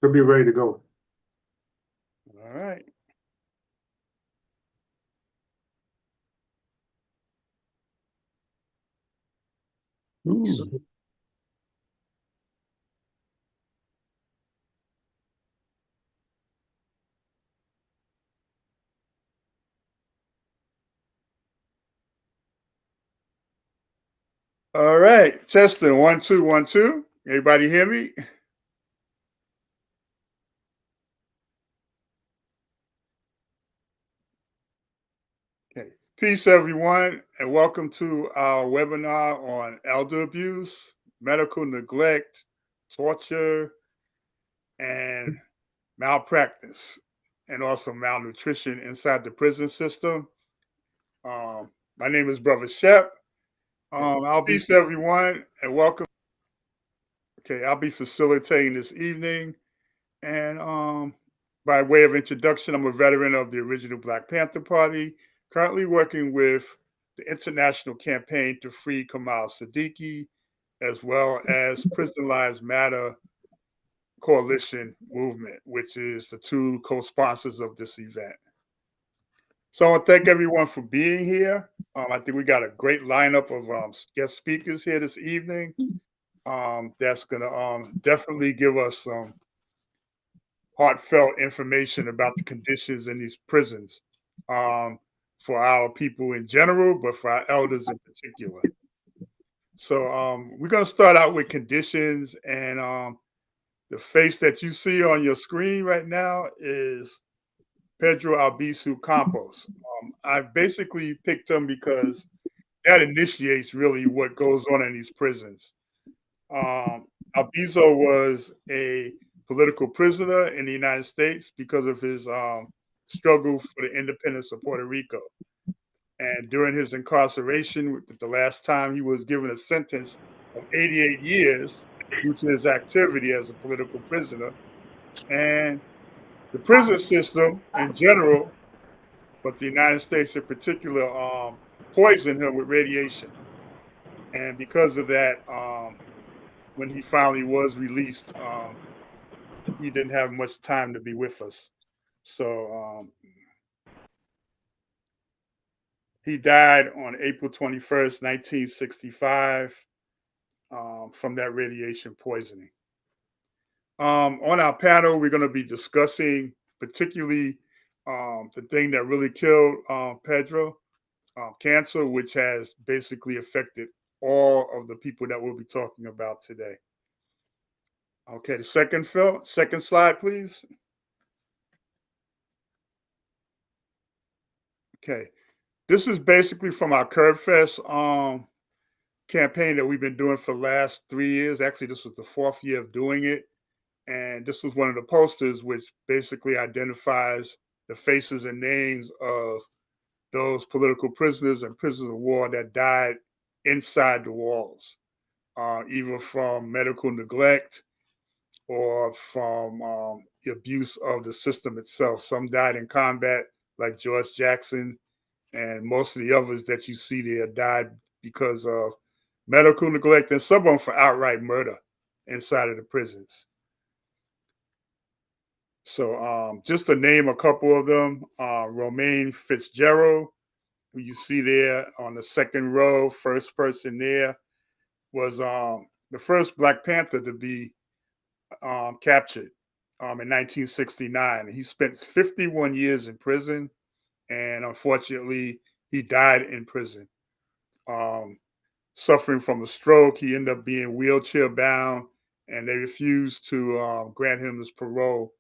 Should be ready to go. All right. Ooh. All right. Testing 1 2 1 2. Everybody hear me? Okay. Peace, everyone, and welcome to our webinar on elder abuse, medical neglect, torture, and malpractice, and also malnutrition inside the prison system. My name is Brother Shep. I'll be everyone, and welcome. Okay, I'll be facilitating this evening, and by way of introduction, I'm a veteran of the original Black Panther Party, currently working with the International Campaign to Free Kamau Sadiki, as well as Prison Lives Matter Coalition Movement, which is the two co-sponsors of this event. So I want to thank everyone for being here. I think we got a great lineup of guest speakers here this evening. That's going to definitely give us some heartfelt information about the conditions in these prisons for our people in general, but for our elders in particular. So we're going to start out with conditions, and the face that you see on your screen right now is Pedro Albizu Campos. I basically picked him because that initiates really what goes on in these prisons. Albizu was a political prisoner in the United States because of his struggle for the independence of Puerto Rico. And during his incarceration, the last time he was given a sentence of 88 years due to his activity as a political prisoner. And the prison system in general, but the United States in particular, poisoned him with radiation. And because of that, when he finally was released, he didn't have much time to be with us. So he died on April 21st, 1965, from that radiation poisoning. On our panel, we're going to be discussing particularly the thing that really killed Pedro, cancer, which has basically affected all of the people that we'll be talking about today. Okay, the second slide, please. Okay, this is basically from our Curb Fest campaign that we've been doing for the last 3 years. Actually, this was the 4th year of doing it. And this was one of the posters which basically identifies the faces and names of those political prisoners and prisoners of war that died inside the walls, either from medical neglect or from the abuse of the system itself. Some died in combat, like George Jackson, and most of the others that you see there died because of medical neglect, and some of them for outright murder inside of the prisons. So just to name a couple of them, Romaine Fitzgerald, who you see there on the second row, first person there, was the first Black Panther to be captured in 1969. He spent 51 years in prison, and unfortunately, he died in prison. Suffering from a stroke, he ended up being wheelchair bound, and they refused to grant him his parole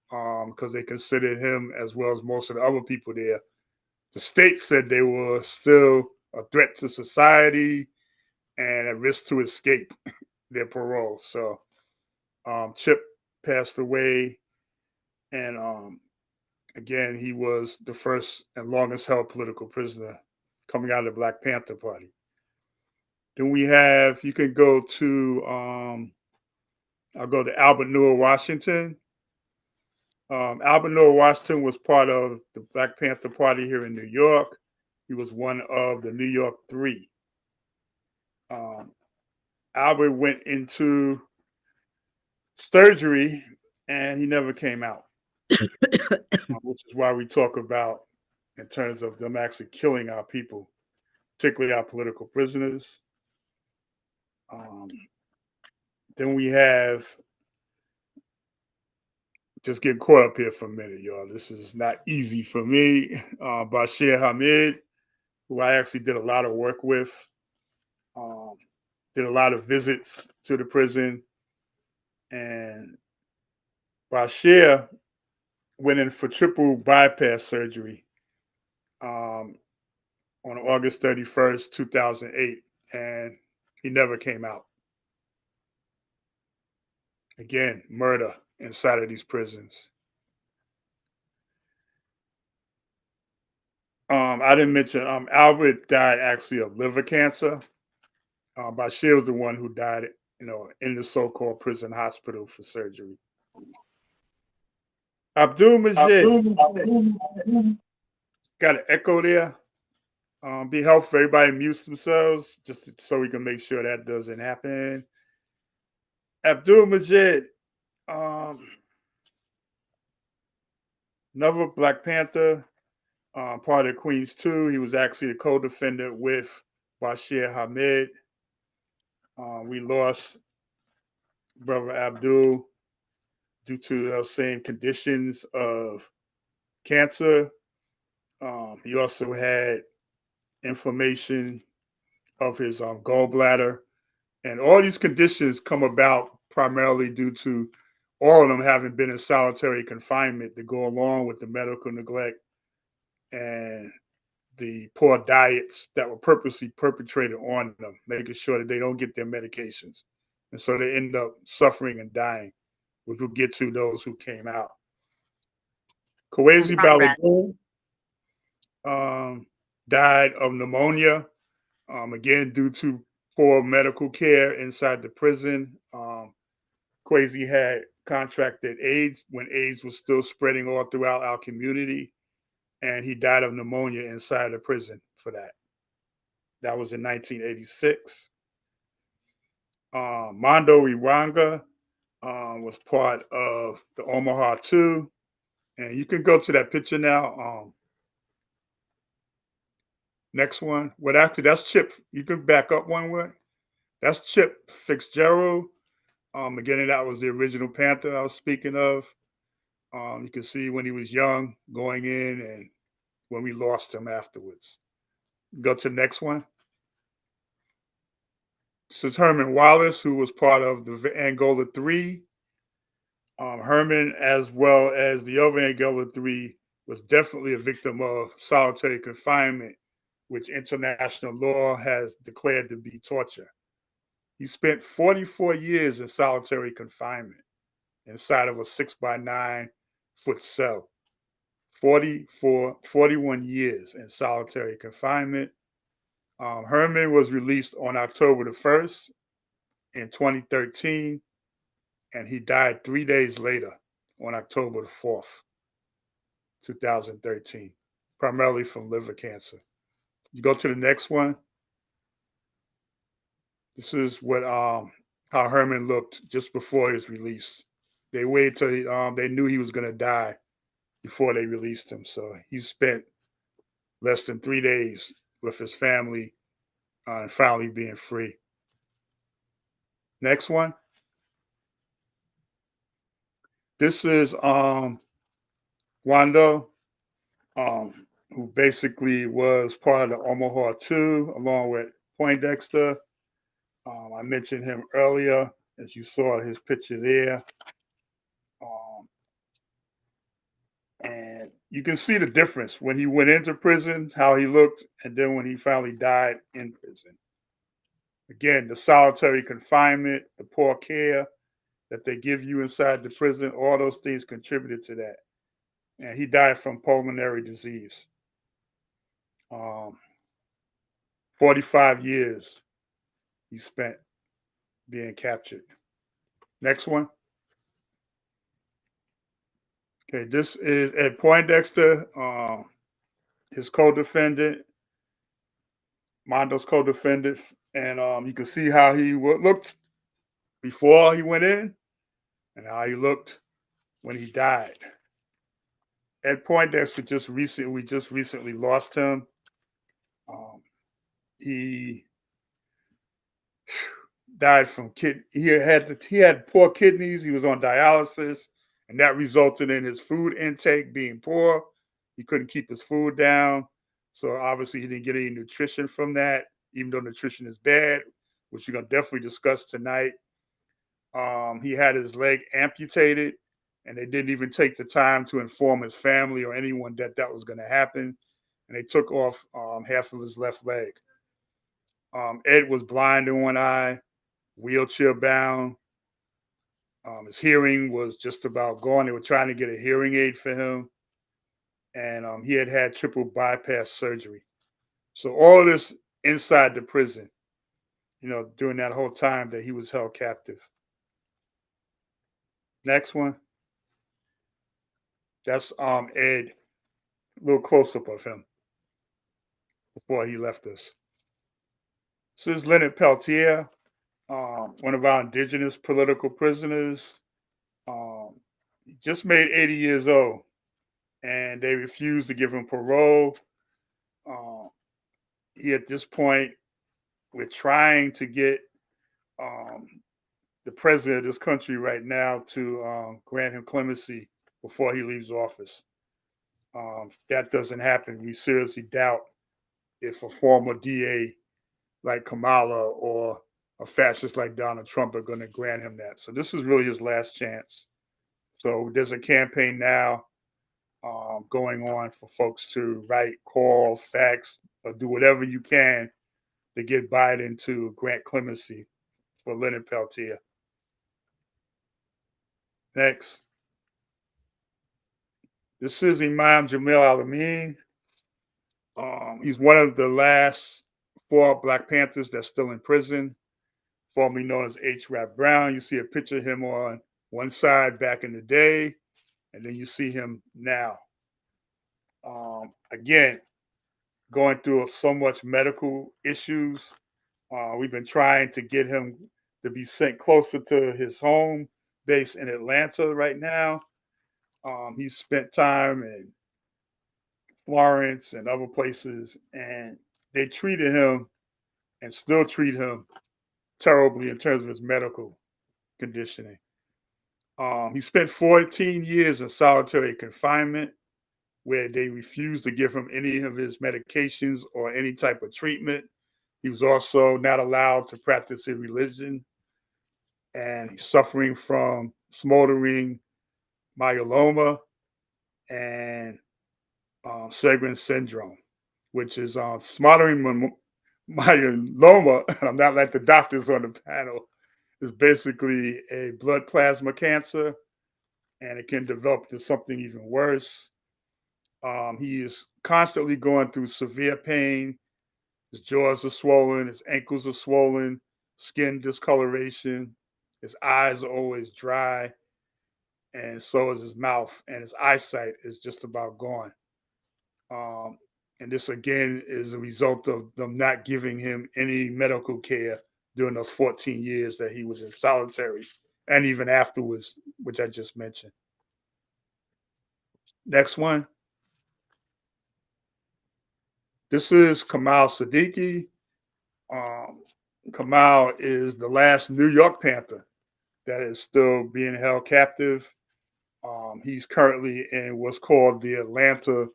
because they considered him, as well as most of the other people there. The state said they were still a threat to society and a risk to escape their parole. So Chip passed away, and again, he was the first and longest held political prisoner coming out of the Black Panther Party. Then we have, you can go to, I'll go to Albert Noah Washington. Albert Noah Washington was part of the Black Panther Party here in New York. He was one of the New York Three. Albert went into surgery and he never came out, which is why we talk about in terms of them actually killing our people, particularly our political prisoners. Then we have, just getting caught up here for a minute, y'all. This is not easy for me. Bashir Hamid, who I actually did a lot of work with, did a lot of visits to the prison. And Bashir went in for triple bypass surgery on August 31st, 2008, and he never came out. Again, murder inside of these prisons. I didn't mention Albert died actually of liver cancer. Bashir was the one who died, in the so-called prison hospital for surgery. Abdul Majid, got an echo there. Be helpful. Everybody mutes themselves just so we can make sure that doesn't happen. Abdul Majid, another Black Panther, part of Queens 2. He was actually a co-defendant with Bashir Hamid. We lost Brother Abdul due to those same conditions of cancer. He also had inflammation of his gallbladder. And all these conditions come about primarily due to all of them having been in solitary confinement to go along with the medical neglect and the poor diets that were purposely perpetrated on them, making sure that they don't get their medications. And so they end up suffering and dying, which we'll get to those who came out. Kwesi Balagoon died of pneumonia, again, due to poor medical care inside the prison. Kwesi had contracted AIDS when AIDS was still spreading all throughout our community, and he died of pneumonia inside the prison for that. That was in 1986. Mondo Iwanga was part of the Omaha 2. And you can go to that picture now. Next one. Well, actually, that's Chip. You can back up one way. That's Chip Fitzgerald. Again, that was the original Panther I was speaking of. You can see when he was young going in and when we lost him afterwards. Go to the next one. This is Herman Wallace, who was part of the Angola 3. Herman, as well as the other Angola 3, was definitely a victim of solitary confinement, which international law has declared to be torture. He spent 44 years in solitary confinement inside of a 6x9 foot cell. 41 years in solitary confinement. Herman was released on October the 1st in 2013, and he died 3 days later on October the 4th, 2013, primarily from liver cancer. You go to the next one. This is what how Herman looked just before his release. They waited till they knew he was going to die before they released him. So he spent less than 3 days with his family and finally being free. Next one. This is Wando, who basically was part of the Omaha 2 along with Poindexter. I mentioned him earlier, as you saw his picture there. And you can see the difference when he went into prison, how he looked, and then when he finally died in prison. Again, the solitary confinement, the poor care that they give you inside the prison, all those things contributed to that. And he died from pulmonary disease. 45 years he spent being captured. Next one. Okay, this is Ed Poindexter, his co-defendant, Mondo's co-defendant, and you can see how he looked before he went in and how he looked when he died. Ed Poindexter we just recently lost him. He died from he had poor kidneys. He was on dialysis, and that resulted in his food intake being poor. He couldn't keep his food down, so obviously he didn't get any nutrition from that. Even though nutrition is bad, which we're gonna definitely discuss tonight. He had his leg amputated, and they didn't even take the time to inform his family or anyone that that was going to happen. And they took off half of his left leg. Ed was blind in one eye, wheelchair bound. His hearing was just about gone. They were trying to get a hearing aid for him, and he had had triple bypass surgery. So all of this inside the prison, during that whole time that he was held captive. Next one. That's Ed. A little close up of him before he left us. This is Leonard Peltier, one of our indigenous political prisoners. He just made 80 years old, and they refused to give him parole. He, at this point, we're trying to get the president of this country right now to grant him clemency before he leaves office. If that doesn't happen, we seriously doubt if a former DA like Kamala or a fascist like Donald Trump are going to grant him that. So this is really his last chance. So there's a campaign now going on for folks to write, call, fax, or do whatever you can to get Biden to grant clemency for Leonard Peltier. Next. This is Imam Jamil Al-Amin. He's one of the last 4 Black Panthers that's still in prison, formerly known as H. Rap Brown. You see a picture of him on one side back in the day, and then you see him now. Again, going through so much medical issues. We've been trying to get him to be sent closer to his home base in Atlanta right now. He's spent time in Florence and other places, and they treated him and still treat him terribly in terms of his medical conditioning. He spent 14 years in solitary confinement where they refused to give him any of his medications or any type of treatment. He was also not allowed to practice his religion, and he's suffering from smoldering myeloma and Sjogren's syndrome, which is smoldering myeloma. I'm not like the doctors on the panel. Is basically a blood plasma cancer, and it can develop to something even worse. He is constantly going through severe pain. His jaws are swollen, his ankles are swollen, skin discoloration, his eyes are always dry, and so is his mouth, and his eyesight is just about gone. And this again is a result of them not giving him any medical care during those 14 years that he was in solitary, and even afterwards, which I just mentioned. Next one. This is Kamau Sadiki. Kamau is the last New York Panther that is still being held captive. He's currently in what's called the Atlanta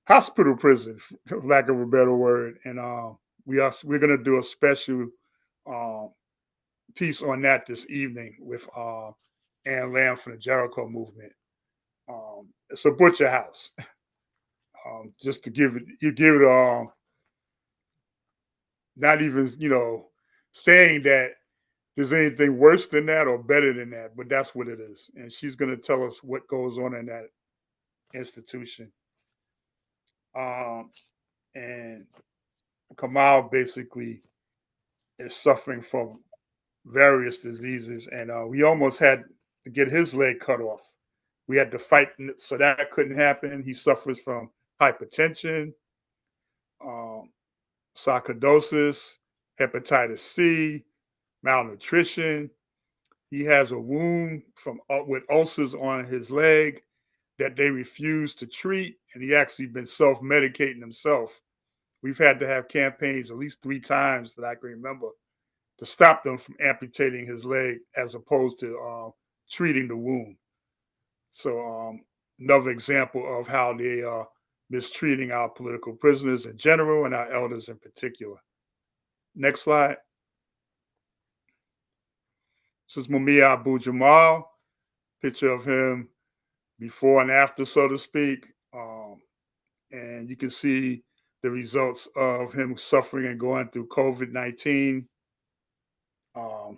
hospital prison, for lack of a better word. And we're going to do a special piece on that this evening with Ann Lamb from the Jericho movement. It's a butcher house. Just to give it not even saying that there's anything worse than that or better than that, but that's what it is. And she's going to tell us what goes on in that institution. And Kamau basically is suffering from various diseases, and we almost had to get his leg cut off. We had to fight so that couldn't happen. He suffers from hypertension, sarcoidosis, hepatitis C, malnutrition. He has a wound from with ulcers on his leg that they refuse to treat, and he actually been self-medicating himself. We've had to have campaigns at least 3 times that I can remember to stop them from amputating his leg as opposed to treating the wound. So another example of how they are mistreating our political prisoners in general and our elders in particular. Next slide. This is Mumia Abu Jamal, picture of him before and after, so to speak. And you can see the results of him suffering and going through COVID-19.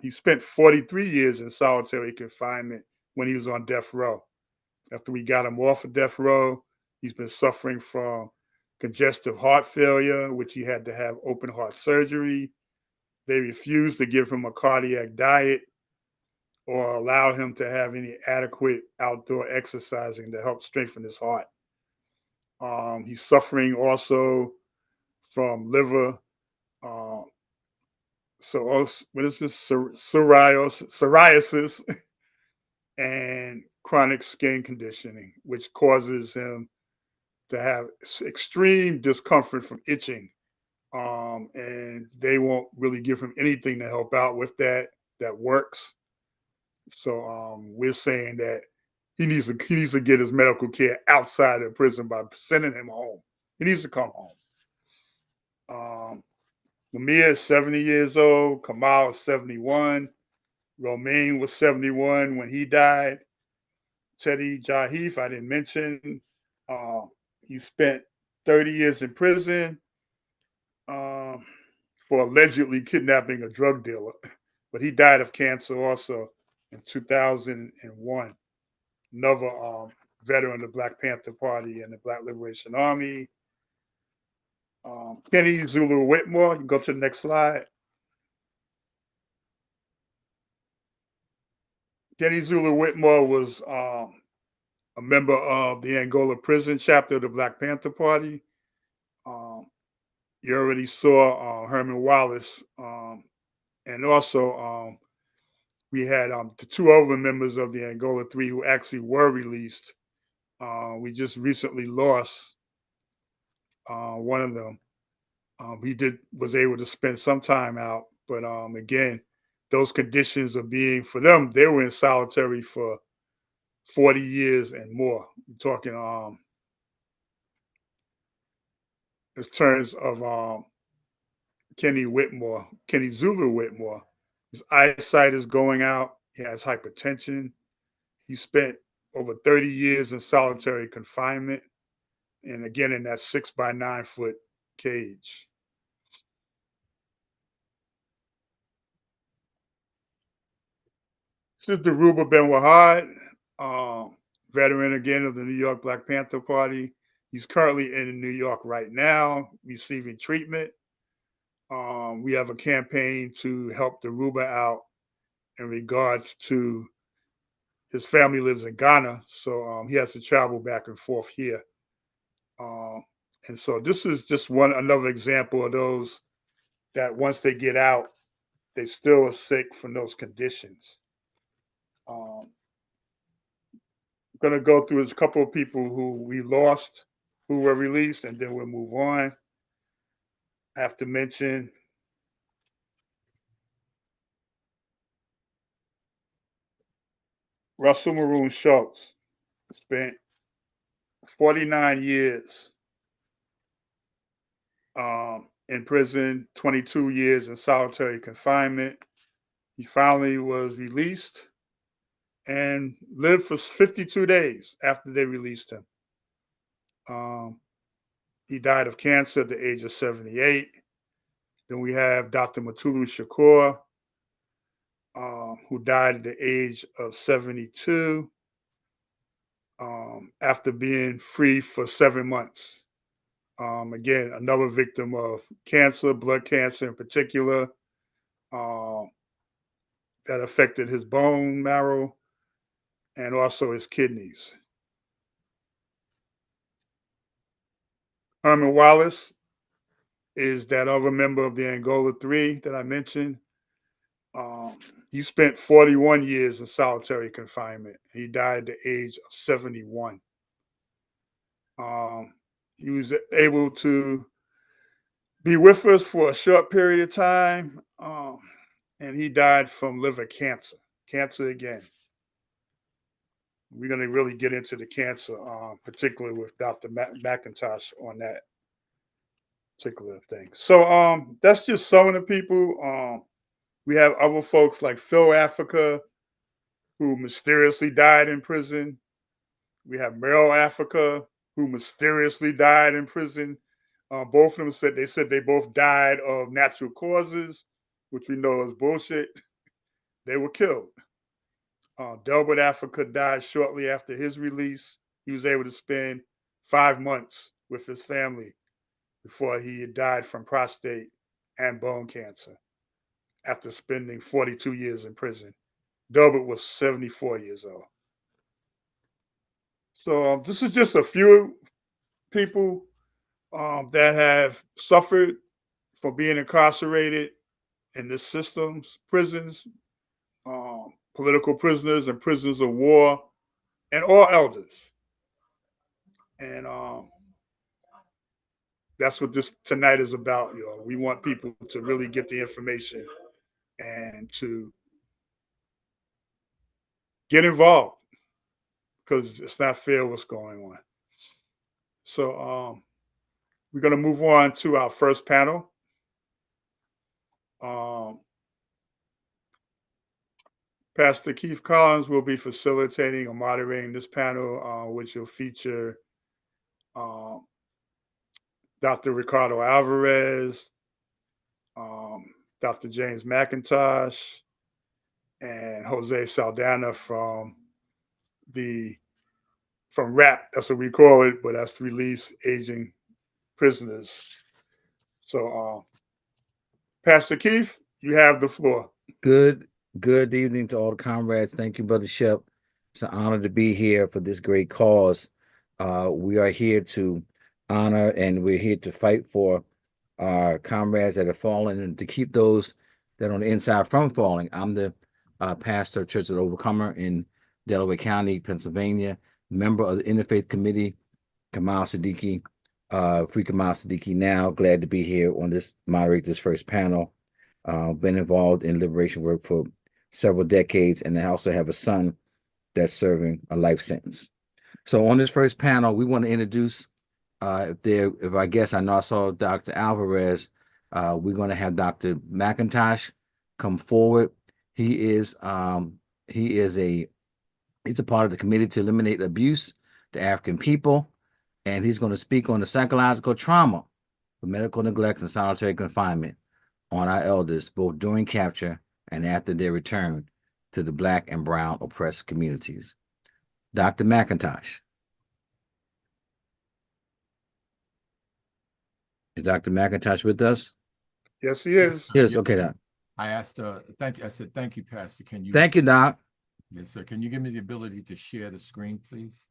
He spent 43 years in solitary confinement when he was on death row. After we got him off of death row, he's been suffering from congestive heart failure, which he had to have open heart surgery. They refused to give him a cardiac diet or allow him to have any adequate outdoor exercising to help strengthen his heart. He's suffering also from liver. What is this? Psoriasis and chronic skin conditioning, which causes him to have extreme discomfort from itching. And they won't really give him anything to help out with that works. So we're saying that he needs to get his medical care outside of prison by sending him home. He needs to come home. Lamia is 70 years old. Kamau is 71. Romaine was 71 when he died. Teddy Jahif, I didn't mention. He spent 30 years in prison for allegedly kidnapping a drug dealer, but he died of cancer also in 2001. Another veteran of the Black Panther Party and the Black Liberation Army. Kenny Zulu Whitmore, you can go to the next slide. Kenny Zulu Whitmore was a member of the Angola prison chapter of the Black Panther Party. You already saw Herman Wallace, and also we had the 2 other members of the Angola 3 who actually were released. We just recently lost one of them. He was able to spend some time out, but again, those conditions of being for them, they were in solitary for 40 years and more. I'm talking in terms of Kenny Zulu Whitmore. His eyesight is going out. He has hypertension. He spent over 30 years in solitary confinement, and again in that 6x9 foot cage. This is Dhoruba Ben Wahad, veteran again of the New York Black Panther Party. He's currently in New York right now, receiving treatment. We have a campaign to help Dhoruba out in regards to his family lives in Ghana, so he has to travel back and forth here. And so this is just another example of those that once they get out, they still are sick from those conditions. I'm going to go through a couple of people who we lost, who were released, and then we'll move on. I have to mention Russell Maroon Schultz spent 49 years in prison, 22 years in solitary confinement. He finally was released and lived for 52 days after they released him. He died of cancer at the age of 78. Then we have Dr. Mutulu Shakur, who died at the age of 72 after being free for 7 months. Again, another victim of cancer, blood cancer in particular, that affected his bone marrow and also his kidneys. Herman Wallace is that other member of the Angola 3 that I mentioned. He spent 41 years in solitary confinement. He died at the age of 71. He was able to be with us for a short period of time, and he died from liver cancer. Cancer again. We're going to really get into the cancer, particularly with Dr. McIntosh on that particular thing. So that's just some of the people. We have other folks like Phil Africa, who mysteriously died in prison. We have Meryl Africa, who mysteriously died in prison. Both of them said they both died of natural causes, which we know is bullshit. They were killed. Delbert Africa died shortly after his release. He was able to spend 5 months with his family before he had died from prostate and bone cancer after spending 42 years in prison. Delbert was 74 years old. So this is just a few people that have suffered for being incarcerated in the systems, prisons, political prisoners and prisoners of war, and all elders. And that's what this tonight is about, y'all. We want people to really get the information and to get involved because it's not fair what's going on. So we're going to move on to our first panel. Pastor Keith Collins will be facilitating or moderating this panel, which will feature Dr. Ricardo Alvarez, Dr. James McIntosh, and Jose Saldana from RAP. That's what we call it, but that's Release Aging Prisoners. So, Pastor Keith, you have the floor. Good evening to all the comrades. Thank you, Brother Shep. It's an honor to be here for this great cause. We are here to honor and we're here to fight for our comrades that have fallen and to keep those that are on the inside from falling. I'm the pastor of Church of the Overcomer in Delaware County, Pennsylvania, member of the Interfaith Committee, Kamau Sadiki, Free Kamau Sadiki now. Glad to be here on this, moderate this first panel. Been involved in liberation work for several decades, and I also have a son that's serving a life sentence. So on this first panel, we want to introduce, if I guess I know I saw Dr. Alvarez, we're going to have Dr. McIntosh come forward. He's a part of the committee to eliminate abuse to African people, and he's going to speak on the psychological trauma of medical neglect and solitary confinement on our elders, both during capture and after their return to the Black and brown oppressed communities. Dr. McIntosh. Is Dr. McIntosh with us? Yes, he is. Yes, okay, Doc. I asked, thank you. I said, thank you, Pastor. Can you? Thank you, Doc. Yes, sir. Can you give me the ability to share the screen, please?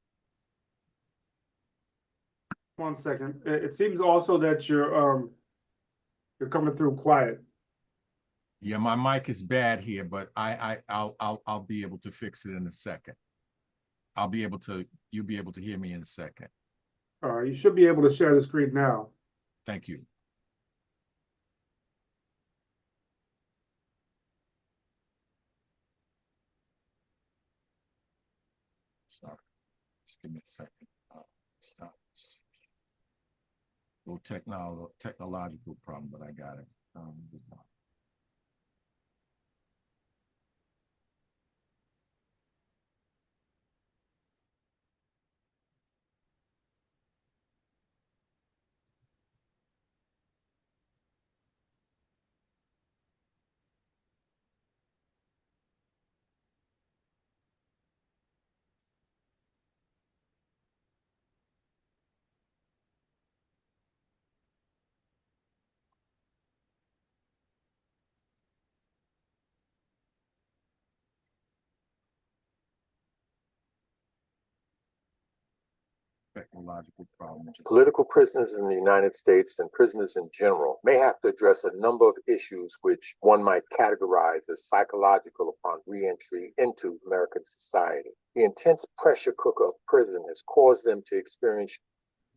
1 second. It seems also that you're coming through quiet. Yeah, my mic is bad here, but I'll be able to fix it in a second. You'll be able to hear me in a second. You should be able to share the screen now. Thank you. Sorry, just give me a second. Stop. Little technological problem, but I got it. Psychological problems. Political prisoners in the United States and prisoners in general may have to address a number of issues which one might categorize as psychological upon re-entry into American society. The intense pressure cooker of prison has caused them to experience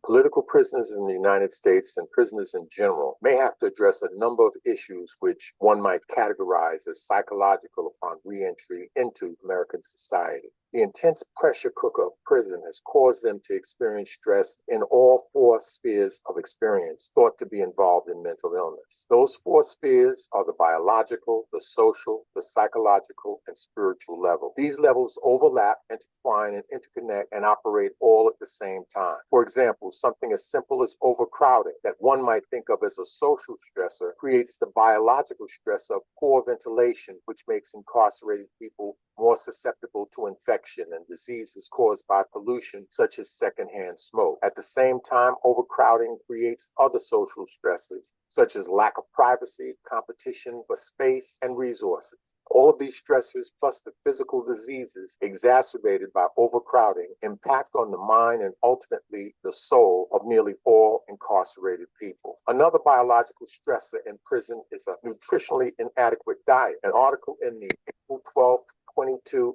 Political prisoners in the United States and prisoners in general may have to address a number of issues which one might categorize as psychological upon re-entry into American society. The intense pressure cooker of prison has caused them to experience stress in all four spheres of experience thought to be involved in mental illness. Those four spheres are the biological, the social, the psychological, and spiritual level. These levels overlap, intertwine, and interconnect and operate all at the same time. For example, something as simple as overcrowding that one might think of as a social stressor creates the biological stress of poor ventilation, which makes incarcerated people more susceptible to infection and diseases caused by pollution, such as secondhand smoke. At the same time, overcrowding creates other social stresses, such as lack of privacy, competition for space, and resources. All of these stressors, plus the physical diseases exacerbated by overcrowding, impact on the mind and ultimately the soul of nearly all incarcerated people. Another biological stressor in prison is a nutritionally inadequate diet. An article in the April 12, 22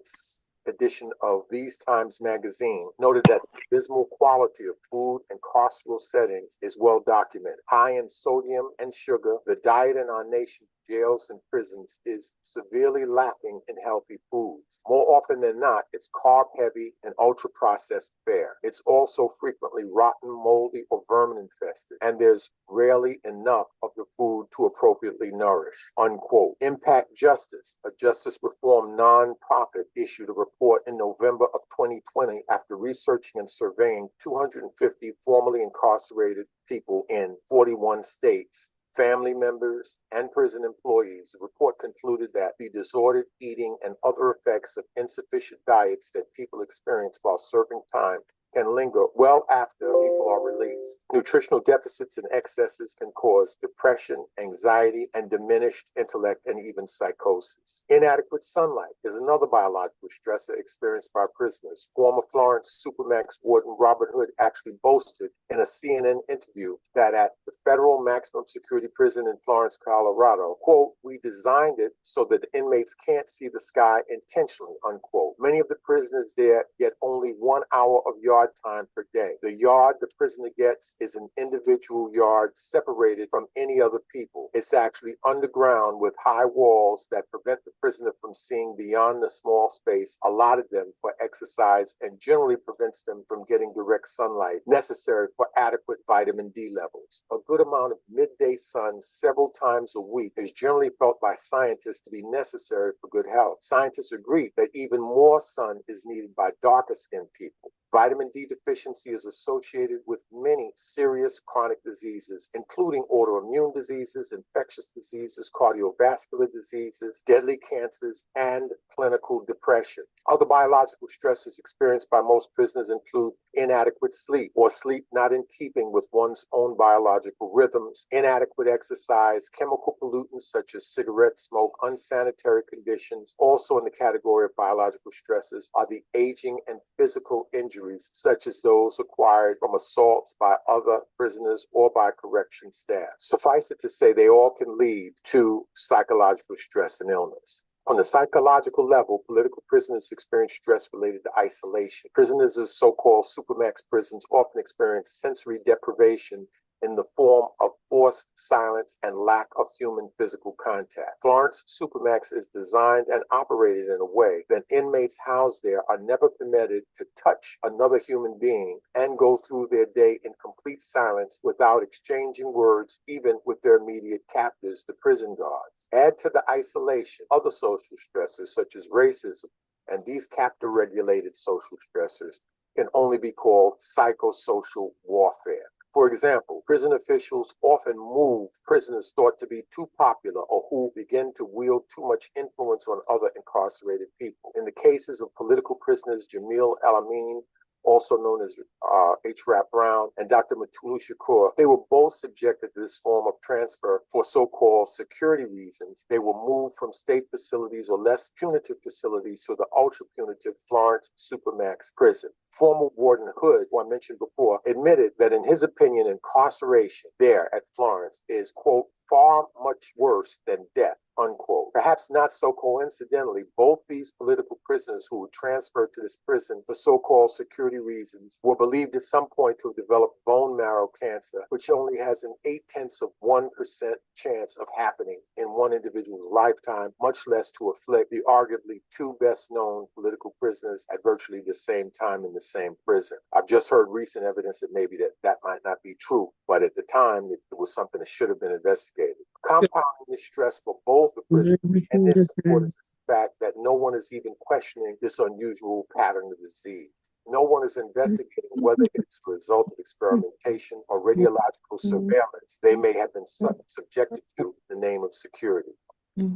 edition of These Times magazine noted that the abysmal quality of food in carceral settings is well documented. High in sodium and sugar, the diet in our nation's jails and prisons is severely lacking in healthy foods. More often than not, it's carb-heavy and ultra-processed fare. It's also frequently rotten, moldy, or vermin-infested, and there's rarely enough of the food to appropriately nourish, unquote. Impact Justice, a justice reform nonprofit, issued a report in November of 2020 after researching and surveying 250 formerly incarcerated people in 41 states, family members, and prison employees. The report concluded that the disordered eating and other effects of insufficient diets that people experience while serving time can linger well after people are released. Nutritional deficits and excesses can cause depression, anxiety, and diminished intellect and even psychosis. Inadequate sunlight is another biological stressor experienced by prisoners. Former Florence Supermax warden Robert Hood actually boasted in a CNN interview that at the federal maximum security prison in Florence, Colorado, quote, "We designed it so that the inmates can't see the sky intentionally," unquote. Many of the prisoners there get only 1 hour of yard time per day. The yard the prisoner gets is an individual yard separated from any other people. It's actually underground with high walls that prevent the prisoner from seeing beyond the small space allotted them for exercise and generally prevents them from getting direct sunlight necessary for adequate vitamin D levels. A good amount of midday sun several times a week is generally felt by scientists to be necessary for good health. Scientists agree that even more sun is needed by darker skinned people. Vitamin D deficiency is associated with many serious chronic diseases, including autoimmune diseases, infectious diseases, cardiovascular diseases, deadly cancers, and clinical depression. Other biological stresses experienced by most prisoners include inadequate sleep or sleep not in keeping with one's own biological rhythms, inadequate exercise, chemical pollutants such as cigarette smoke, unsanitary conditions. Also in the category of biological stresses are the aging and physical injuries such as those acquired from assaults by other prisoners or by correction staff. Suffice it to say, they all can lead to psychological stress and illness. On the psychological level, political prisoners experience stress related to isolation. Prisoners of so-called supermax prisons often experience sensory deprivation in the form of forced silence and lack of human physical contact. Florence Supermax is designed and operated in a way that inmates housed there are never permitted to touch another human being and go through their day in complete silence without exchanging words, even with their immediate captors, the prison guards. Add to the isolation other social stressors such as racism, and these captor-regulated social stressors can only be called psychosocial warfare. For example, prison officials often move prisoners thought to be too popular or who begin to wield too much influence on other incarcerated people. In the cases of political prisoners Jamil El-Amin, also known as H. Rap Brown, and Dr. Mutulu Shakur, they were both subjected to this form of transfer for so-called security reasons. They were moved from state facilities or less punitive facilities to the ultra-punitive Florence Supermax prison. Former Warden Hood, who I mentioned before, admitted that in his opinion, incarceration there at Florence is, quote, far much worse than death, unquote. Perhaps not so coincidentally, both these political prisoners who were transferred to this prison for so-called security reasons were believed at some point to have developed bone marrow cancer, which only has an 0.8% chance of happening in one individual's lifetime, much less to afflict the arguably two best-known political prisoners at virtually the same time in the same prison. I've just heard recent evidence that maybe that might not be true, but at the time, it was something that should have been investigated. Compounding this stress for both the prisoners and this supported the fact that no one is even questioning this unusual pattern of disease. No one is investigating whether it's a result of experimentation or radiological surveillance they may have been subjected to in the name of security.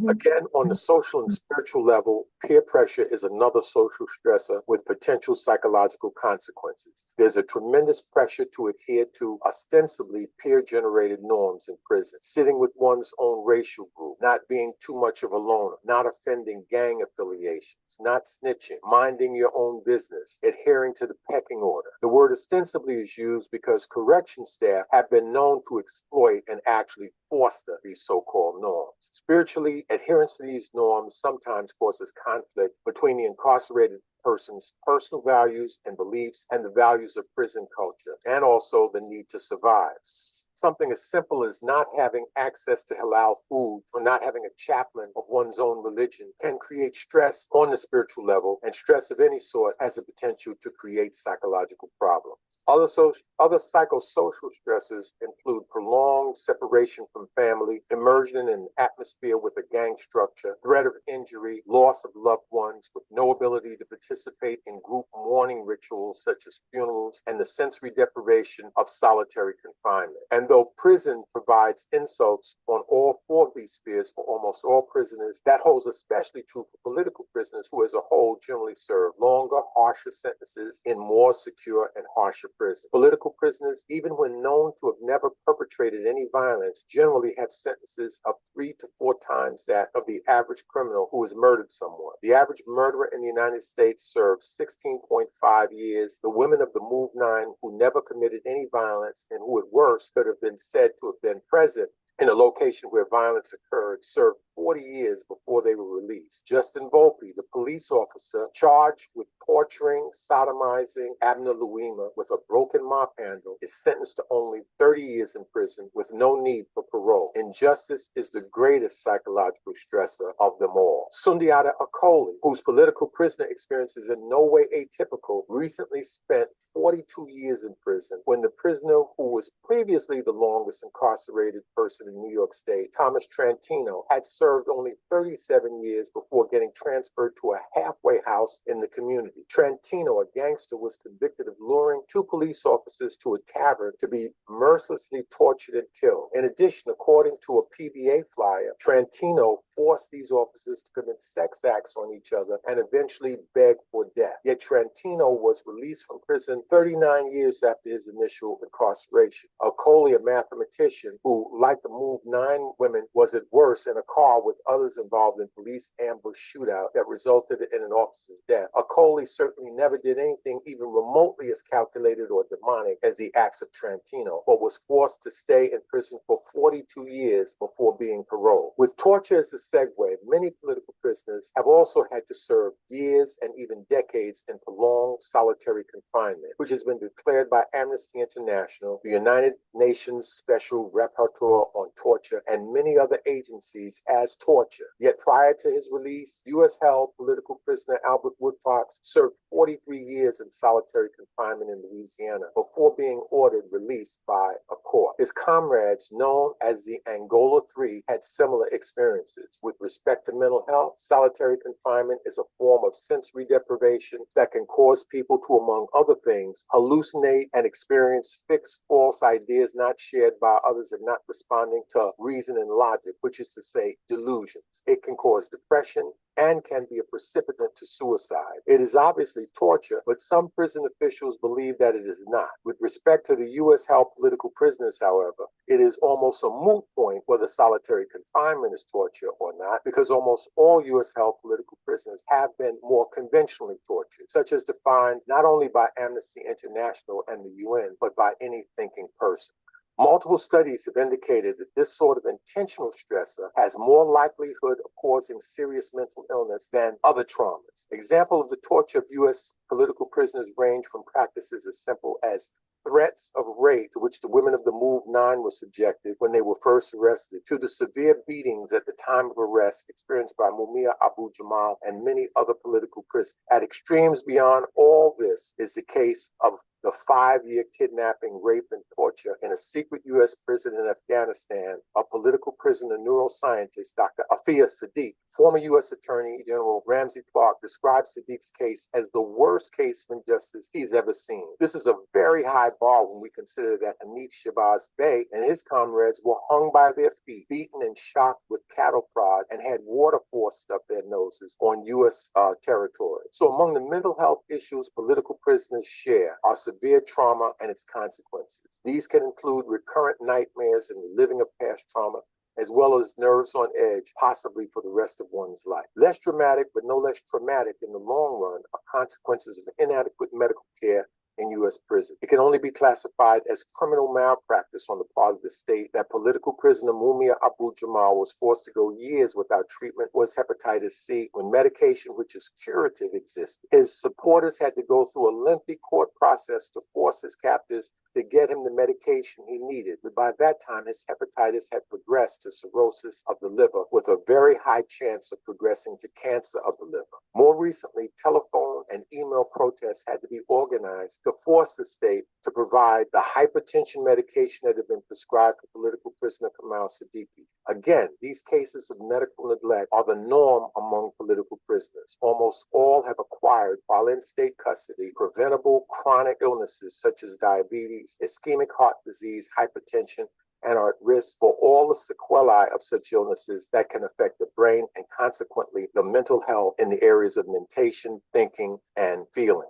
Again, on the social and spiritual level, peer pressure is another social stressor with potential psychological consequences. There's a tremendous pressure to adhere to ostensibly peer-generated norms in prison, sitting with one's own racial group, not being too much of a loner, not offending gang affiliations, not snitching, minding your own business, adhering to the pecking order. The word ostensibly is used because correction staff have been known to exploit and actually foster these so-called norms. Spiritually, adherence to these norms sometimes causes conflict between the incarcerated person's personal values and beliefs and the values of prison culture, and also the need to survive. Something as simple as not having access to halal food or not having a chaplain of one's own religion can create stress on the spiritual level, and stress of any sort has the potential to create psychological problems. Other psychosocial stressors include prolonged separation from family, immersion in an atmosphere with a gang structure, threat of injury, loss of loved ones with no ability to participate in group mourning rituals such as funerals, and the sensory deprivation of solitary confinement. And though prison provides insults on all four of these spheres for almost all prisoners, that holds especially true for political prisoners who as a whole generally serve longer, harsher sentences in more secure and harsher prison. Political prisoners, even when known to have never perpetrated any violence, generally have sentences of 3 to 4 times that of the average criminal who has murdered someone. The average murderer in the United States served 16.5 years. The women of the Move 9 who never committed any violence and who at worst could have been said to have been present in a location where violence occurred served 40 years before they were released. Justin Volpe, the police officer charged with torturing, sodomizing Abner Louima with a broken mop handle, is sentenced to only 30 years in prison with no need for parole. Injustice is the greatest psychological stressor of them all. Sundiata Acoli, whose political prisoner experience is in no way atypical, recently spent 42 years in prison when the prisoner who was previously the longest incarcerated person in New York State, Thomas Trantino, had served only 37 years before getting transferred to a halfway house in the community. Trantino, a gangster, was convicted of luring 2 police officers to a tavern to be mercilessly tortured and killed. In addition, according to a PBA flyer, Trantino forced these officers to commit sex acts on each other and eventually beg for death. Yet Trantino was released from prison 39 years after his initial incarceration. Acoli, a mathematician who, like the Move 9 women, was at worst in a car with others involved in police ambush shootout that resulted in an officer's death. Acoli certainly never did anything even remotely as calculated or demonic as the acts of Trantino, but was forced to stay in prison for 42 years before being paroled. With torture as a segue, many political prisoners have also had to serve years and even decades in prolonged solitary confinement, which has been declared by Amnesty International, the United Nations Special Rapporteur on Torture, and many other agencies as torture. Yet prior to his release, U.S.-held political prisoner Albert Woodfox served 43 years in solitary confinement in Louisiana before being ordered released by a court. His comrades, known as the Angola Three, had similar experiences. With respect to mental health, solitary confinement is a form of sensory deprivation that can cause people to, among other things, hallucinate and experience fixed false ideas not shared by others and not responding to reason and logic, which is to say delusions. It can cause depression, and can be a precipitant to suicide. It is obviously torture, but some prison officials believe that it is not. With respect to the U.S. held political prisoners, however, it is almost a moot point whether solitary confinement is torture or not, because almost all U.S. held political prisoners have been more conventionally tortured, such as defined not only by Amnesty International and the UN, but by any thinking person. Multiple studies have indicated that this sort of intentional stressor has more likelihood of causing serious mental illness than other traumas. Example of the torture of U.S. political prisoners range from practices as simple as threats of rape to which the women of the Move 9 were subjected when they were first arrested, to the severe beatings at the time of arrest experienced by Mumia Abu-Jamal and many other political prisoners. At extremes beyond all this is the case of the 5-year kidnapping, rape, and torture in a secret U.S. prison in Afghanistan of political prisoner neuroscientist Dr. Safiya Sadiki. Former U.S. Attorney General Ramsey Clark described Sadiq's case as the worst case of injustice he's ever seen. This is a very high bar when we consider that Hanif Shabazz Bey and his comrades were hung by their feet, beaten and shocked with cattle prod, and had water forced up their noses on U.S. territory. So among the mental health issues political prisoners share are severe trauma and its consequences. These can include recurrent nightmares and reliving of past trauma, as well as nerves on edge, possibly for the rest of one's life. Less dramatic, but no less traumatic in the long run, are consequences of inadequate medical care in U.S. prison. It can only be classified as criminal malpractice on the part of the state that political prisoner Mumia Abu-Jamal was forced to go years without treatment was hepatitis C when medication which is curative existed. His supporters had to go through a lengthy court process to force his captors to get him the medication he needed. But by that time, his hepatitis had progressed to cirrhosis of the liver with a very high chance of progressing to cancer of the liver. More recently, telephone and email protests had to be organized to force the state to provide the hypertension medication that had been prescribed for political prisoner Kamau Sadiki. Again, these cases of medical neglect are the norm among political prisoners. Almost all have acquired, while in state custody, preventable chronic illnesses such as diabetes, ischemic heart disease, hypertension, and are at risk for all the sequelae of such illnesses that can affect the brain and consequently the mental health in the areas of mentation, thinking, and feeling.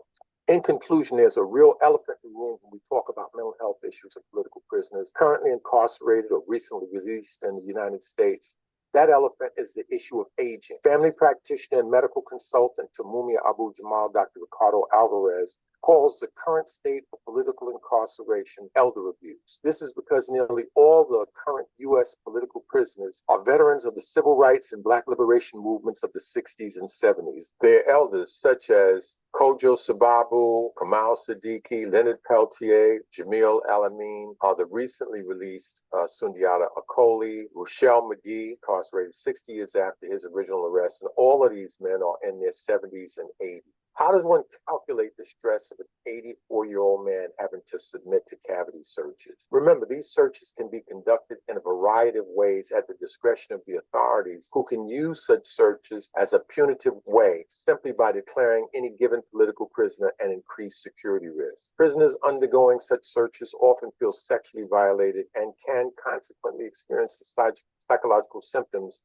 In conclusion, there's a real elephant in the room when we talk about mental health issues of political prisoners currently incarcerated or recently released in the United States. That elephant is the issue of aging. Family practitioner and medical consultant to Mumia Abu-Jamal, Dr. Ricardo Alvarez, calls the current state of political incarceration elder abuse. This is because nearly all the current U.S. political prisoners are veterans of the civil rights and Black liberation movements of the 60s and 70s. Their elders, such as Kojo Sababu, Kamau Sadiki, Leonard Peltier, Jamil Alamin, are the recently released Sundiata Akoli, Rochelle McGee, incarcerated 60 years after his original arrest, and all of these men are in their 70s and 80s. How does one calculate the stress of an 84-year-old man having to submit to cavity searches? Remember, these searches can be conducted in a variety of ways at the discretion of the authorities, who can use such searches as a punitive way simply by declaring any given political prisoner an increased security risk. Prisoners undergoing such searches often feel sexually violated and can consequently experience the psychological symptoms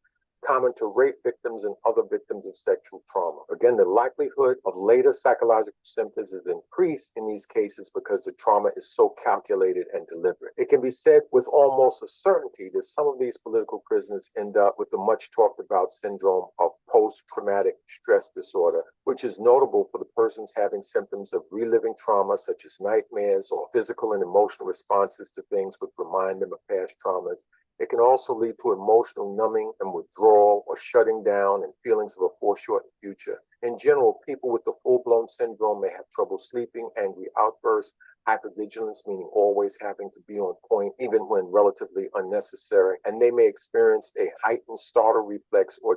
common to rape victims and other victims of sexual trauma. Again, the likelihood of later psychological symptoms is increased in these cases because the trauma is so calculated and deliberate. It can be said with almost a certainty that some of these political prisoners end up with the much talked about syndrome of post-traumatic stress disorder, which is notable for the persons having symptoms of reliving trauma such as nightmares or physical and emotional responses to things which remind them of past traumas. It can also lead to emotional numbing and withdrawal or shutting down and feelings of a foreshortened future. In general, people with the full-blown syndrome may have trouble sleeping, angry outbursts, hypervigilance, meaning always having to be on point, even when relatively unnecessary, and they may experience a heightened startle reflex or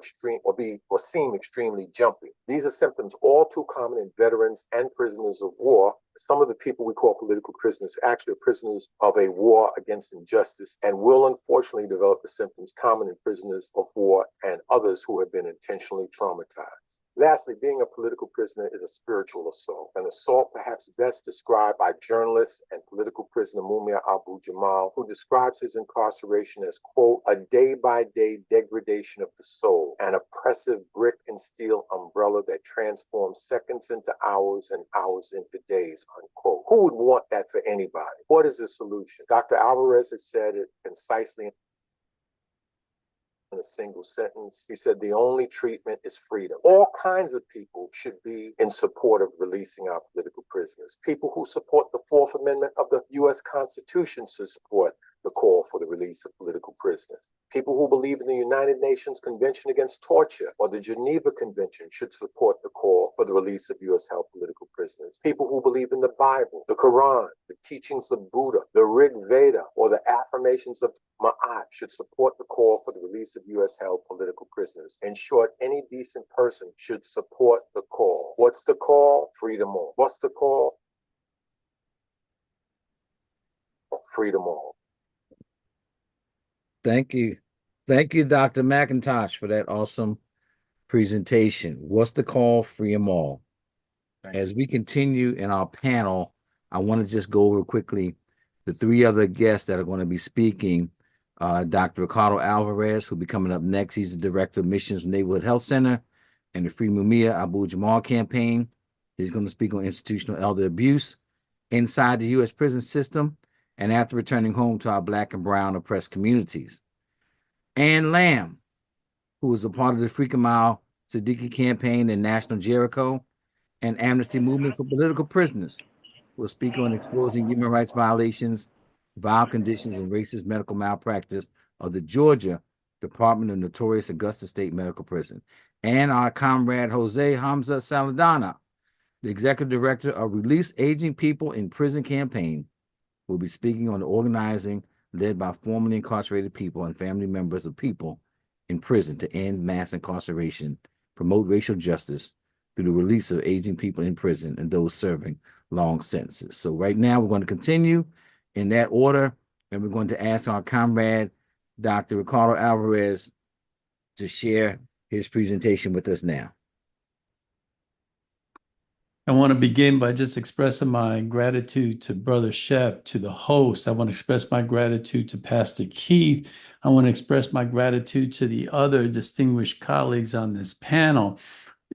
seem extremely jumpy. These are symptoms all too common in veterans and prisoners of war. Some of the people we call political prisoners actually are prisoners of a war against injustice and will unfortunately develop the symptoms common in prisoners of war and others who have been intentionally traumatized. Lastly, being a political prisoner is a spiritual assault, an assault perhaps best described by journalist and political prisoner Mumia Abu-Jamal, who describes his incarceration as, quote, a day-by-day degradation of the soul, an oppressive brick and steel umbrella that transforms seconds into hours and hours into days, unquote. Who would want that for anybody? What is the solution? Dr. Alvarez has said it concisely in a single sentence. He said the only treatment is freedom. All kinds of people should be in support of releasing our political prisoners. People who support the Fourth Amendment of the U.S. Constitution should support the call for the release of political prisoners. People who believe in the United Nations Convention Against Torture or the Geneva Convention should support the call for the release of U.S.-held political prisoners. People who believe in the Bible, the Quran, the teachings of Buddha, the Rig Veda, or the affirmations of Ma'at should support the call for the release of U.S.-held political prisoners. In short, any decent person should support the call. What's the call? Freedom all. What's the call? Freedom all. Thank you. Thank you, Dr. McIntosh, for that awesome presentation. What's the call? Free them all. As we continue in our panel, I want to just go over quickly the three other guests that are going to be speaking. Dr. Ricardo Alvarez, who'll be coming up next. He's the Director of Missions Neighborhood Health Center and the Free Mumia Abu-Jamal campaign. He's going to speak on institutional elder abuse inside the U.S. prison system and after returning home to our Black and brown oppressed communities. Ann Lamb, who was a part of the Free Kamau Sadiki campaign in National Jericho and Amnesty Movement for Political Prisoners, will speak on exposing human rights violations, vile conditions, and racist medical malpractice of the Georgia Department of Notorious Augusta State Medical Prison. And our comrade Jose Hamza Saladana, the Executive Director of Release Aging People in Prison campaign, will be speaking on the organizing led by formerly incarcerated people and family members of people in prison to end mass incarceration, promote racial justice through the release of aging people in prison and those serving long sentences. So right now we're going to continue in that order, and we're going to ask our comrade, Dr. Ricardo Alvarez, to share his presentation with us now. I want to begin by just expressing my gratitude to Brother Shep, to the host. I want to express my gratitude to Pastor Keith. I want to express my gratitude to the other distinguished colleagues on this panel,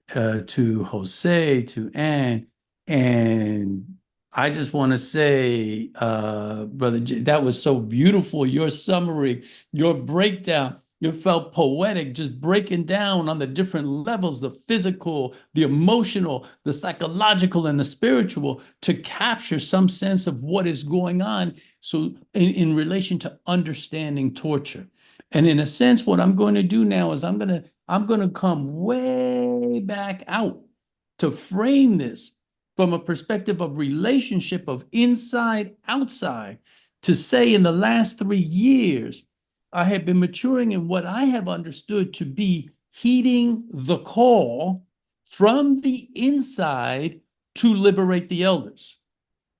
to Jose, to Ann. And I just want to say, Brother J, that was so beautiful. Your summary, your breakdown. You felt poetic, just breaking down on the different levels, the physical, the emotional, the psychological, and the spiritual, to capture some sense of what is going on. So in relation to understanding torture. And in a sense, what I'm going to do now is I'm going to come way back out to frame this from a perspective of relationship of inside, outside, to say in the last 3 years, I have been maturing in what I have understood to be heeding the call from the inside to liberate the elders.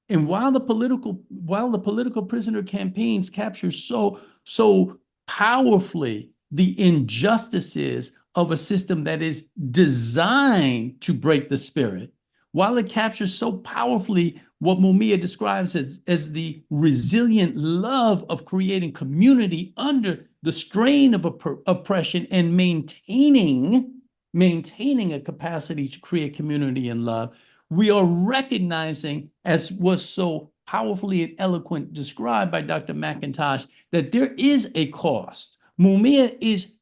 And while the political prisoner campaigns capture so powerfully the injustices of a system that is designed to break the spirit, while it captures so powerfully what Mumia describes as the resilient love of creating community under the strain of oppression and maintaining a capacity to create community and love, we are recognizing, as was so powerfully and eloquent described by Dr. McIntosh, that there is a cost. Mumia is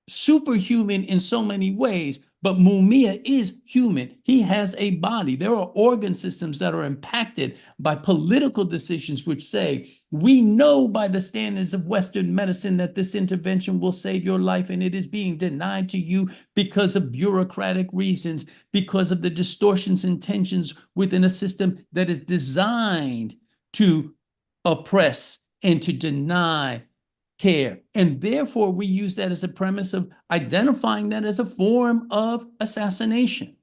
superhuman in so many ways, but Mumia is human. He has a body. There are organ systems that are impacted by political decisions which say, we know by the standards of Western medicine that this intervention will save your life, and it is being denied to you because of bureaucratic reasons, because of the distortions and tensions within a system that is designed to oppress and to deny care. And therefore, we use that as a premise of identifying that as a form of assassination.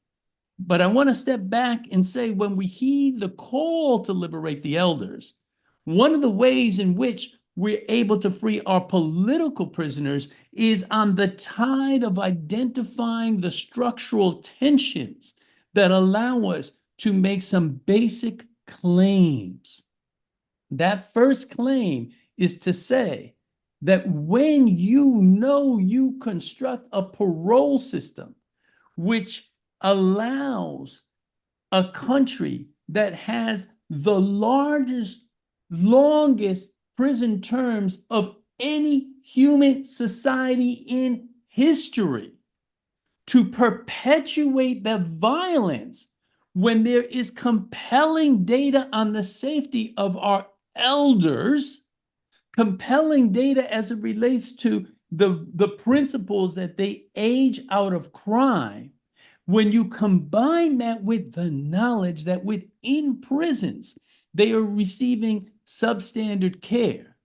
But I want to step back and say, when we heed the call to liberate the elders, one of the ways in which we're able to free our political prisoners is on the tide of identifying the structural tensions that allow us to make some basic claims. That first claim is to say that when you construct a parole system which allows a country that has the longest prison terms of any human society in history to perpetuate the violence when there is compelling data on the safety of our elders, compelling data as it relates to the principles that they age out of crime. When you combine that with the knowledge that within prisons, they are receiving substandard care.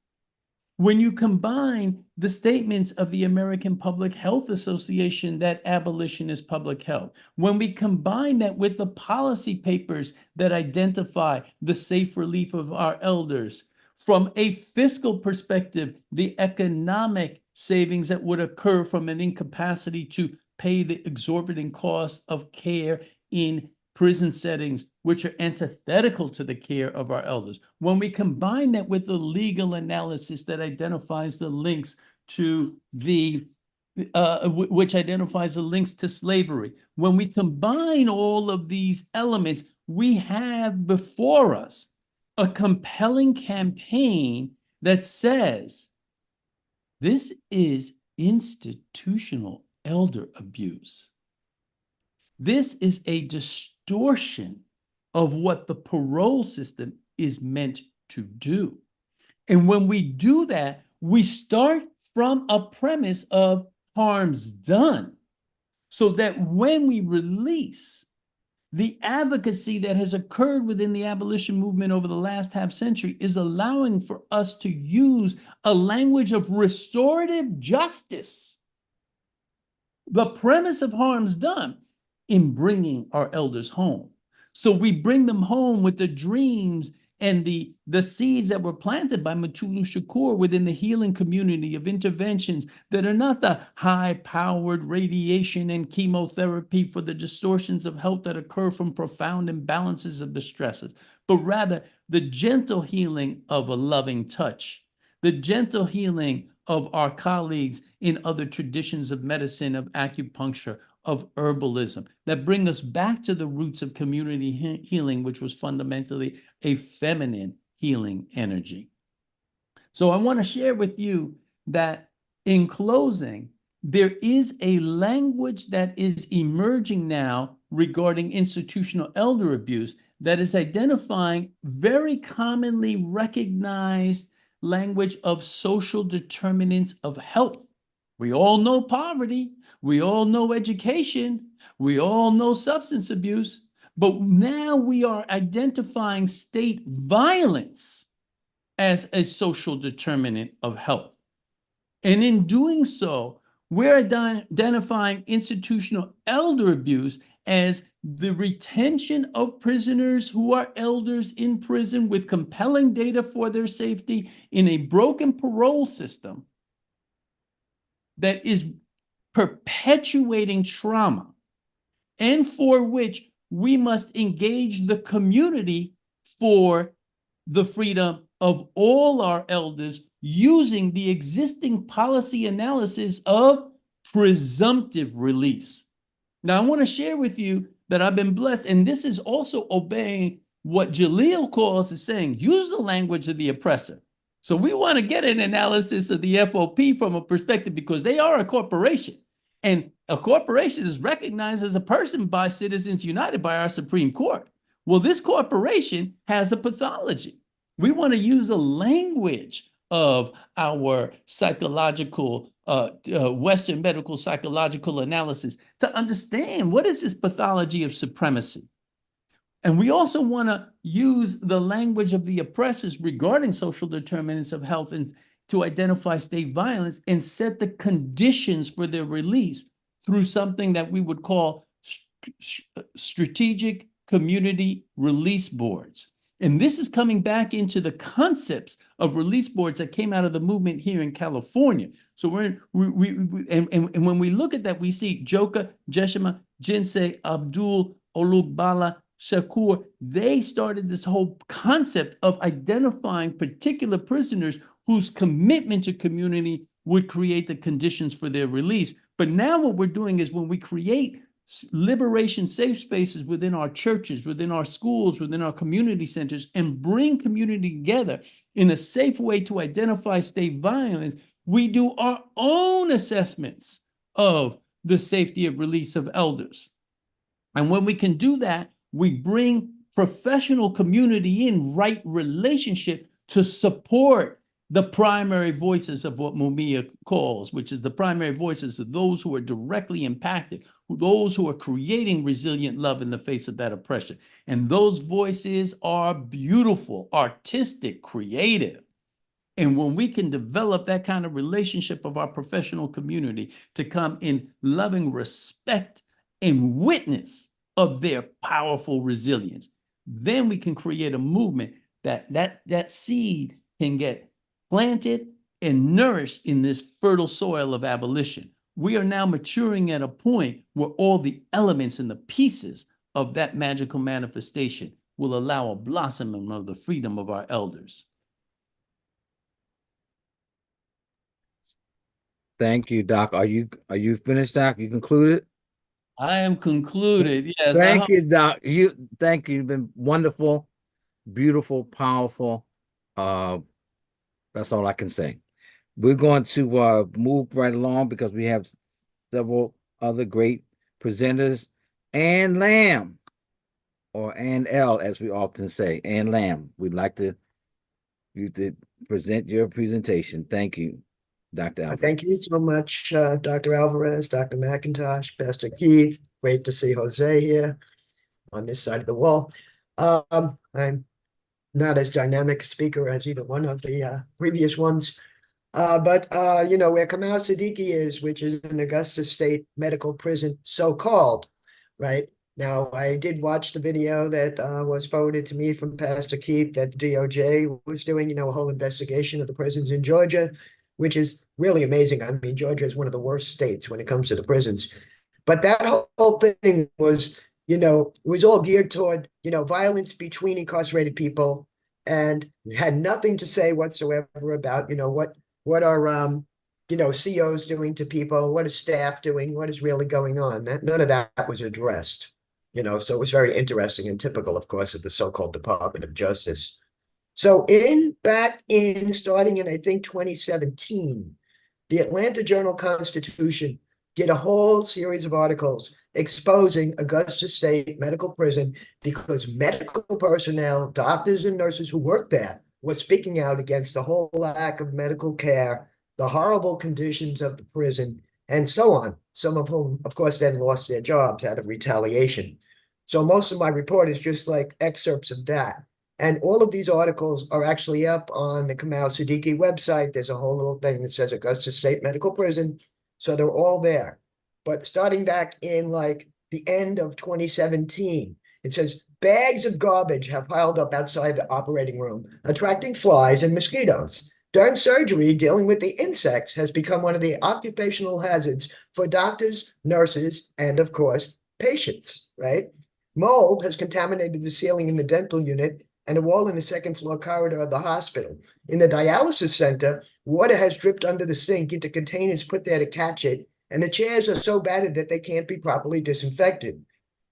When you combine the statements of the American Public Health Association that abolition is public health, when we combine that with the policy papers that identify the safe relief of our elders, from a fiscal perspective, the economic savings that would occur from an incapacity to pay the exorbitant cost of care in prison settings, which are antithetical to the care of our elders. When we combine that with the legal analysis that identifies the links to which identifies the links to slavery, when we combine all of these elements, we have before us a compelling campaign that says this is institutional elder abuse. This is a distortion of what the parole system is meant to do. And when we do that, we start from a premise of harm's done, so that when we release the advocacy that has occurred within the abolition movement over the last half century is allowing for us to use a language of restorative justice. The premise of harm's done in bringing our elders home. So we bring them home with the dreams and the seeds that were planted by Mutulu Shakur within the healing community of interventions that are not the high-powered radiation and chemotherapy for the distortions of health that occur from profound imbalances of the stresses, but rather the gentle healing of a loving touch, the gentle healing of our colleagues in other traditions of medicine, of acupuncture, of herbalism, that bring us back to the roots of community healing, which was fundamentally a feminine healing energy. So I want to share with you that in closing, there is a language that is emerging now regarding institutional elder abuse that is identifying very commonly recognized language of social determinants of health. We all know poverty, we all know education, we all know substance abuse, but now we are identifying state violence as a social determinant of health. And in doing so, we're identifying institutional elder abuse as the retention of prisoners who are elders in prison with compelling data for their safety in a broken parole system that is perpetuating trauma, and for which we must engage the community for the freedom of all our elders using the existing policy analysis of presumptive release. Now, I want to share with you that I've been blessed, and this is also obeying what Jaleel calls is saying, use the language of the oppressor. So we want to get an analysis of the FOP from a perspective because they are a corporation. And a corporation is recognized as a person by Citizens United, by our Supreme Court. Well, this corporation has a pathology. We want to use the language of our psychological, Western medical psychological analysis to understand what is this pathology of supremacy. And we also want to use the language of the oppressors regarding social determinants of health and to identify state violence and set the conditions for their release through something that we would call strategic community release boards. And this is coming back into the concepts of release boards that came out of the movement here in California. So and when we look at that, we see Joka, Jeshima, Jinsei, Abdul, Olugbala, Shakur. They started this whole concept of identifying particular prisoners whose commitment to community would create the conditions for their release. But now what we're doing is when we create liberation safe spaces within our churches, within our schools, within our community centers, and bring community together in a safe way to identify state violence, we do our own assessments of the safety of release of elders. And when we can do that, we bring professional community in right relationship to support the primary voices of what Mumia calls, which is the primary voices of those who are directly impacted, those who are creating resilient love in the face of that oppression. And those voices are beautiful, artistic, creative. And when we can develop that kind of relationship of our professional community to come in loving respect and witness of their powerful resilience, then we can create a movement that seed can get planted and nourished in this fertile soil of abolition. We are now maturing at a point where all the elements and the pieces of that magical manifestation will allow a blossoming of the freedom of our elders. Thank you, Doc. Are you finished, Doc? You concluded? I am concluded. Yes. Thank you, Doc. Thank you. You've been wonderful, beautiful, powerful. That's all I can say. We're going to move right along because we have several other great presenters. Ann Lamb, or Ann L, as we often say, Ann Lamb. We'd like you to present your presentation. Thank you, Dr. Alvarez. Thank you so much, Dr. Alvarez, Dr. McIntosh, Pastor Keith. Great to see Jose here on this side of the wall. I'm not as dynamic a speaker as either one of the previous ones. But you know, where Kamau Sadiki is, which is an Augusta State Medical Prison, so-called, right? Now, I did watch the video that was forwarded to me from Pastor Keith that the DOJ was doing, you know, a whole investigation of the prisons in Georgia, which is really amazing. I mean, Georgia is one of the worst states when it comes to the prisons. But that whole thing was, you know, it was all geared toward, you know, violence between incarcerated people, and had nothing to say whatsoever about, you know, what are, you know, COs doing to people? What is staff doing? What is really going on? None of that was addressed, you know, so it was very interesting and typical, of course, of the so-called Department of Justice. So starting in, I think, 2017, the Atlanta Journal-Constitution did a whole series of articles exposing Augusta State Medical Prison because medical personnel, doctors and nurses who worked there, was speaking out against the whole lack of medical care, the horrible conditions of the prison, and so on, some of whom, of course, then lost their jobs out of retaliation. So most of my report is just like excerpts of that. And all of these articles are actually up on the Kamau Sadiki website. There's a whole little thing that says Augusta State Medical Prison. So they're all there. But starting back in like the end of 2017, it says, bags of garbage have piled up outside the operating room, attracting flies and mosquitoes. During surgery, dealing with the insects has become one of the occupational hazards for doctors, nurses, and of course, patients, right? Mold has contaminated the ceiling in the dental unit and a wall in the second floor corridor of the hospital. In the dialysis center, water has dripped under the sink into containers put there to catch it, and the chairs are so battered that they can't be properly disinfected.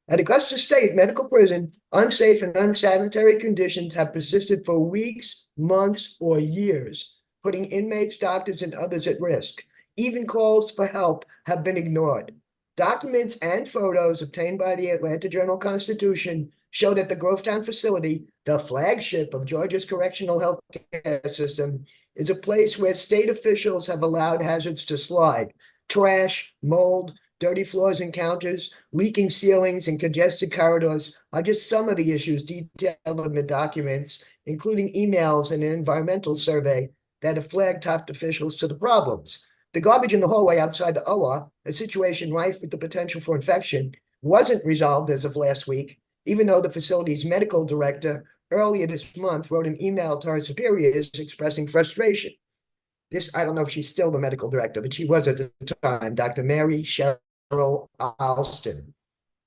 At Augusta State Medical Prison, unsafe and unsanitary conditions have persisted for weeks, months, or years, putting inmates, doctors, and others at risk. Even calls for help have been ignored. Documents and photos obtained by the Atlanta Journal-Constitution show that the Grovetown facility, the flagship of Georgia's correctional health care system, is a place where state officials have allowed hazards to slide. Trash, mold, dirty floors and counters, leaking ceilings, and congested corridors are just some of the issues detailed in the documents, including emails and an environmental survey that have flagged top officials to the problems. The garbage in the hallway outside the OR, a situation rife with the potential for infection, wasn't resolved as of last week, even though the facility's medical director earlier this month, wrote an email to her superiors expressing frustration. This, I don't know if she's still the medical director, but she was at the time, Dr. Mary Cheryl Alston,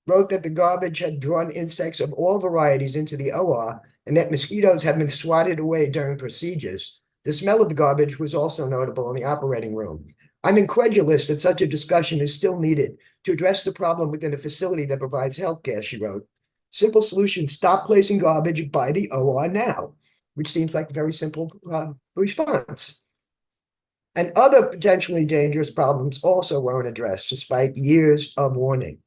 wrote that the garbage had drawn insects of all varieties into the OR and that mosquitoes had been swatted away during procedures. The smell of the garbage was also notable in the operating room. I'm incredulous that such a discussion is still needed to address the problem within a facility that provides healthcare, she wrote. Simple solution, stop placing garbage by the OR now, which seems like a very simple response. And other potentially dangerous problems also weren't addressed despite years of warning.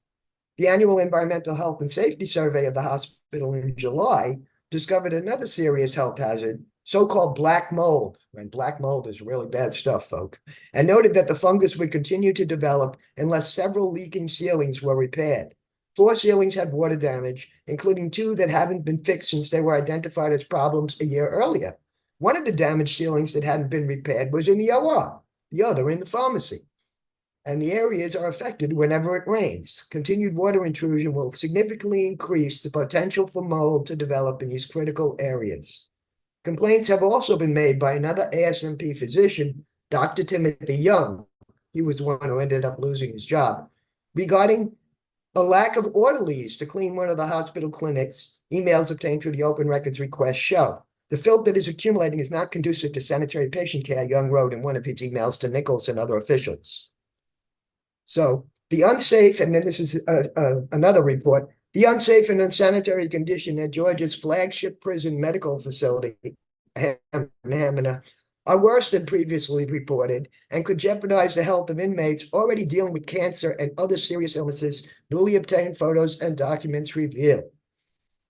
The annual Environmental Health and Safety Survey of the hospital in July discovered another serious health hazard, so-called black mold. And black mold is really bad stuff, folk. And noted that the fungus would continue to develop unless several leaking ceilings were repaired. 4 ceilings had water damage, including 2 that haven't been fixed since they were identified as problems a year earlier. One of the damaged ceilings that hadn't been repaired was in the OR, the other in the pharmacy. And the areas are affected whenever it rains. Continued water intrusion will significantly increase the potential for mold to develop in these critical areas. Complaints have also been made by another ASMP physician, Dr. Timothy Young. He was the one who ended up losing his job, regarding a lack of orderlies to clean one of the hospital clinics. Emails obtained through the open records request show. The filth that is accumulating is not conducive to sanitary patient care, Young wrote in one of his emails to Nichols and other officials. So the unsafe, and then this is another report, the unsafe and unsanitary condition at Georgia's flagship prison medical facility, Hamina, are worse than previously reported and could jeopardize the health of inmates already dealing with cancer and other serious illnesses, newly obtained photos and documents reveal.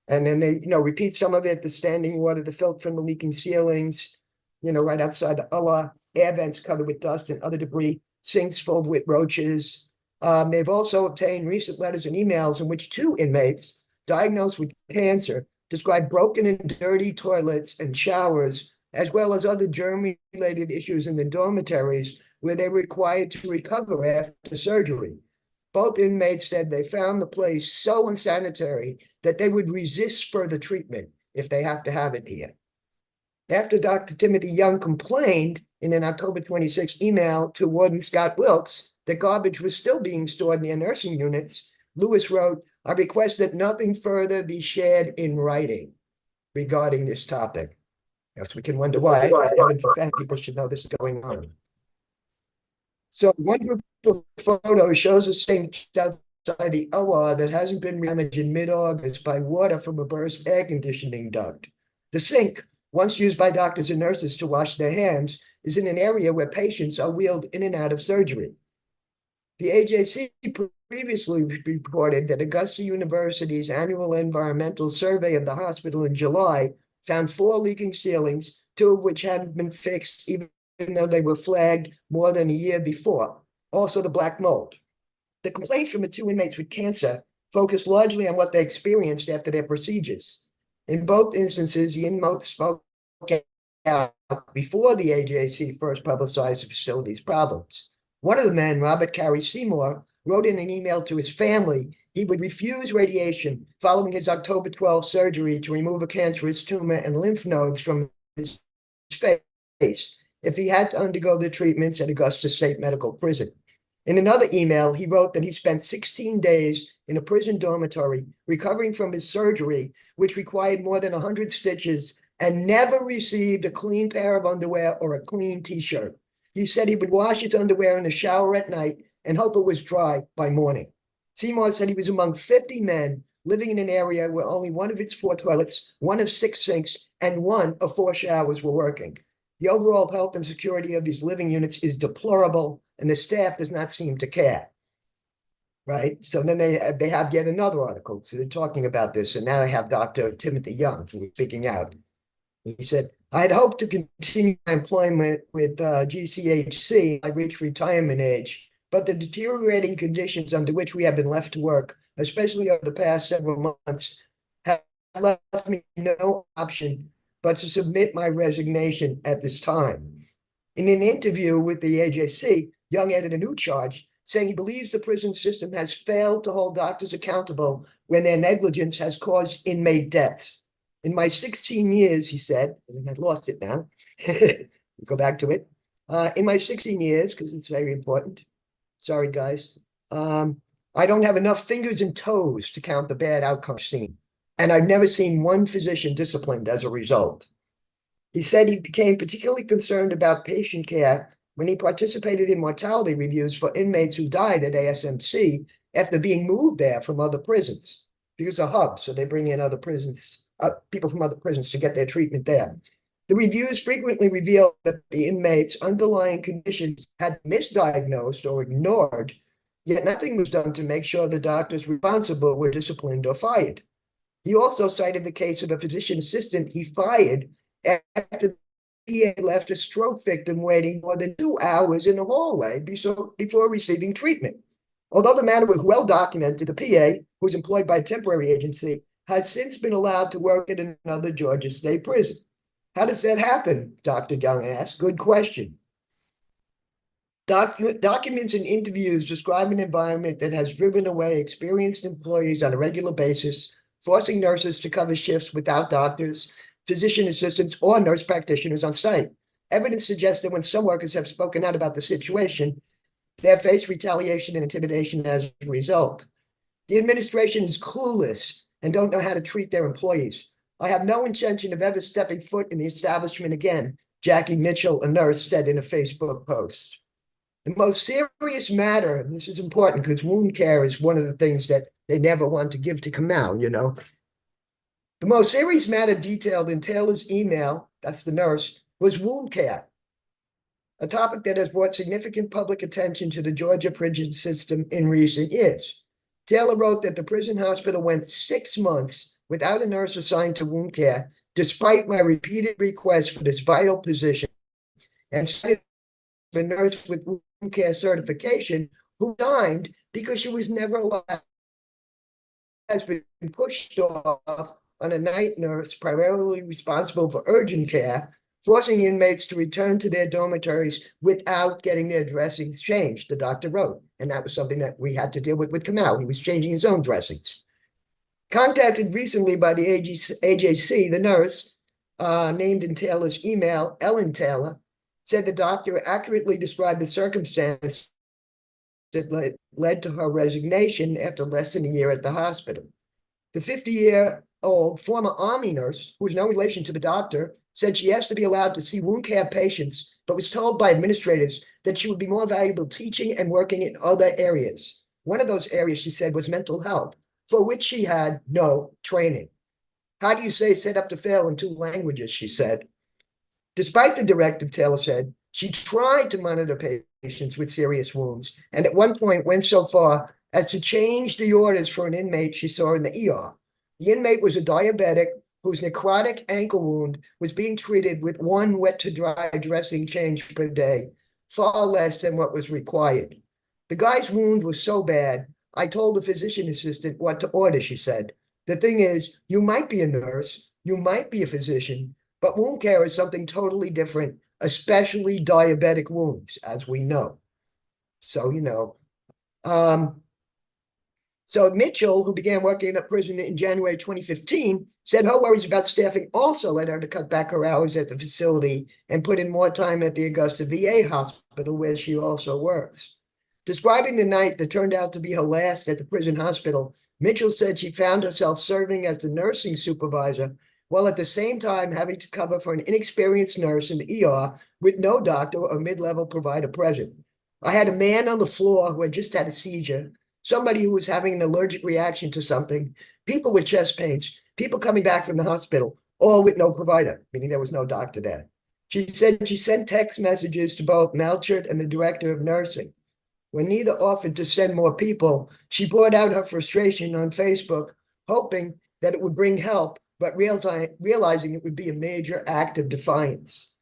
And then they, repeat some of it, the standing water, the filth from the leaking ceilings, right outside the OR, air vents covered with dust and other debris, sinks filled with roaches. They've also obtained recent letters and emails in which 2 inmates diagnosed with cancer describe broken and dirty toilets and showers, as well as other germ-related issues in the dormitories where they were required to recover after surgery. Both inmates said they found the place so unsanitary that they would resist further treatment if they have to have it here. After Dr. Timothy Young complained in an October 26 email to Warden Scott Wilkes that garbage was still being stored near nursing units, Lewis wrote, "I request that nothing further be shared in writing regarding this topic." Yes, we can wonder why. Heaven forbid people should know this is going on. So one group of photos shows a sink outside the OR that hasn't been damaged in mid-August by water from a burst air conditioning duct. The sink, once used by doctors and nurses to wash their hands, is in an area where patients are wheeled in and out of surgery. The AJC previously reported that Augusta University's annual environmental survey of the hospital in July found 4 leaking ceilings, 2 of which hadn't been fixed even though they were flagged more than a year before. Also the black mold. The complaints from the 2 inmates with cancer focused largely on what they experienced after their procedures. In both instances, the inmates spoke out before the AJC first publicized the facility's problems. One of the men, Robert Carey Seymour, wrote in an email to his family he would refuse radiation following his October 12 surgery to remove a cancerous tumor and lymph nodes from his face if he had to undergo the treatments at Augusta State Medical Prison. In another email, he wrote that he spent 16 days in a prison dormitory recovering from his surgery, which required more than 100 stitches, and never received a clean pair of underwear or a clean t-shirt. He said he would wash his underwear in the shower at night and hope it was dry by morning. Seymour said he was among 50 men living in an area where only one of its 4 toilets, 1 of 6 sinks, and 1 of 4 showers were working. The overall health and security of these living units is deplorable, and the staff does not seem to care. Right? So then they have yet another article. So they're talking about this, and now I have Dr. Timothy Young, who is speaking out. He said, "I had hoped to continue my employment with GCHC. I reached retirement age, but the deteriorating conditions under which we have been left to work, especially over the past several months, have left me no option but to submit my resignation at this time." In an interview with the AJC, Young added a new charge, saying he believes the prison system has failed to hold doctors accountable when their negligence has caused inmate deaths. In my 16 years, he said, and I lost it now. Go back to it. In my 16 years, because it's very important. Sorry, guys. I don't have enough fingers and toes to count the bad outcomes seen. And I've never seen one physician disciplined as a result. He said he became particularly concerned about patient care when he participated in mortality reviews for inmates who died at ASMC after being moved there from other prisons. Because a hub, so they bring in other prisons, people from other prisons to get their treatment there. The reviews frequently revealed that the inmates' underlying conditions had misdiagnosed or ignored, yet nothing was done to make sure the doctors responsible were disciplined or fired. He also cited the case of a physician assistant he fired after the PA left a stroke victim waiting more than 2 hours in the hallway before receiving treatment. Although the matter was well documented, the PA, who was employed by a temporary agency, has since been allowed to work at another Georgia state prison. How does that happen? Dr. Young asked. Good question. Documents and interviews describe an environment that has driven away experienced employees on a regular basis, forcing nurses to cover shifts without doctors, physician assistants, or nurse practitioners on site. Evidence suggests that when some workers have spoken out about the situation, they have faced retaliation and intimidation as a result. The administration is clueless and don't know how to treat their employees. I have no intention of ever stepping foot in the establishment again, Jackie Mitchell, a nurse, said in a Facebook post. The most serious matter, and this is important because wound care is one of the things that they never want to give to Kamau, you know. The most serious matter detailed in Taylor's email, that's the nurse, was wound care, a topic that has brought significant public attention to the Georgia prison system in recent years. Taylor wrote that the prison hospital went 6 months without a nurse assigned to wound care, despite my repeated requests for this vital position, and cited a nurse with wound care certification who resigned because she was never allowed, has been pushed off on a night nurse primarily responsible for urgent care, forcing inmates to return to their dormitories without getting their dressings changed, the doctor wrote. And that was something that we had to deal with Kamau. He was changing his own dressings. Contacted recently by the AJC, the nurse, named in Taylor's email, Ellen Taylor, said the doctor accurately described the circumstance that led to her resignation after less than a year at the hospital. The 50-year-old former Army nurse, who was no relation to the doctor, said she asked to be allowed to see wound care patients, but was told by administrators that she would be more valuable teaching and working in other areas. One of those areas, she said, was mental health, for which she had no training. How do you say set up to fail in 2 languages, she said. Despite the directive, Taylor said, she tried to monitor patients with serious wounds, and at one point went so far as to change the orders for an inmate she saw in the ER. The inmate was a diabetic whose necrotic ankle wound was being treated with 1 wet-to-dry dressing change per day, far less than what was required. The guy's wound was so bad, I told the physician assistant what to order, she said. The thing is, you might be a nurse, you might be a physician, but wound care is something totally different, especially diabetic wounds, as we know. So, you know. So Mitchell, who began working at prison in January 2015, said her worries about staffing also led her to cut back her hours at the facility and put in more time at the Augusta VA hospital, where she also works. Describing the night that turned out to be her last at the prison hospital, Mitchell said she found herself serving as the nursing supervisor while at the same time having to cover for an inexperienced nurse in the ER with no doctor or mid-level provider present. I had a man on the floor who had just had a seizure, somebody who was having an allergic reaction to something, people with chest pains, people coming back from the hospital, all with no provider, meaning there was no doctor there. She said she sent text messages to both Melchert and the director of nursing. When neither offered to send more people, she poured out her frustration on Facebook, hoping that it would bring help, but realizing it would be a major act of defiance.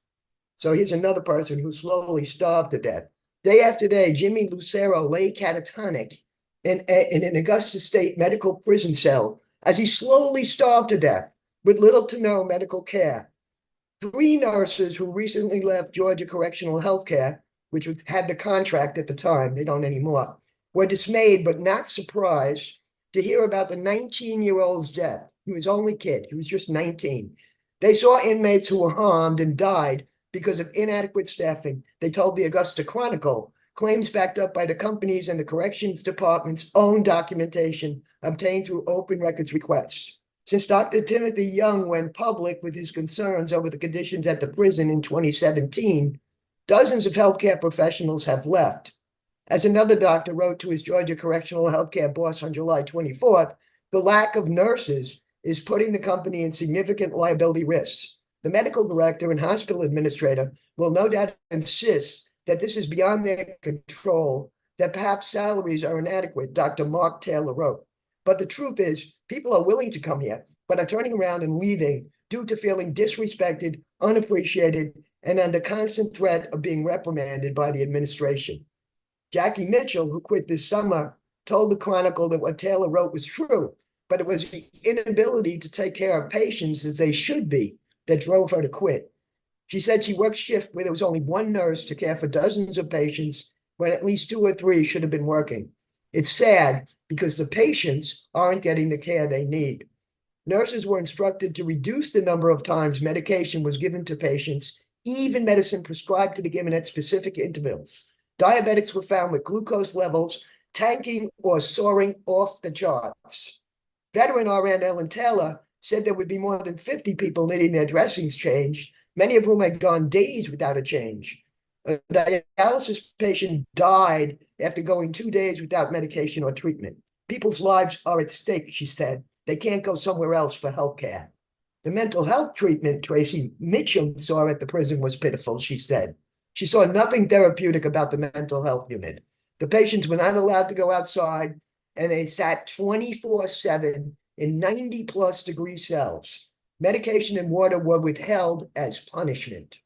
So here's another person who slowly starved to death. Day after day, Jimmy Lucero lay catatonic in an Augusta State medical prison cell as he slowly starved to death with little to no medical care. 3 nurses who recently left Georgia Correctional Healthcare, which had the contract at the time, they don't anymore, were dismayed but not surprised to hear about the 19-year-old's death. He was only a kid. He was just 19. They saw inmates who were harmed and died because of inadequate staffing. They told the Augusta Chronicle, claims backed up by the companies and the corrections department's own documentation obtained through open records requests. Since Dr. Timothy Young went public with his concerns over the conditions at the prison in 2017, dozens of healthcare professionals have left. As another doctor wrote to his Georgia correctional healthcare boss on July 24th, the lack of nurses is putting the company in significant liability risks. The medical director and hospital administrator will no doubt insist that this is beyond their control, that perhaps salaries are inadequate, Dr. Mark Taylor wrote. But the truth is, people are willing to come here, but are turning around and leaving due to feeling disrespected, unappreciated, and under constant threat of being reprimanded by the administration. Jackie Mitchell, who quit this summer, told the Chronicle that what Taylor wrote was true, but it was the inability to take care of patients as they should be that drove her to quit. She said she worked shift where there was only one nurse to care for dozens of patients when at least 2 or 3 should have been working. It's sad because the patients aren't getting the care they need. Nurses were instructed to reduce the number of times medication was given to patients, even medicine prescribed to be given at specific intervals. Diabetics were found with glucose levels tanking or soaring off the charts. Veteran RN Ellen Taylor said there would be more than 50 people needing their dressings changed, many of whom had gone days without a change. A dialysis patient died after going 2 days without medication or treatment. People's lives are at stake, she said. They can't go somewhere else for health care. The mental health treatment Tracy Mitchell saw at the prison was pitiful, she said. She saw nothing therapeutic about the mental health unit. The patients were not allowed to go outside, and they sat 24/7 in 90-plus degree cells. Medication and water were withheld as punishment.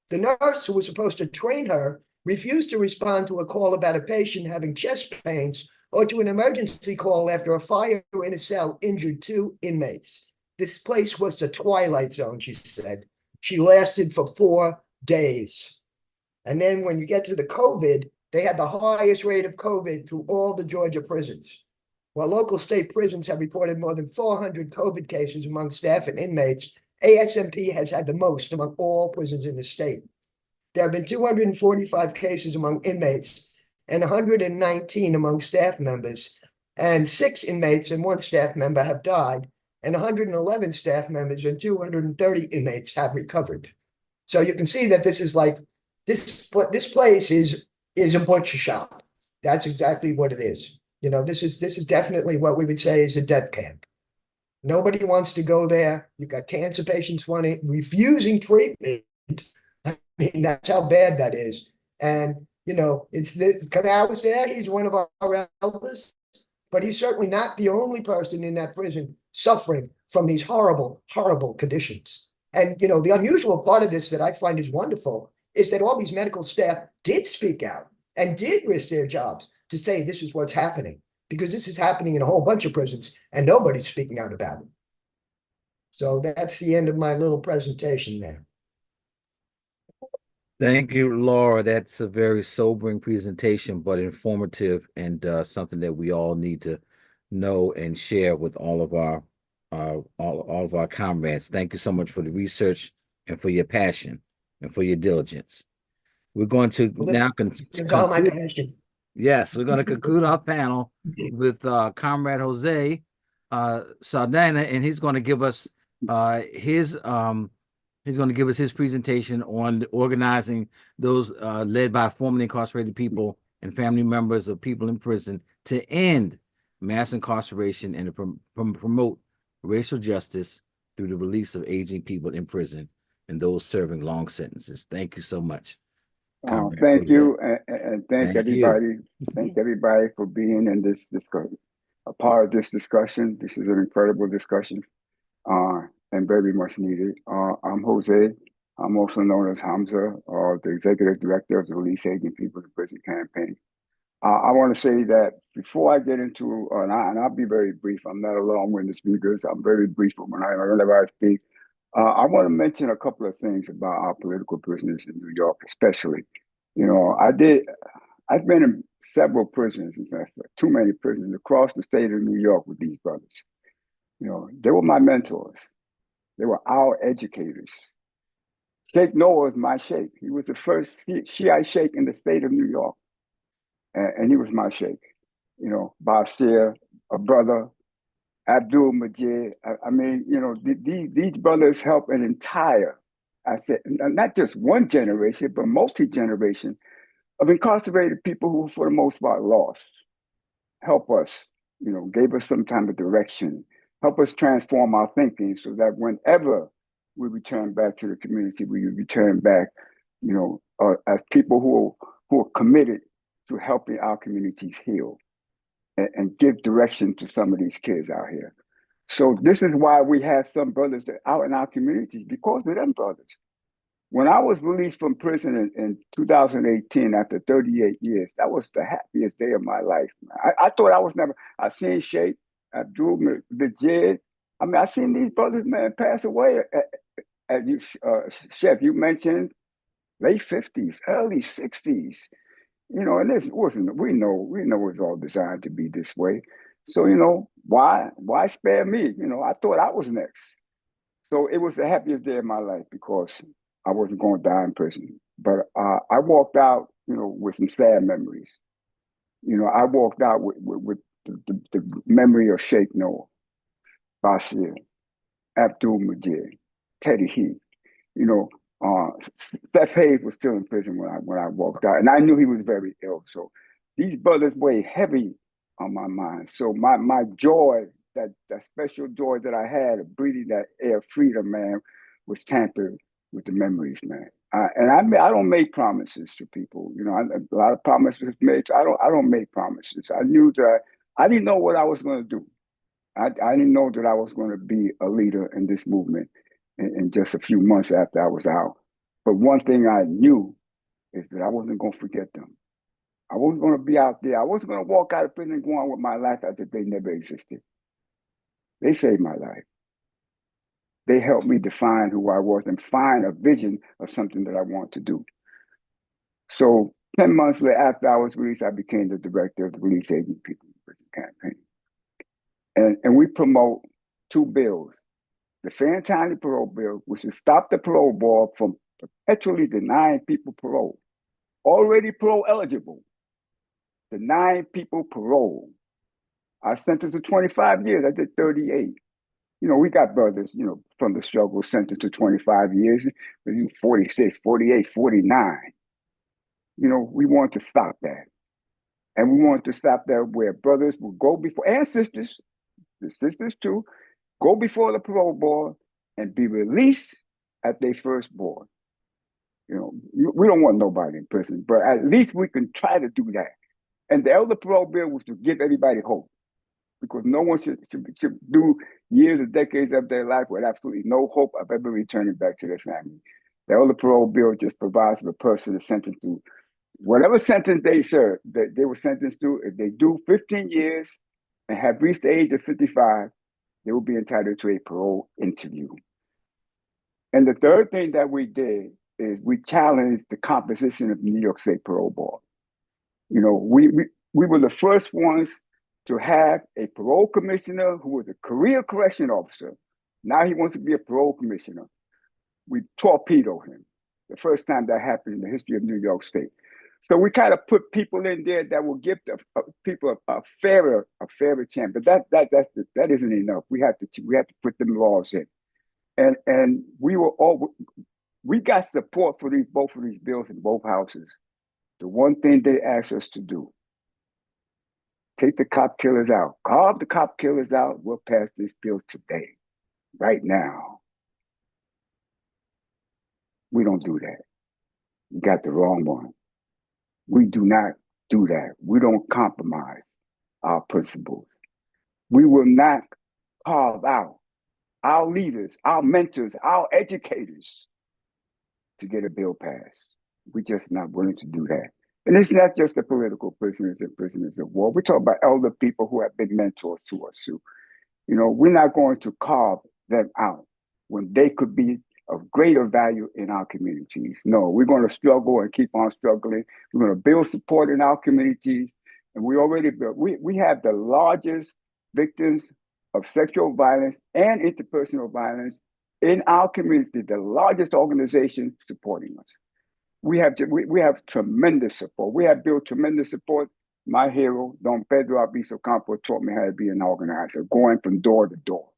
The nurse who was supposed to train her refused to respond to a call about a patient having chest pains or to an emergency call after a fire in a cell injured 2 inmates. This place was the twilight zone, she said. She lasted for 4 days. And then when you get to the COVID, they had the highest rate of COVID through all the Georgia prisons. While local state prisons have reported more than 400 COVID cases among staff and inmates, ASMP has had the most among all prisons in the state. There have been 245 cases among inmates and 119 among staff members, and 6 inmates and 1 staff member have died, and 111 staff members and 230 inmates have recovered. So you can see that this is like, this place is a butcher shop. That's exactly what it is. You know, this is definitely what we would say is a death camp. Nobody wants to go there. You've got cancer patients refusing treatment. I mean, that's how bad that is. And, you know, Kamau was there. He's one of our elders, but he's certainly not the only person in that prison suffering from these horrible, horrible conditions. And, you know, the unusual part of this that I find is wonderful is that all these medical staff did speak out and did risk their jobs to say this is what's happening, because this is happening in a whole bunch of prisons and nobody's speaking out about it. So that's the end of my little presentation there. Thank you, Laura. That's a very sobering presentation, but informative, and something that we all need to know and share with all of our comrades. Thank you so much for the research and for your passion and for your diligence. We're going to now conclude. Yes, we're going to conclude our panel with Comrade Jose Saldana, and he's going to give us his presentation on organizing those led by formerly incarcerated people and family members of people in prison to end mass incarceration and to promote racial justice through the release of aging people in prison and those serving long sentences. Thank you so much. Thank you, and thank everybody. Thank everybody for being in this discussion, a part of this discussion. This is an incredible discussion, and very much needed. I'm Jose. I'm also known as Hamza, the executive director of the Release Aging People in Prison campaign. I want to say that before I get into, and I'll be very brief. I'm not a long-winded speaker. I'm very brief whenever I speak. I want to mention a couple of things about our political prisoners in New York, especially. You know, I've been in several prisons, in fact, too many prisons across the state of New York with these brothers. You know, they were my mentors. They were our educators. Sheikh Noah was my sheikh. He was the first Shiite sheikh in the state of New York. And he was my sheikh. You know, Bashir, a brother, Abdul Majid. I mean, you know, these brothers help an entire, I said, not just one generation, but multi-generation of incarcerated people who, for the most part, lost. Help us, you know, gave us some kind of direction, help us transform our thinking so that whenever we return back to the community, we return back, you know, as people who are committed to helping our communities heal and give direction to some of these kids out here. So this is why we have some brothers that out in our communities, because of them brothers. When I was released from prison in 2018 after 38 years, that was the happiest day of my life. I thought I was never, I seen Sheikh, Abdul Majid. I mean, I seen these brothers, man, pass away. Shep, you mentioned late 50s, early 60s. You know, and this wasn't, we know it was all designed to be this way. So, you know, why spare me? You know, I thought I was next. So it was the happiest day of my life because I wasn't going to die in prison. But I walked out, you know, with some sad memories. You know, I walked out with the memory of Sheikh Noah, Bashir, Abdul Majid, Teddy Heath. You know, Seth Hayes was still in prison when I walked out, and I knew he was very ill. So these brothers weigh heavy on my mind. So my joy, that special joy that I had of breathing that air of freedom, man, was tampered with the memories, man. And I don't make promises to people. You know, a lot of promises made. I don't make promises. I knew that I didn't know what I was going to do. I didn't know that I was going to be a leader in this movement in just a few months after I was out. But one thing I knew is that I wasn't going to forget them. I wasn't going to be out there. I wasn't going to walk out of prison and go on with my life as if they never existed. They saved my life. They helped me define who I was and find a vision of something that I want to do. So 10 months later, after I was released, I became the director of the Release Aging People in Prison campaign. And we promote two bills. The fair and timely parole bill, which would stop the parole board from perpetually denying people parole. Already parole eligible, denying people parole. I sentenced to 25 years, I did 38. You know, we got brothers, you know, from the struggle sentenced to 25 years, 46, 48, 49. You know, we want to stop that. And we want to stop that where brothers will go before, and sisters, the sisters too, go before the parole board and be released at their first board. You know, we don't want nobody in prison, but at least we can try to do that. And the elder parole bill was to give everybody hope, because no one should do years or decades of their life with absolutely no hope of ever returning back to their family. The elder parole bill just provides for the person to sentence to whatever sentence they serve, that they were sentenced to. If they do 15 years and have reached the age of 55, they will be entitled to a parole interview. And the third thing that we did is we challenged the composition of the New York State Parole Board. You know, we were the first ones to have a parole commissioner who was a career correction officer. Now he wants to be a parole commissioner. We torpedoed him. The first time that happened in the history of New York State. So we kind of put people in there that will give the people a fairer chance. But that isn't enough. We have to put them laws in. And we got support for both of these bills in both houses. The one thing they asked us to do, take the cop killers out. Carve the cop killers out. We'll pass this bill today, right now. We don't do that. You got the wrong one. We do not do that. We don't compromise our principles. We will not carve out our leaders, our mentors, our educators to get a bill passed. We're just not willing to do that. And it's not just the political prisoners and prisoners of war. We're talking about elder people who have been mentors to us too. You know, we're not going to carve them out when they could be of greater value in our communities. No, we're going to struggle and keep on struggling. We're going to build support in our communities. And we already built, we have the largest victims of sexual violence and interpersonal violence in our community, the largest organization supporting us. We have tremendous support. We have built tremendous support. My hero, Don Pedro Abusive, taught me how to be an organizer, going from door to door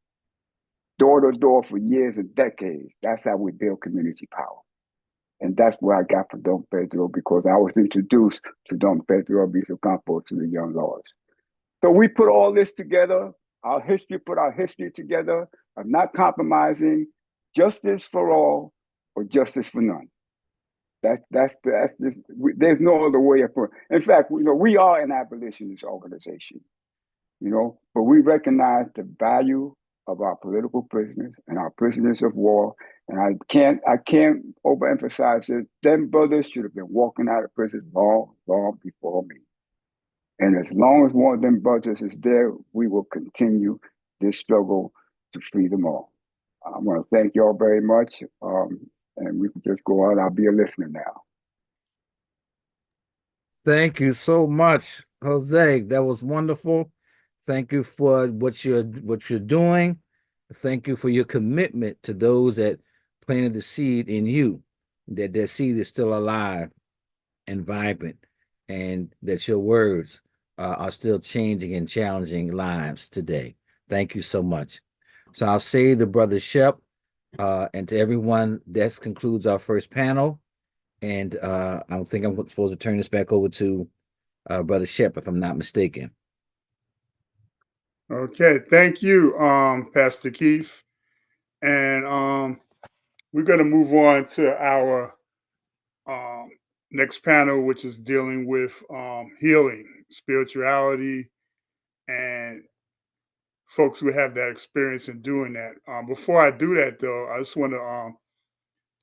to door for years and decades. That's how we build community power. And that's what I got from Don Pedro, because I was introduced to Don Pedro Abusive to the young lawyers. So we put all this together, put our history together of not compromising, justice for all or justice for none. There's no other way of putting it. In fact, we are an abolitionist organization, but we recognize the value of our political prisoners and our prisoners of war. And I can't overemphasize this. Them brothers should have been walking out of prison long before me. And as long as one of them brothers is there, we will continue this struggle to free them all. I want to thank y'all very much. And we can just go on. I'll be a listener now. Thank you so much, Jose. That was wonderful. Thank you for what you're doing. Thank you for your commitment to those that planted the seed in you, that seed is still alive and vibrant, and that your words are still changing and challenging lives today. Thank you so much. So I'll say to Brother Shep and to everyone, this concludes our first panel. And I think I'm supposed to turn this back over to Brother Shep, if I'm not mistaken. Okay, thank you, Pastor Keith. And we're going to move on to our next panel, which is dealing with healing, spirituality, and folks who have that experience in doing that. Before I do that, though, I just want to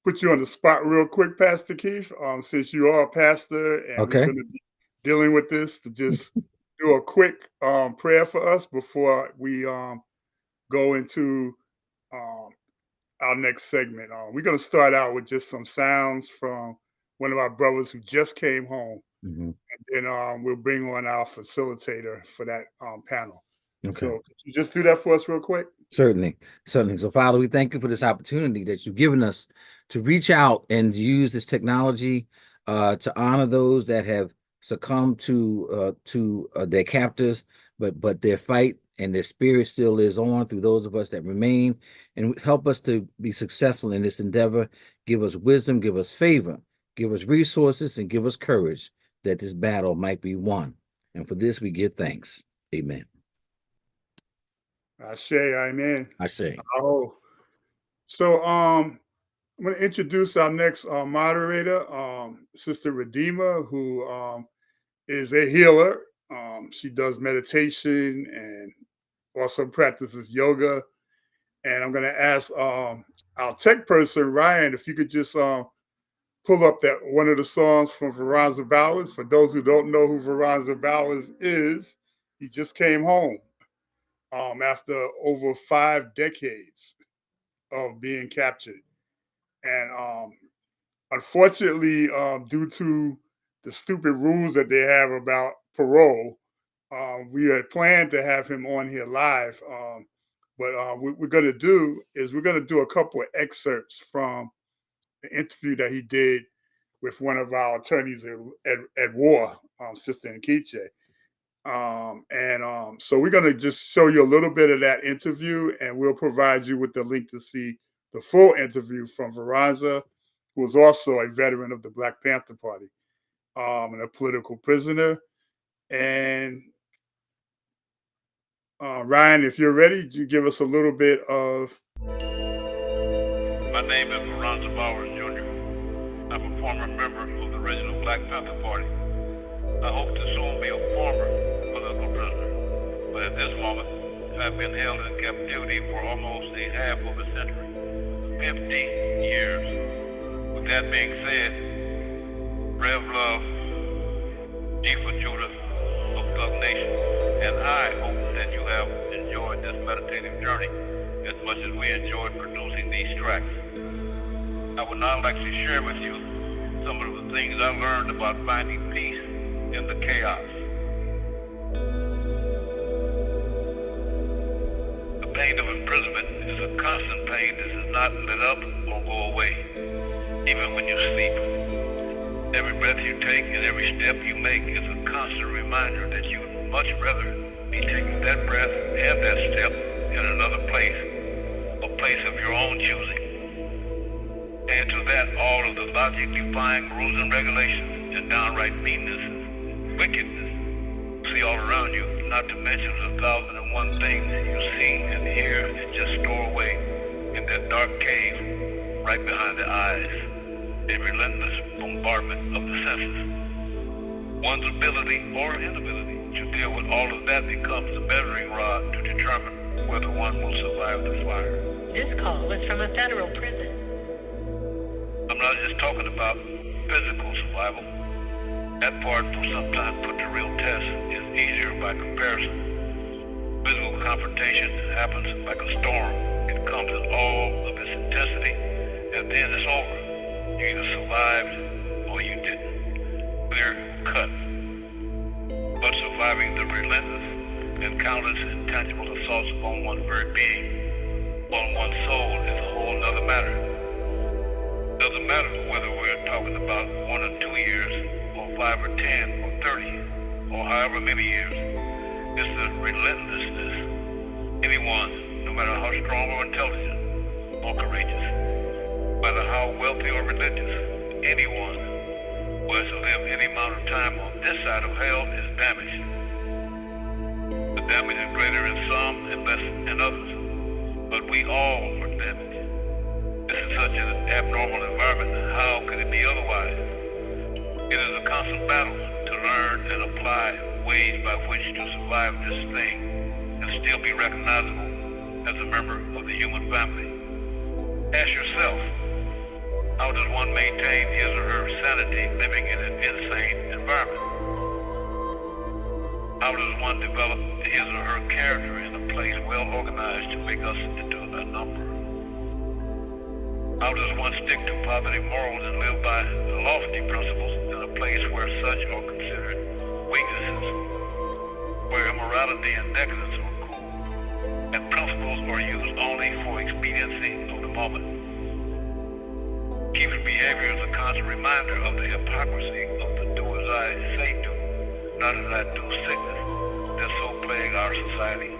put you on the spot real quick, Pastor Keith, since you are a pastor and Okay. we're going to be dealing with this, to just do a quick prayer for us before we go into our next segment. We're going to start out with just some sounds from one of our brothers who just came home. Mm-hmm. And then we'll bring on our facilitator for that panel. Okay. So could you just do that for us real quick? Certainly. So, Father, we thank you for this opportunity that you've given us to reach out and use this technology to honor those that have succumbed to their captors, but their fight and their spirit still lives on through those of us that remain, and help us to be successful in this endeavor. Give us wisdom, give us favor, give us resources, and give us courage that this battle might be won. And for this, we give thanks. Amen. Ashe, amen. Ashe. Oh, so I'm going to introduce our next moderator, Sister Redeemer, who is a healer. She does meditation and also practices yoga. And I'm going to ask our tech person, Ryan, if you could just pull up that one of the songs from Veronza Bowers. For those who don't know who Veronza Bowers is, he just came home after over 5 decades of being captured. And unfortunately, due to the stupid rules that they have about parole, we had planned to have him on here live. But what we're going to do is we're going to do a couple of excerpts from the interview that he did with one of our attorneys at war, Sister Nkeche. So we're going to just show you a little bit of that interview, and we'll provide you with the link to see the full interview from Veronza, who was also a veteran of the Black Panther Party and a political prisoner. And Ryan, if you're ready, you give us a little bit of. My name is Veronza Bowers Jr. I'm a former member of the original Black Panther Party. I hope to soon be a former political prisoner, but at this moment, I've been held in captivity for almost a half of a century, 50 years. With that being said, Rev Love, Chief of Judah of Thug Nation, and I hope that you have enjoyed this meditative journey as much as we enjoyed producing these tracks. I would now like to share with you some of the things I learned about finding peace in the chaos. pain of imprisonment is a constant pain that does not let up or go away, even when you sleep. Every breath you take and every step you make is a constant reminder that you would much rather be taking that breath and that step in another place, a place of your own choosing. Add to that all of the logic-defying rules and regulations and downright meanness and wickedness you see all around you, not to mention the 1,001 things you see and hear and just store away in that dark cave right behind the eyes. A relentless bombardment of the senses. One's ability or inability to deal with all of that becomes the measuring rod to determine whether one will survive the fire. This call was from a federal prison. I'm not just talking about physical survival. That part will sometimes put to real test is easier by comparison. Physical confrontation happens like a storm. It comes in all of its intensity, and then it's over. You either survived or you didn't. Clear cut. But surviving the relentless and countless intangible assaults upon one's very being, on one's soul, is a whole nother matter. Doesn't matter whether we're talking about 1 or 2 years, or 5 or 10 or 30, or however many years. It's the relentlessness. Anyone, no matter how strong or intelligent or courageous, no matter how wealthy or religious, anyone who has to live any amount of time on this side of hell is damaged. The damage is greater in some and less in others, but we all are damaged. This is such an abnormal environment. How could it be otherwise? It is a constant battle to learn and apply ways by which to survive this thing and still be recognizable as a member of the human family. Ask yourself, how does one maintain his or her sanity living in an insane environment? How does one develop his or her character in a place well organized to make us into a number? How does one stick to positive morals and live by lofty principles in a place where such are considered weaknesses, where immorality and decadence are cool, and principles are used only for expediency of the moment? Keeping behavior is a constant reminder of the hypocrisy of the do as I say do, not as I do sickness that so plague our society.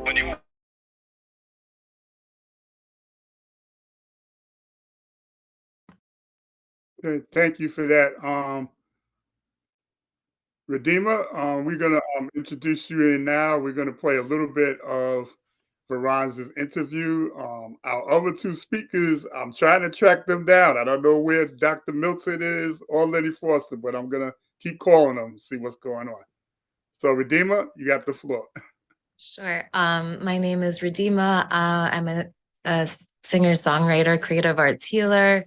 When you Thank you for that, Redeemer. We're going to introduce you in now. We're going to play a little bit of Veron's interview. Our other two speakers, I'm trying to track them down. I don't know where Dr. Milton is or Lenny Foster, but I'm going to keep calling them, see what's going on. So, Redeemer, you got the floor. Sure. My name is Redeema. I'm a singer-songwriter, creative arts healer.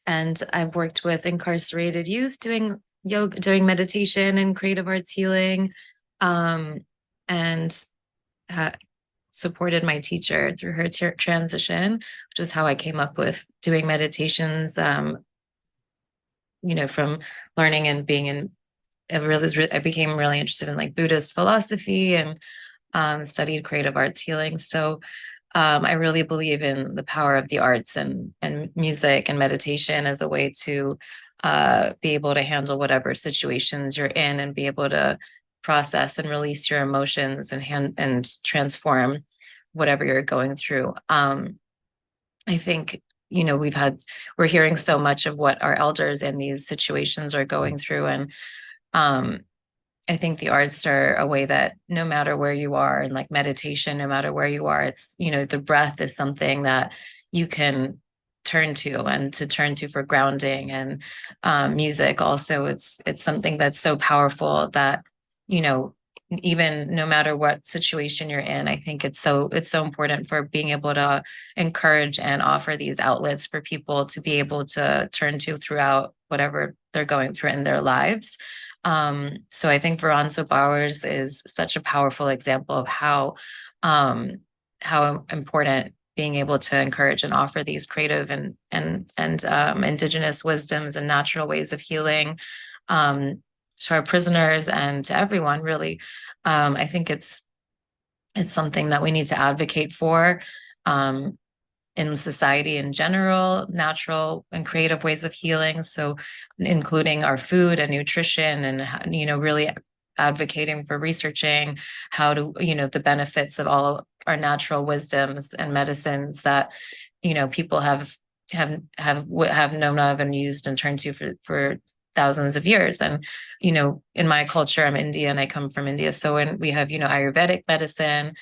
And I've worked with incarcerated youth doing yoga, doing meditation and creative arts healing, and supported my teacher through her transition, which is how I came up with doing meditations, from learning and being in, I became really interested in like Buddhist philosophy and studied creative arts healing. So I really believe in the power of the arts and music and meditation as a way to be able to handle whatever situations you're in and be able to process and release your emotions and transform whatever you're going through. I think, we're hearing so much of what our elders in these situations are going through. And I think the arts are a way that no matter where you are, and like meditation, no matter where you are, it's, the breath is something that you can turn to for grounding. And music also, it's something that's so powerful that, even no matter what situation you're in, I think it's so important for being able to encourage and offer these outlets for people to be able to turn to throughout whatever they're going through in their lives. So I think Veronzo Bowers is such a powerful example of how important being able to encourage and offer these creative and indigenous wisdoms and natural ways of healing our prisoners and to everyone, really. I think it's something that we need to advocate for in society in general, natural and creative ways of healing. So including our food and nutrition, and, you know, really advocating for researching how to, you know, the benefits of all our natural wisdoms and medicines that, you know, people have known of and used and turned to for thousands of years. And, you know, in my culture, I'm Indian, I come from India. So when we have, you know, Ayurvedic medicine,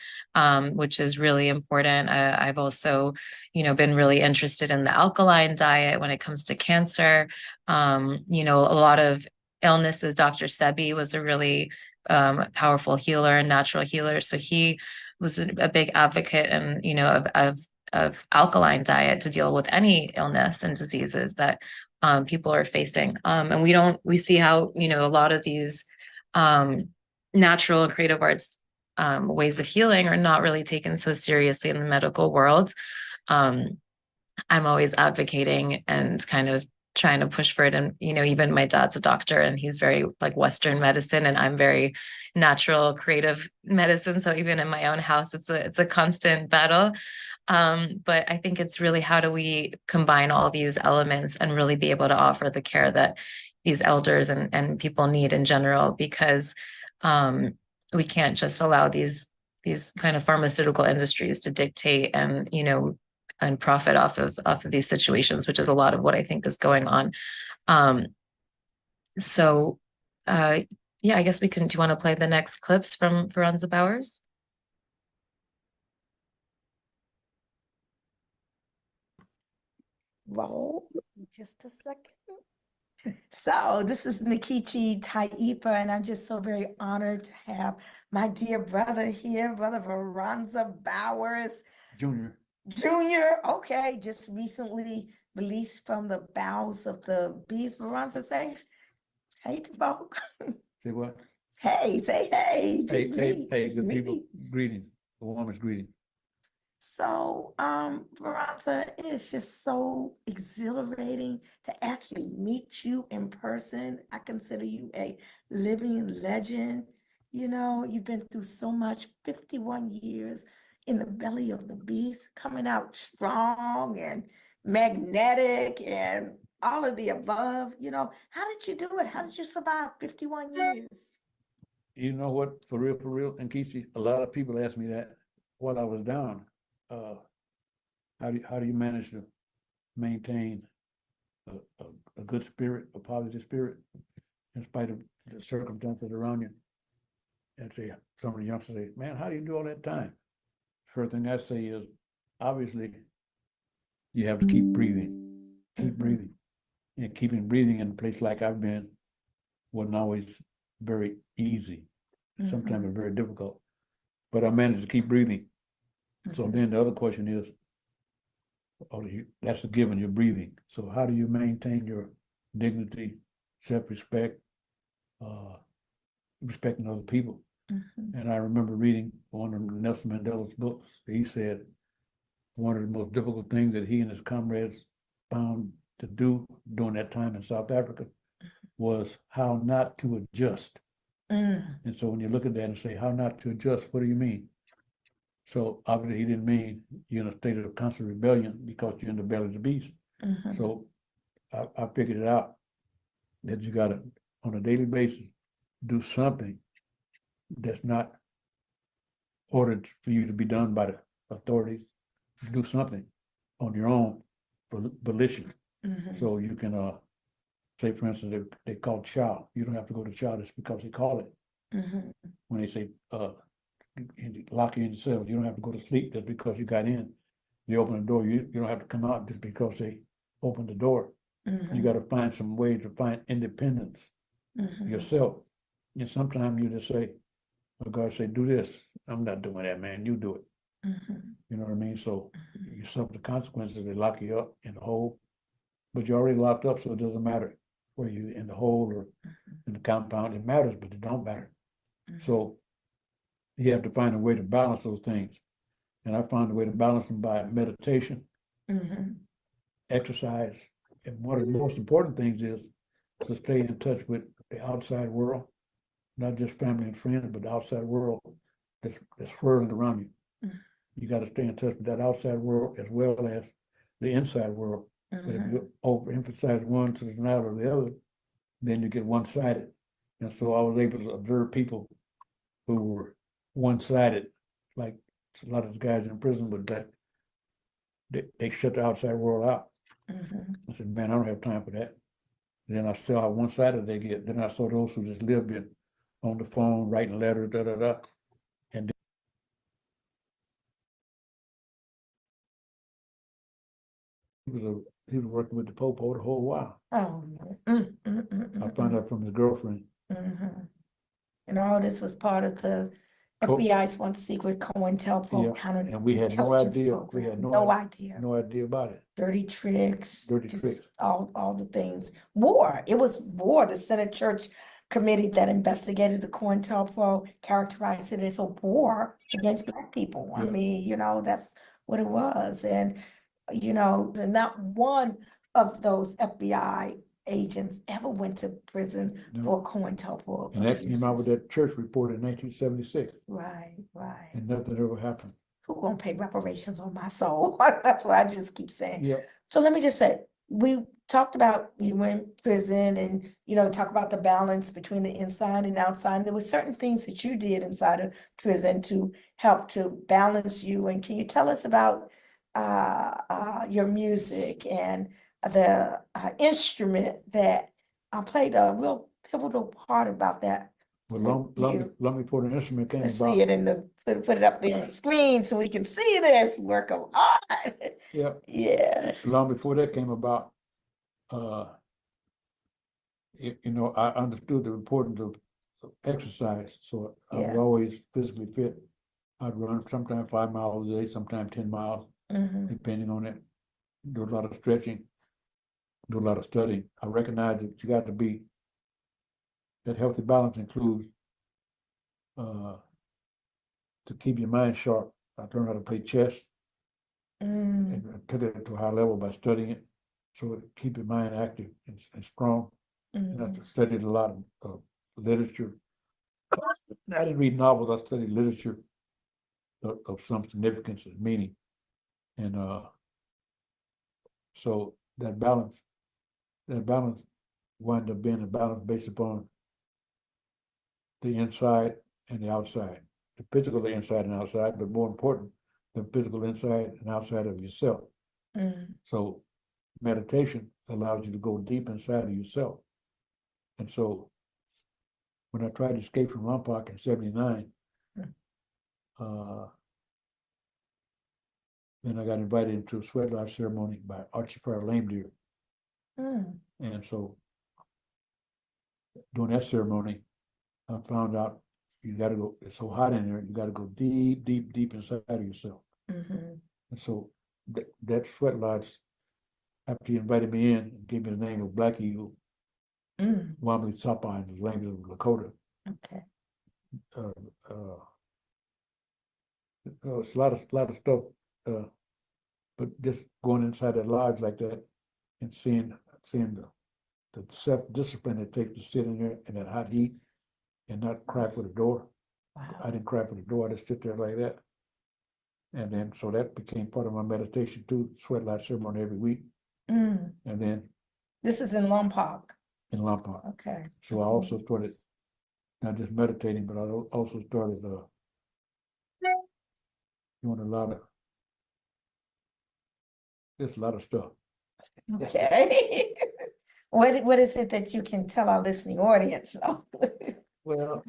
which is really important. I've also, you know, been really interested in the alkaline diet when it comes to cancer. You know, a lot of illnesses, Dr. Sebi was a really powerful healer and natural healer. So he was a big advocate and, you know, of alkaline diet to deal with any illness and diseases that people are facing. And we see how, you know, a lot of these natural and creative arts ways of healing are not really taken so seriously in the medical world. I'm always advocating and kind of trying to push for it. And, you know, even my dad's a doctor and he's very like Western medicine, and I'm very natural, creative medicine. So even in my own house, it's a constant battle. But I think it's really, how do we combine all these elements and really be able to offer the care that these elders and people need in general, because we can't just allow these kind of pharmaceutical industries to dictate and, you know, and profit off of these situations, which is a lot of what I think is going on. So yeah, I guess do you want to play the next clips from Veranza Bowers? Roll, just a second. So this is Nikichi Taifa, and I'm just so very honored to have my dear brother here, Brother Veranza Bowers. Junior, okay, just recently released from the bowels of the beast. Veranza, say hey to folk. Say what? Hey, say hey. Hey, good people. Greeting. The warmest greeting. So, Veranza, it is just so exhilarating to actually meet you in person. I consider you a living legend. You know, you've been through so much, 51 years in the belly of the beast, coming out strong and magnetic and all of the above. You know, how did you do it? How did you survive 51 years? You know what, for real, and Kichi, a lot of people ask me that while I was down. How do you manage to maintain a good spirit, a positive spirit, in spite of the circumstances around you? And say, some of the youngsters say, man, how do you do all that time? First thing I say is, obviously, you have to keep breathing, and keeping breathing in a place like I've been wasn't always very easy. Sometimes it's very difficult, but I managed to keep breathing. So then the other question is, that's a given, you're breathing. So how do you maintain your dignity, self-respect, respecting other people? And I remember reading one of Nelson Mandela's books. He said one of the most difficult things that he and his comrades found to do during that time in South Africa was how not to adjust. And so when you look at that and say, how not to adjust, what do you mean? So obviously he didn't mean you're in a state of constant rebellion because you're in the belly of the beast. So I figured it out that you gotta, on a daily basis, do something that's not ordered for you to be done by the authorities. Do something on your own for volition. So you can say, for instance, they call chow. You don't have to go to chow just because they call it. When they say lock you in the cell, you don't have to go to sleep just because you got in. You open the door, you don't have to come out just because they opened the door. You got to find some way to find independence yourself. And sometimes you just say, oh, God say, do this. I'm not doing that, man. You do it. You know what I mean? So you suffer the consequences. They lock you up in the hole, but you're already locked up, so it doesn't matter whether you're in the hole or in the compound. It matters, but it don't matter. So you have to find a way to balance those things. And I found a way to balance them by meditation, exercise. And one of the most important things is to stay in touch with the outside world, not just family and friends, but the outside world that's swirling around you. You got to stay in touch with that outside world as well as the inside world. But if you overemphasize one to the denial of the other, then you get one-sided. And so I was able to observe people who were one-sided, like a lot of the guys in prison, but that they shut the outside world out. I said, man, I don't have time for that. Then I saw how one-sided they get. Then I saw those who just lived in on the phone, writing letters, and he was working with the Popo the whole while. Oh, I found out from his girlfriend. And all this was part of the FBI's one secret COINTELPRO kind of and we had no idea. We had no idea about it. Dirty tricks. Dirty tricks. All the things. War. It was war. The Senate Church Committee that investigated the COINTELPRO characterized it as a war against Black people. I mean, you know, that's what it was. And, you know, not one of those FBI agents ever went to prison for COINTELPRO. And that came out with that church report in 1976. Right. And nothing ever happened. Who gonna pay reparations on my soul? That's what I just keep saying. Yeah. So let me just say, we talked about you were in prison and, you know, talk about the balance between the inside and outside. There were certain things that you did inside of prison to help to balance you. And can you tell us about your music and the instrument that played a real pivotal part about that? Well, long before the instrument came Let's about. see it in the, put it up there on the screen so we can see this work of art. Yeah. Yeah. Long before that came about, you know, I understood the importance of exercise. So I was always physically fit. I'd run sometimes 5 miles a day, sometimes 10 miles, depending on it. Do a lot of stretching, do a lot of studying. I recognize that you got to be, that healthy balance includes to keep your mind sharp. I learned how to play chess and I took it to a high level by studying it. So it keep your mind active and strong. And I studied a lot of literature. I didn't read novels, I studied literature of some significance and meaning. And so that balance wound up being a balance based upon the inside and the outside, the physical inside and outside, but more important, the physical inside and outside of yourself. So meditation allows you to go deep inside of yourself. And so when I tried to escape from Lompoc in 79, then I got invited into a sweat lodge ceremony by Archie's Lame Deer. And so during that ceremony, I found out you got to go, it's so hot in there, you got to go deep, deep, deep inside of yourself. And so that sweat lodge, after he invited me in, gave me the name of Black Eagle, Wamli Sapa in the language of Lakota. Okay. It's a lot of stuff, but just going inside that lodge like that and seeing the self-discipline it takes to sit in there in that hot heat and not cry for the door. I didn't cry for the door, I just sit there like that. And then, so that became part of my meditation too, sweat lodge ceremony every week. And then. This is in Lompoc. In Lompoc. Okay. So I also started not just meditating, but I also started doing a lot of stuff. Okay. What is it that you can tell our listening audience? Well,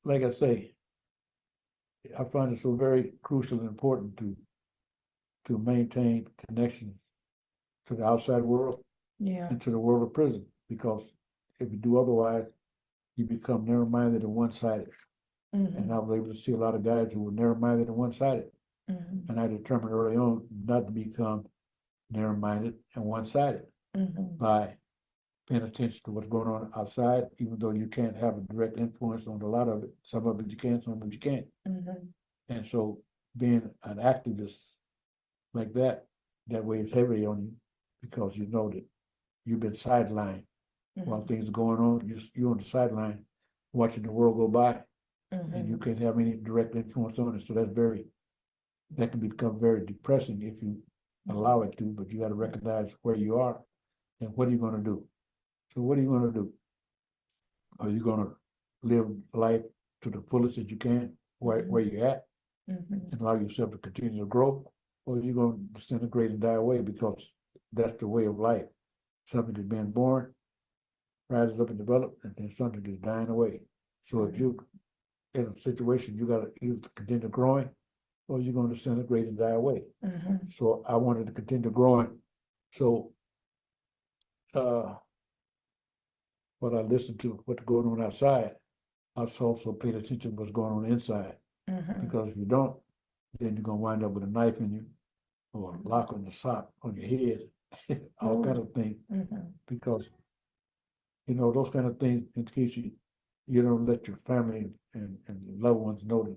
like I say, I find it so very crucial and important to maintain connection to the outside world and to the world of prison, because if you do otherwise, you become narrow-minded and one-sided. And I was able to see a lot of guys who were narrow-minded and one-sided. And I determined early on not to become narrow-minded and one-sided by paying attention to what's going on outside, even though you can't have a direct influence on a lot of it. Some of it you can, some of it you can't. And so being an activist like that way is heavy on you, because you know that you've been sidelined while things are going on. You're on the sideline watching the world go by, and you can't have any direct influence on it. So that can become very depressing if you allow it to, but you got to recognize where you are and what are you going to do. So what are you going to do? Are you going to live life to the fullest that you can, where you're at, and allow yourself to continue to grow? Or are you going to disintegrate and die away because that's the way of life? Something is being born, rises up and develops, and then something is dying away. So if you in a situation, you got to either continue growing or you're going to disintegrate and die away. So I wanted to continue growing. So when I listened to what's going on outside, I was also paid attention to what's going on inside. Because if you don't, then you're going to wind up with a knife in you or a lock on the sock on your head, all kind of things. Because, you know, those kind of things, in case you don't let your family and loved ones know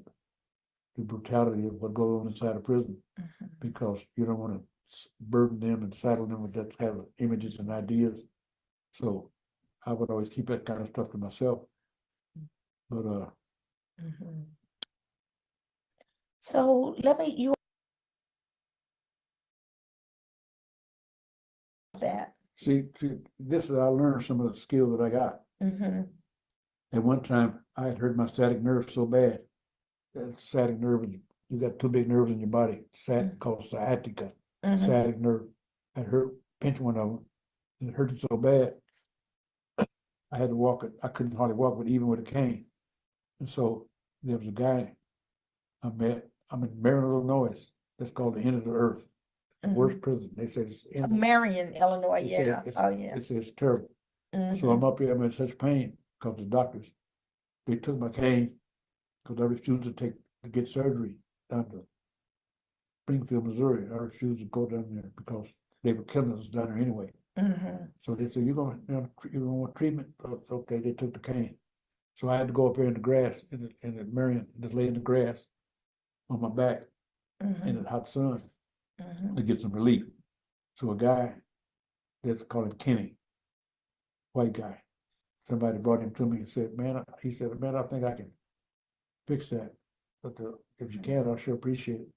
the brutality of what goes on inside a prison, because you don't want to burden them and saddle them with that kind of images and ideas. So I would always keep that kind of stuff to myself. But so you that. See, this is I learned some of the skills that I got. At one time, I had hurt my sciatic nerve so bad. That sciatic nerve, you got two big nerves in your body, called sciatica, sciatic nerve. I hurt, pinched one of them, and it hurted so bad. I had to walk it. I couldn't hardly walk, but even with a cane. And so there was a guy I met. I'm in Marion, Illinois. That's called the end of the earth. The worst prison. They said it's in Marion, Illinois. Yeah. It's terrible. So I'm up here. I'm in such pain because the doctors, they took my cane because I refused to get surgery down to Springfield, Missouri. I refused to go down there because they were killing us down there anyway. So they said, you gonna want treatment? Okay, they took the cane. So I had to go up here in the grass in the Marion, just lay in the grass on my back in the hot sun to get some relief. So a guy, let's call him Kenny, white guy. Somebody brought him to me and said, man, I think I can fix that. But if you can, I sure appreciate it.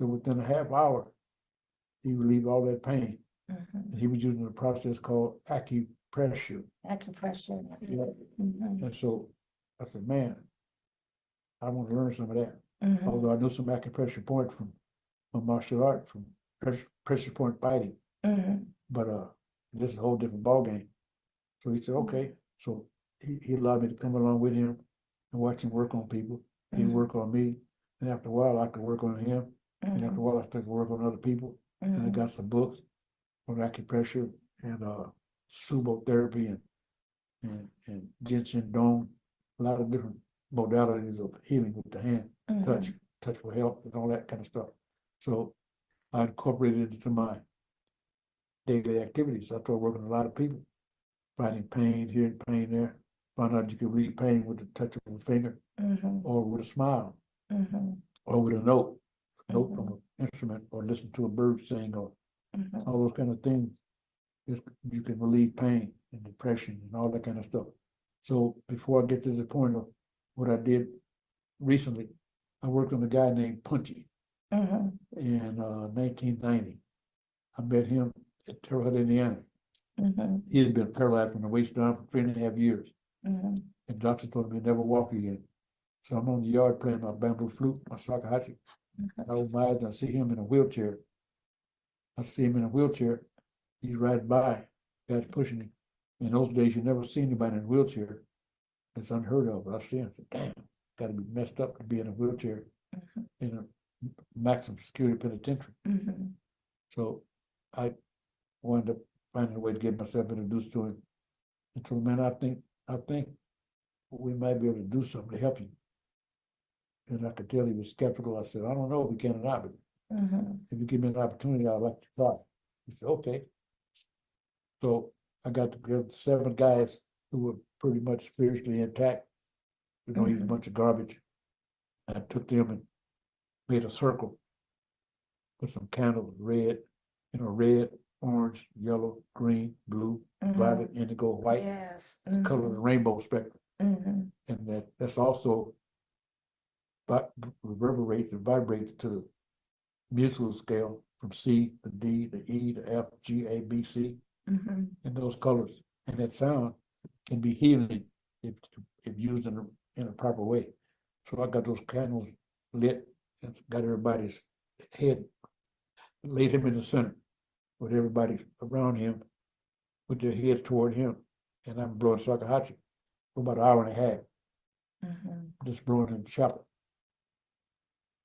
So within a half hour, he relieved all that pain. And he was using a process called acupressure. Acupressure. Yeah. And so I said, man, I want to learn some of that. Although I know some acupressure points from martial arts, from pressure point fighting. But this is a whole different ballgame. So he said, okay. So he allowed me to come along with him and watch him work on people. He'd work on me. And after a while, I could work on him. And after a while, I started to work on other people. And I got some books on acupressure and subo therapy and ginseng dong, a lot of different modalities of healing with the hand, touch for health and all that kind of stuff. So I incorporated it into my daily activities. I started working with a lot of people, finding pain here and pain there. Found out you could relieve pain with the touch of a finger or with a smile or with a note from an instrument, or listen to a bird sing, or all those kind of things. You can relieve pain and depression and all that kind of stuff. So before I get to the point of what I did recently, I worked on a guy named Punchy in 1990. I met him at Terre Haute, Indiana. He had been paralyzed from the waist down for 3.5 years. And doctors told me he'd never walk again. So I'm on the yard playing my bamboo flute, my shakuhachi. I open my eyes and I see him in a wheelchair. He's riding by, guys pushing him. In those days, you never see anybody in a wheelchair. It's unheard of. But I see him and said, damn, got to be messed up to be in a wheelchair in a maximum security penitentiary. So I wound up finding a way to get myself introduced to him. And told him, man, I think we might be able to do something to help you. And I could tell he was skeptical. I said, I don't know if we can or not, but if you give me an opportunity, I'd like to try. He said, okay. So I got together 7 guys who were pretty much spiritually intact. We don't eat a bunch of garbage. I took them and made a circle, put some candles, red, orange, yellow, green, blue, Mhm. violet, indigo, white, Yes. the color of the rainbow spectrum. Mhm. And that's also reverberates and vibrates to the musical scale from C to D to E to F, G, A, B, C, Mhm. and those colors. And that sound can be healing if used in a proper way. So I got those candles lit and got everybody's head, laid him in the center with everybody around him with their heads toward him. And I'm blowing shakuhachi for about an hour and a half, Mhm. just blowing in the chapel.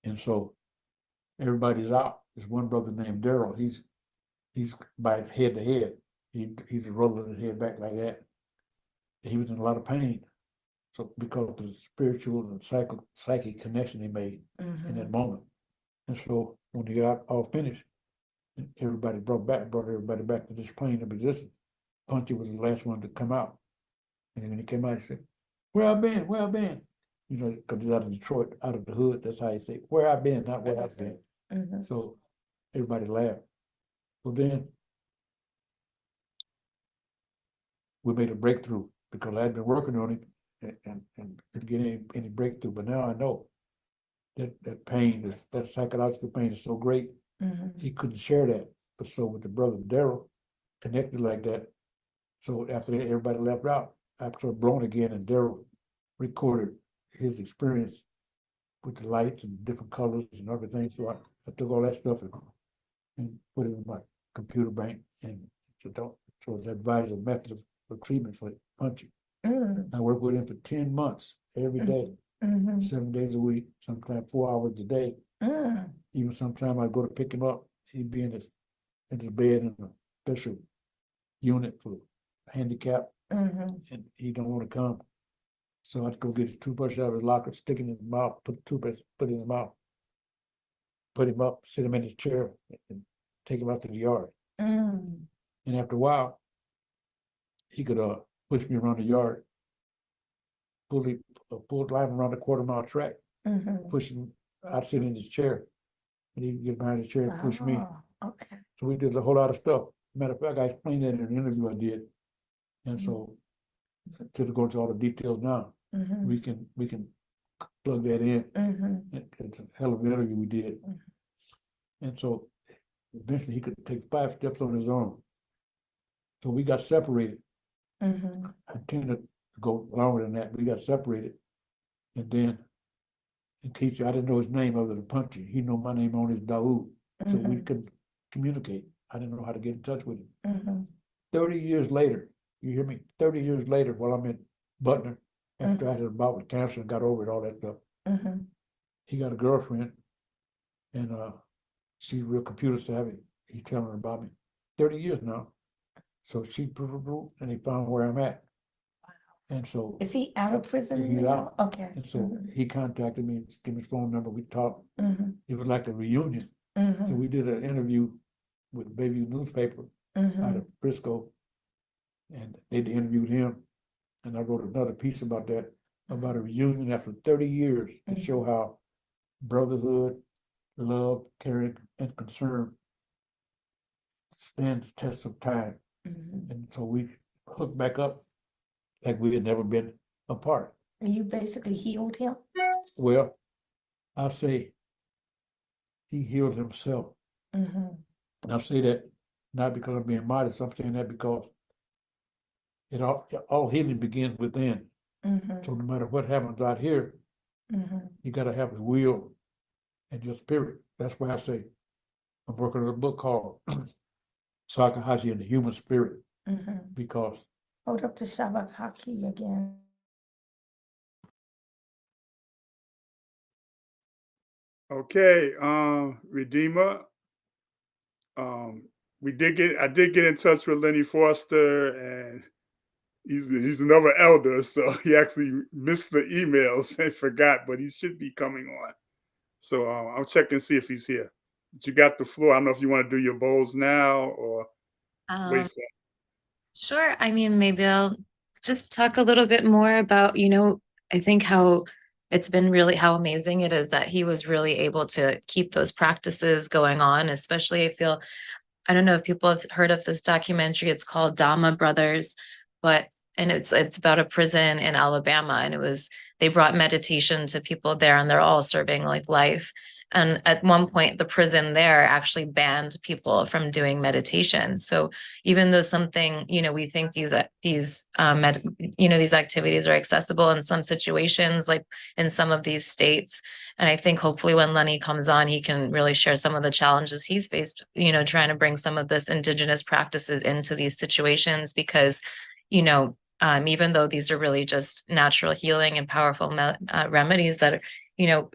And so everybody's out. There's one brother named Daryl. He's by his head to head. He's rolling his head back like that. He was in a lot of pain. So because of the spiritual and psychic connection he made in that moment. And so when he got all finished, everybody brought everybody back to this plane of existence. Punchy was the last one to come out. And when he came out, he said, "Where I been? Where I been?" You know, because he's out of Detroit, out of the hood. That's how he say, "Where I been, not where I've been." Mhm. So everybody laughed. So then we made a breakthrough because I had been working on it and didn't get any breakthrough. But now I know that pain, that psychological pain is so great, Mhm. he couldn't share that. But so with the brother Daryl, connected like that. So after that, everybody left out. I started blowing again, and Daryl recorded his experience with the lights and different colors and everything. So I took all that stuff and put it in my computer bank and so it's advised a method of treatment for punching. Mm. I worked with him for 10 months every day, Mhm. 7 days a week, sometimes 4 hours a day. Mm. Even sometimes I'd go to pick him up, he'd be in his bed in a special unit for handicap, Mhm. and he don't want to come. So I'd go get his toothbrush out of his locker, stick it in his mouth, put the toothbrush, put it in his mouth, put him up, sit him in his chair, and take him out to the yard. Mm. And after a while, he could push me around the yard, pull line around the quarter-mile track, Mhm. push him. I'd sit in his chair, and he'd get behind his chair and push me. Oh, okay. So we did a whole lot of stuff. Matter of fact, I explained that in an interview I did. And so, to go into all the details now, Mhm. we can plug that in. Mhm. It's a hell of an interview we did. Mhm. And so eventually he could take 5 steps on his own. So we got separated. Mhm. I intended to go longer than that. We got separated. And then in case I didn't know his name other than Punchy. He knew my name on his Daoud. So we Mhm. couldn't communicate. I didn't know how to get in touch with him. Mhm. 30 years later, you hear me? 30 years later, while I'm in Butner, after I had a bout with cancer and got over it, all that stuff, Mhm. he got a girlfriend, and she's real computer savvy. He's telling her about me. 30 years now. So she and they found where I'm at. And so Is he out of prison he's now? out. Okay. And so he contacted me, gave me his phone number, we talked. Mhm. It was like a reunion. Mhm. So we did an interview with the Bayview newspaper out Mhm. of Frisco, and they interviewed him. And I wrote another piece about that, about a reunion after 30 years to show how brotherhood, love, caring, and concern stand the test of time. Mhm. And so we hooked back up like we had never been apart. You basically healed him? Well, I'll say he healed himself. Mhm. And I'll say that not because I'm being modest, I'm saying that because all healing begins within. Mhm. So no matter what happens out here, Mhm. you got to have the will and your spirit. That's why I say I'm working on a book called Shakuhachi and the Human Spirit, Mhm. because Hold up the Shabbat Haki again. Okay, Redeemer. I did get in touch with Lenny Foster, and he's another elder, so he actually missed the emails and forgot, but he should be coming on. So I'll check and see if he's here. But you got the floor. I don't know if you want to do your bowls now or wait for it. Sure. I mean, maybe I'll just talk a little bit more about, I think how it's been really how amazing it is that he was really able to keep those practices going on, especially I don't know if people have heard of this documentary. It's called Dama Brothers, and it's about a prison in Alabama, and they brought meditation to people there, and they're all serving like life. And at one point, the prison there actually banned people from doing meditation. So even though something, we think these activities are accessible in some situations, like in some of these states. And I think hopefully when Lenny comes on, he can really share some of the challenges he's faced, trying to bring some of this indigenous practices into these situations, because, even though these are really just natural healing and powerful remedies that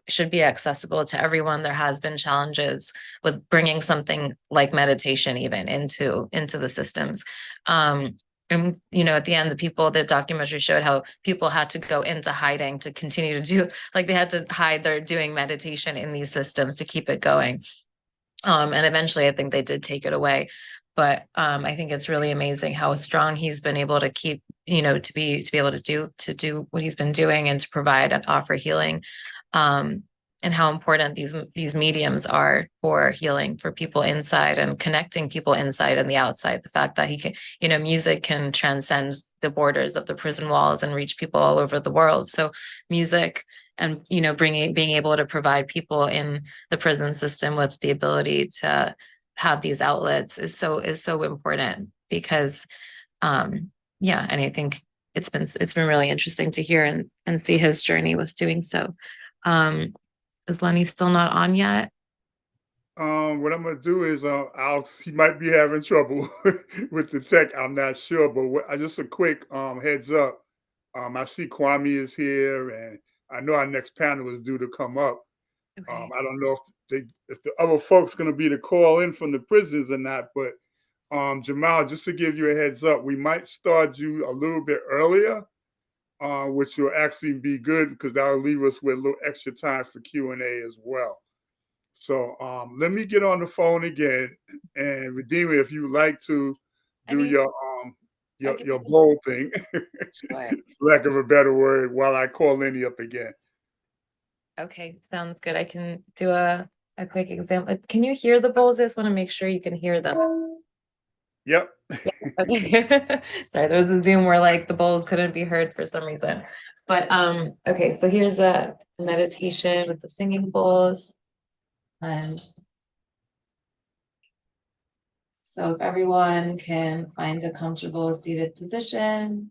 should be accessible to everyone, there has been challenges with bringing something like meditation even into the systems. And at the end, the documentary showed how people had to go into hiding to continue to do, like they had to hide their doing meditation in these systems to keep it going. And eventually I think they did take it away. But I think it's really amazing how strong he's been able to keep, to be able to do what he's been doing and to provide and offer healing. And how important these mediums are for healing for people inside and connecting people inside and the outside. The fact that he can, music can transcend the borders of the prison walls and reach people all over the world. So music and, being able to provide people in the prison system with the ability to have these outlets is so important, because, and I think it's been really interesting to hear and see his journey with doing so. Is Lenny still not on yet? What I'm gonna do is he might be having trouble with the tech. I'm not sure, but just a quick heads up. I see Kwame is here, and I know our next panel is due to come up. Okay. I don't know if the other folks gonna be to call in from the prisons or not, but Jamal, just to give you a heads up, we might start you a little bit earlier, which will actually be good because that'll leave us with a little extra time for Q&A as well. So let me get on the phone again, and Redeemer, if you would like to do your bold thing, Sure. lack of a better word, while I call Lenny up again. Okay, sounds good. I can do a quick example. Can you hear the bowls? I just want to make sure you can hear them. Yep. Yeah, okay. Sorry, there was a Zoom where like the bowls couldn't be heard for some reason. But okay, so here's a meditation with the singing bowls. And so if everyone can find a comfortable seated position,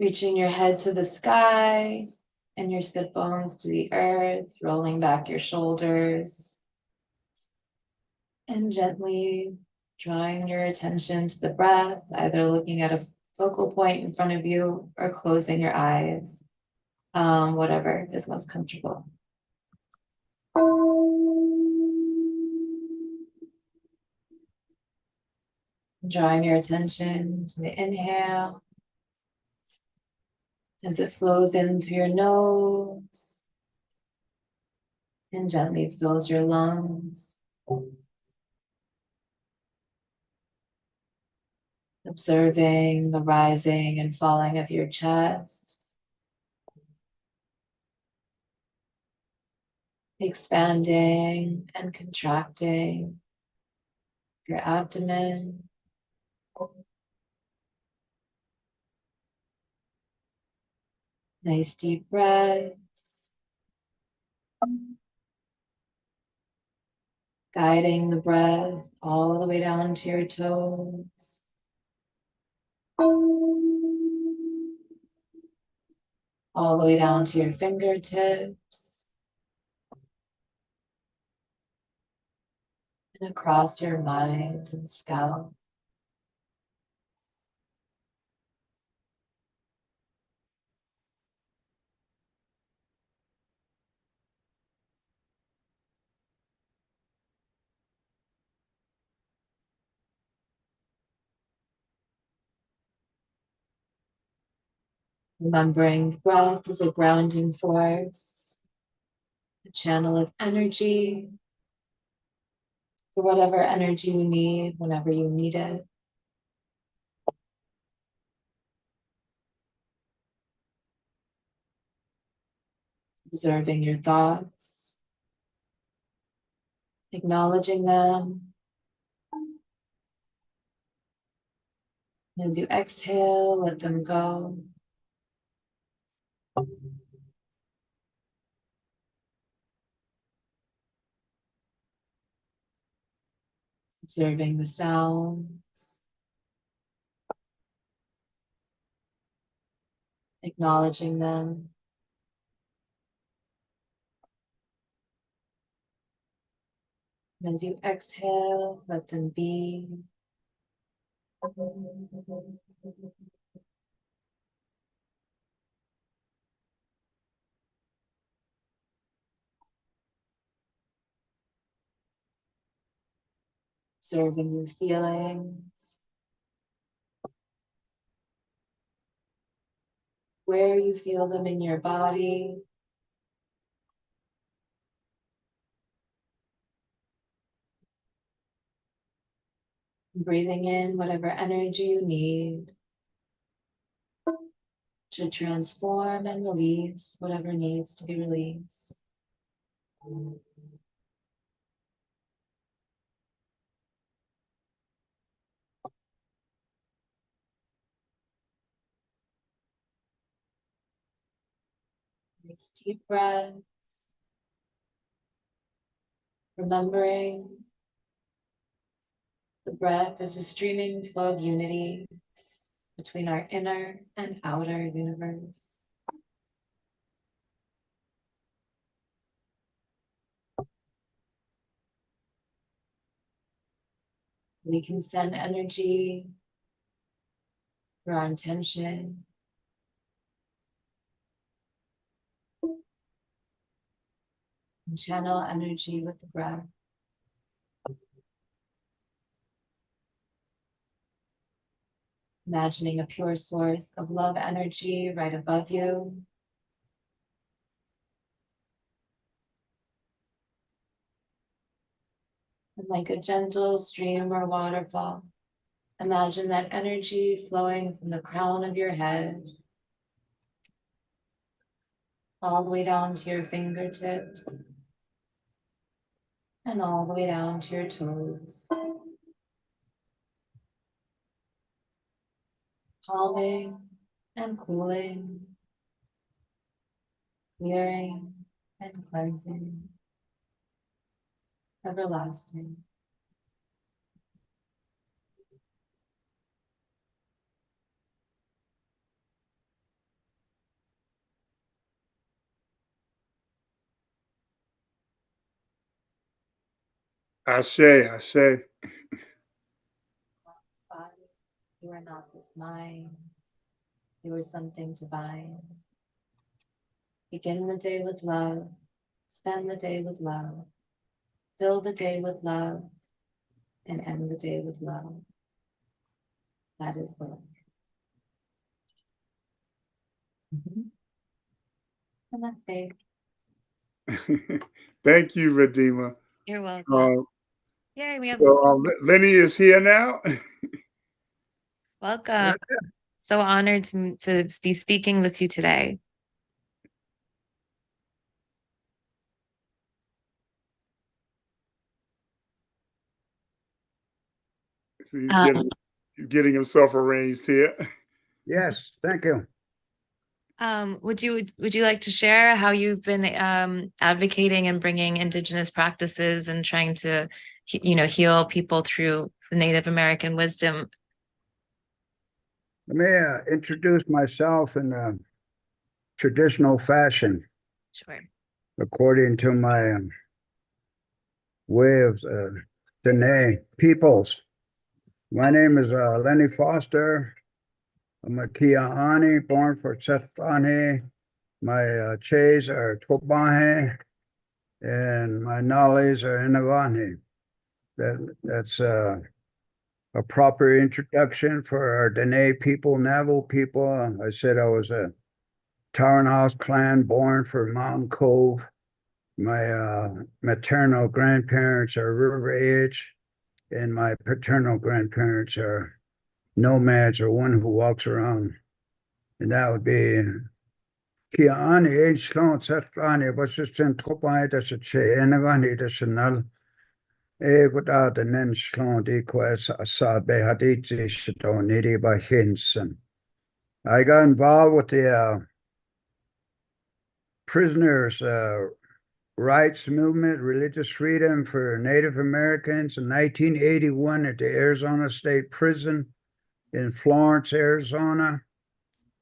reaching your head to the sky and your sit bones to the earth, rolling back your shoulders, and gently drawing your attention to the breath, either looking at a focal point in front of you or closing your eyes, whatever is most comfortable. Drawing your attention to the inhale as it flows in through your nose and gently fills your lungs. Observing the rising and falling of your chest. Expanding and contracting your abdomen. Nice deep breaths. Guiding the breath all the way down to your toes. All the way down to your fingertips. And across your mind and scalp. Remembering breath is a grounding force, a channel of energy for whatever energy you need whenever you need it. Observing your thoughts, acknowledging them, As you exhale, let them go. Observing the sounds. Acknowledging them. And as you exhale, let them be. Observing your feelings. Where you feel them in your body. Breathing in whatever energy you need to transform and release whatever needs to be released. Nice deep breaths. Remembering the breath is a streaming flow of unity between our inner and outer universe. We can send energy through our intention. And channel energy with the breath. Imagining a pure source of love energy right above you. And like a gentle stream or waterfall, imagine that energy flowing from the crown of your head all the way down to your fingertips and all the way down to your toes. Calming and cooling, clearing and cleansing, everlasting. Ashe. Body, you are not this mind. You are something divine. Begin the day with love. Spend the day with love. Fill the day with love. And end the day with love. That is love. Namaste. Thank you, Redeemer. You're welcome. Yay, we have Lenny is here now. welcome. So honored to be speaking with you today. So he's getting himself arranged here. Yes, thank you. Would you like to share how you've been advocating and bringing Indigenous practices and trying to heal people through the Native American wisdom? Let me introduce myself in a traditional fashion. Sure. According to my way of Dene peoples. My name is Lenny Foster. I'm a Kia'ani, born for Sethani. My Che's are Tobahe, and my Nalis are Inagani. That's a proper introduction for our Dene people, Navajo people. I said I was a Tarn House clan born for Mountain Cove. My maternal grandparents are River Edge, and my paternal grandparents are nomads, or one who walks around. And that would be Kia'ani, Age Sloan, Sefrani, Basistin, Topai, that's a Che, Enagani, that's a Nal, Without an enslon equals Asabe Hadithi Shadoniri by Hinson. I got involved with the prisoners' rights movement, religious freedom for Native Americans in 1981 at the Arizona State Prison in Florence, Arizona.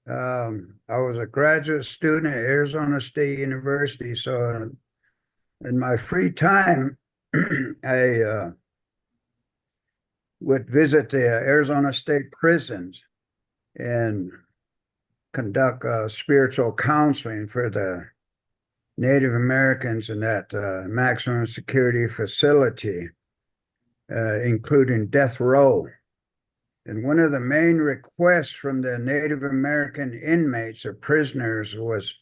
I was a graduate student at Arizona State University, so in my free time, I would visit the Arizona State prisons and conduct spiritual counseling for the Native Americans in that maximum security facility, including death row. And one of the main requests from the Native American inmates or prisoners was,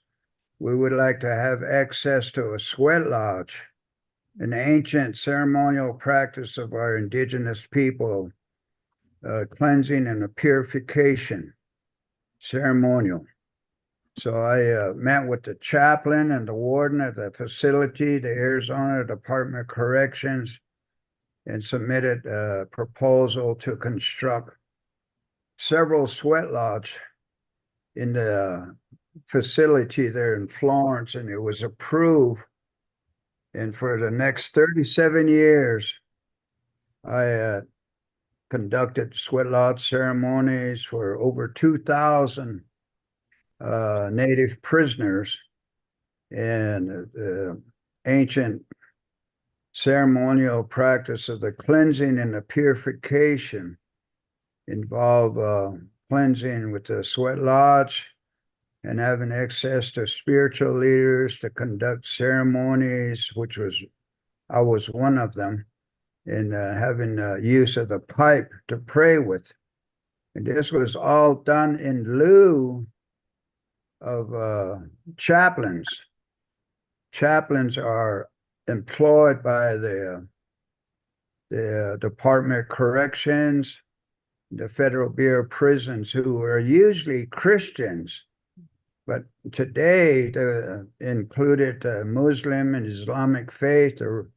we would like to have access to a sweat lodge, an ancient ceremonial practice of our indigenous people, cleansing and a purification ceremonial. So I met with the chaplain and the warden at the facility, the Arizona Department of Corrections, and submitted a proposal to construct several sweat lodges in the facility there in Florence, and it was approved. And for the next 37 years, I conducted sweat lodge ceremonies for over 2,000 Native prisoners, and the ancient ceremonial practice of the cleansing and the purification involve cleansing with the sweat lodge and having access to spiritual leaders to conduct ceremonies, which I was one of them, and having use of the pipe to pray with. And this was all done in lieu of chaplains. Chaplains are employed by the Department of Corrections, the Federal Bureau of Prisons, who are usually Christians, but today they included Muslim and Islamic faith, or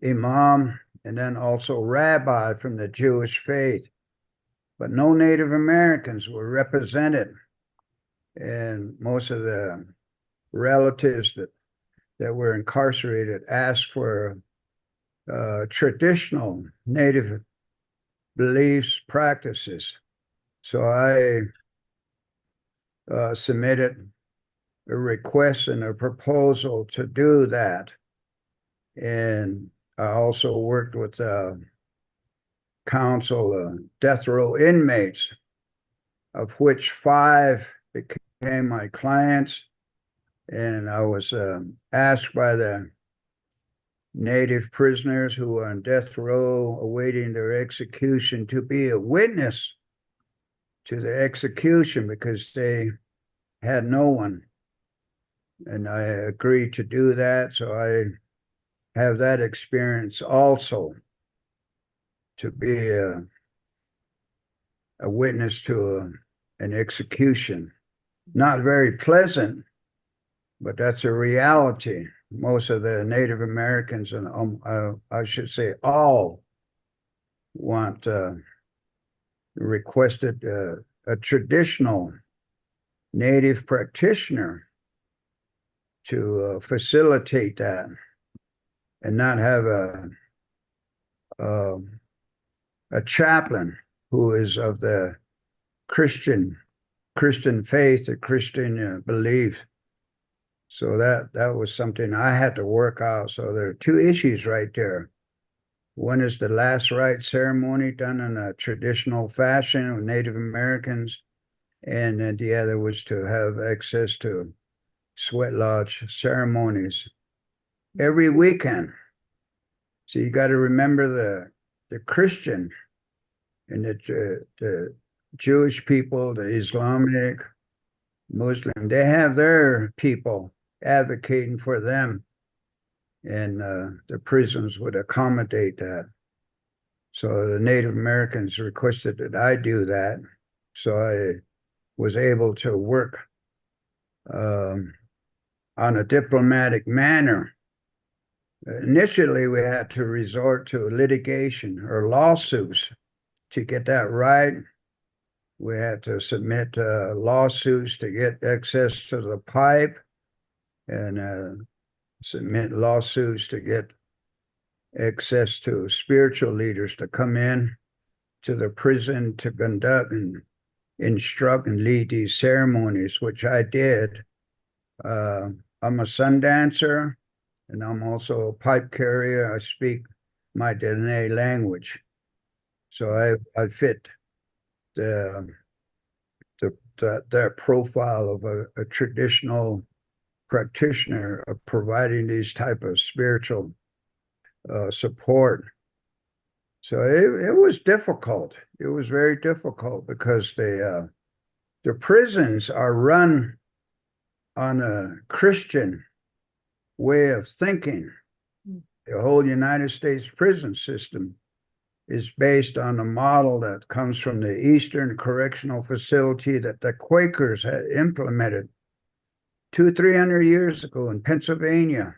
imam, and then also rabbi from the Jewish faith. But no Native Americans were represented, and most of the relatives that were incarcerated asked for traditional Native beliefs, practices. So I submitted a request and a proposal to do that. And I also worked with counsel death row inmates, of which 5 became my clients. And I was asked by the Native prisoners who were on death row awaiting their execution to be a witness to the execution because they had no one. And I agreed to do that. So I have that experience also, to be a witness to an execution. Not very pleasant, but that's a reality. Most of the Native Americans, and I should say all, requested a traditional Native practitioner to facilitate that and not have a chaplain who is of the Christian faith, or Christian belief. So that was something I had to work out. So there are 2 issues right there. One is the last rite ceremony done in a traditional fashion with Native Americans, and then the other was to have access to sweat lodge ceremonies every weekend. So you got to remember the Christian and the Jewish people, the Islamic, Muslim, they have their people advocating for them, and the prisons would accommodate that. So the Native Americans requested that I do that. So I was able to work on a diplomatic manner Initially, we had to resort to litigation or lawsuits to get that right. We had to submit lawsuits to get access to the pipe and submit lawsuits to get access to spiritual leaders to come in to the prison to conduct and instruct and lead these ceremonies, which I did. I'm a sun dancer, and I'm also a pipe carrier. I speak my Dene language. So I fit that profile of a traditional practitioner of providing these type of spiritual support. So it was difficult. It was very difficult because the prisons are run on a Christian way of thinking. The whole United States prison system is based on a model that comes from the Eastern Correctional Facility that the Quakers had implemented 200-300 years ago in Pennsylvania.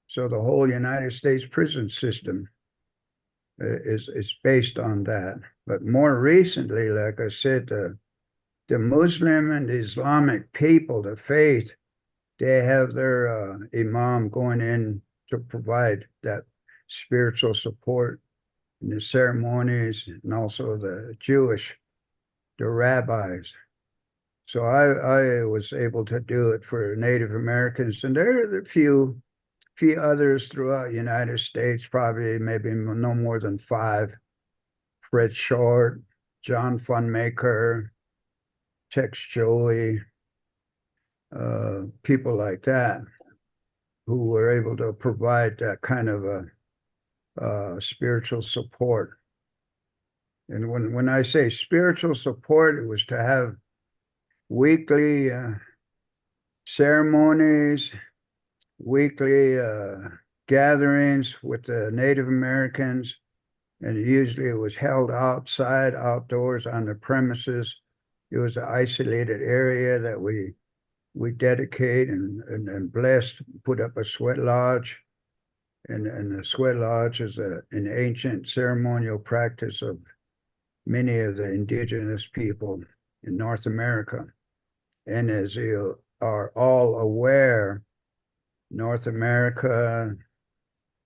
So the whole United States prison system is based on that. But more recently, like I said, the Muslim and Islamic people, the faith, they have their imam going in to provide that spiritual support in the ceremonies, and also the Jewish, the rabbis. So I was able to do it for Native Americans, and there are a few others throughout the United States, probably maybe no more than 5. Fred Short, John Funmaker, Tex Joey, people like that, who were able to provide that kind of a spiritual support. And when I say spiritual support, it was to have weekly ceremonies, weekly gatherings with the Native Americans, and usually it was held outside, outdoors, on the premises. It was an isolated area that we dedicate and bless, put up a sweat lodge. And the sweat lodge is an ancient ceremonial practice of many of the indigenous people in North America. And as you are all aware, North America,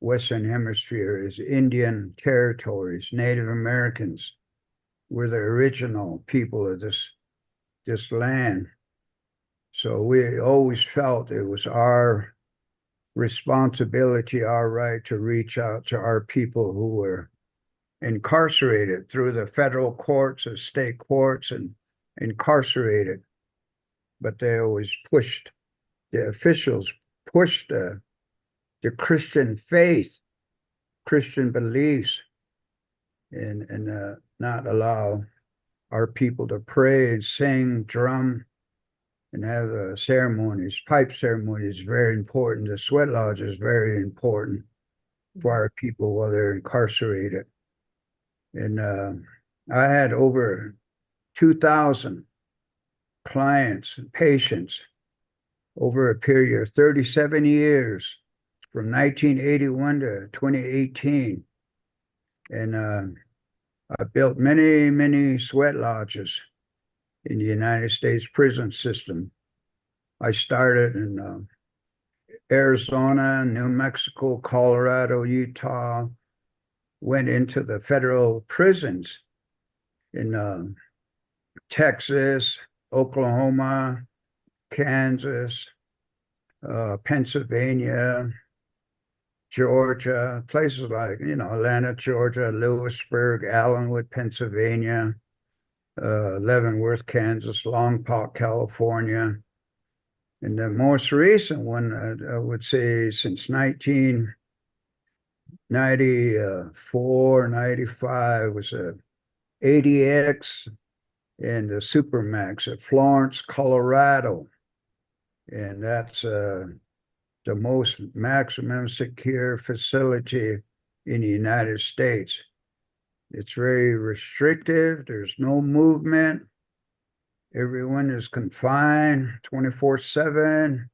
Western Hemisphere is Indian territories. Native Americans were the original people of this land. So we always felt it was our responsibility, our right to reach out to our people who were incarcerated through the federal courts and state courts and incarcerated. But they always pushed, the officials pushed the Christian faith, Christian beliefs, and not allow our people to pray and sing, drum, and have ceremonies. Pipe ceremonies is very important. The sweat lodge is very important for our people while they're incarcerated. And I had over 2,000 clients and patients over a period of 37 years, from 1981 to 2018. And I built many, many sweat lodges in the United States prison system. I started in Arizona, New Mexico, Colorado, Utah, went into the federal prisons in Texas, Oklahoma, Kansas, Pennsylvania, Georgia, places like, Atlanta, Georgia, Lewisburg, Allenwood, Pennsylvania, Leavenworth, Kansas, Longpont, California. And the most recent one, I would say since 1994, 95, was a ADX and the Supermax at Florence, Colorado. And that's the most maximum secure facility in the United States. It's very restrictive. There's no movement. Everyone is confined 24/7.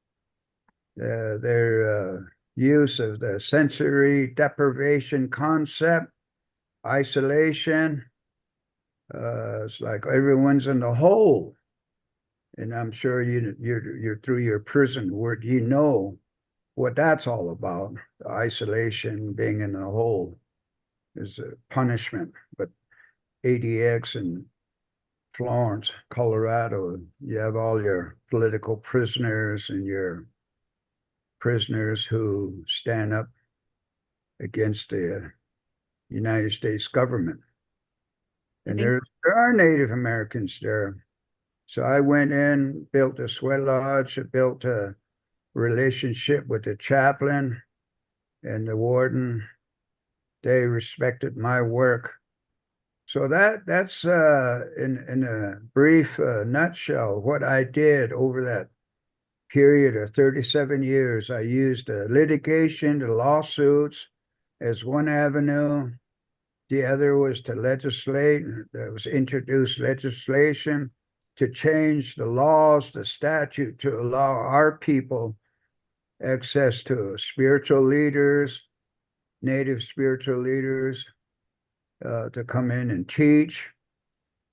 They're use of the sensory deprivation concept, isolation. It's like everyone's in the hole. And I'm sure you're through your prison work, you know what that's all about. The isolation, being in the hole is a punishment. But ADX in Florence, Colorado, you have all your political prisoners and your prisoners who stand up against the United States government. And there are Native Americans there. So I went in, built a sweat lodge, built a relationship with the chaplain and the warden. They respected my work. So that's in a brief nutshell what I did over that period of 37 years. I used litigation, the lawsuits as one avenue. The other was to legislate. That was introduce legislation to change the laws, the statute, to allow our people access to spiritual leaders, Native spiritual leaders, to come in and teach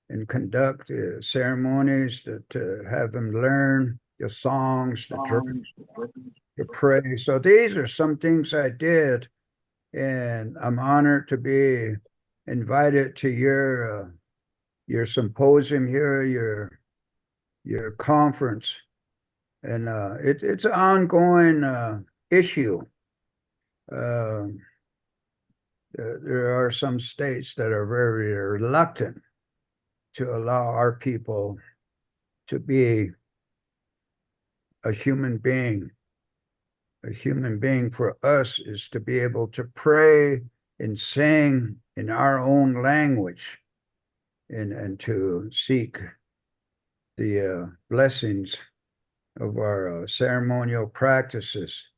and conduct ceremonies, to have them learn the songs, the drums, to pray. So these are some things I did, and I'm honored to be invited to your symposium here, your conference, and it's an ongoing issue. There are some states that are very reluctant to allow our people to be a human being. A human being for us is to be able to pray and sing in our own language and to seek the blessings of our ceremonial practices.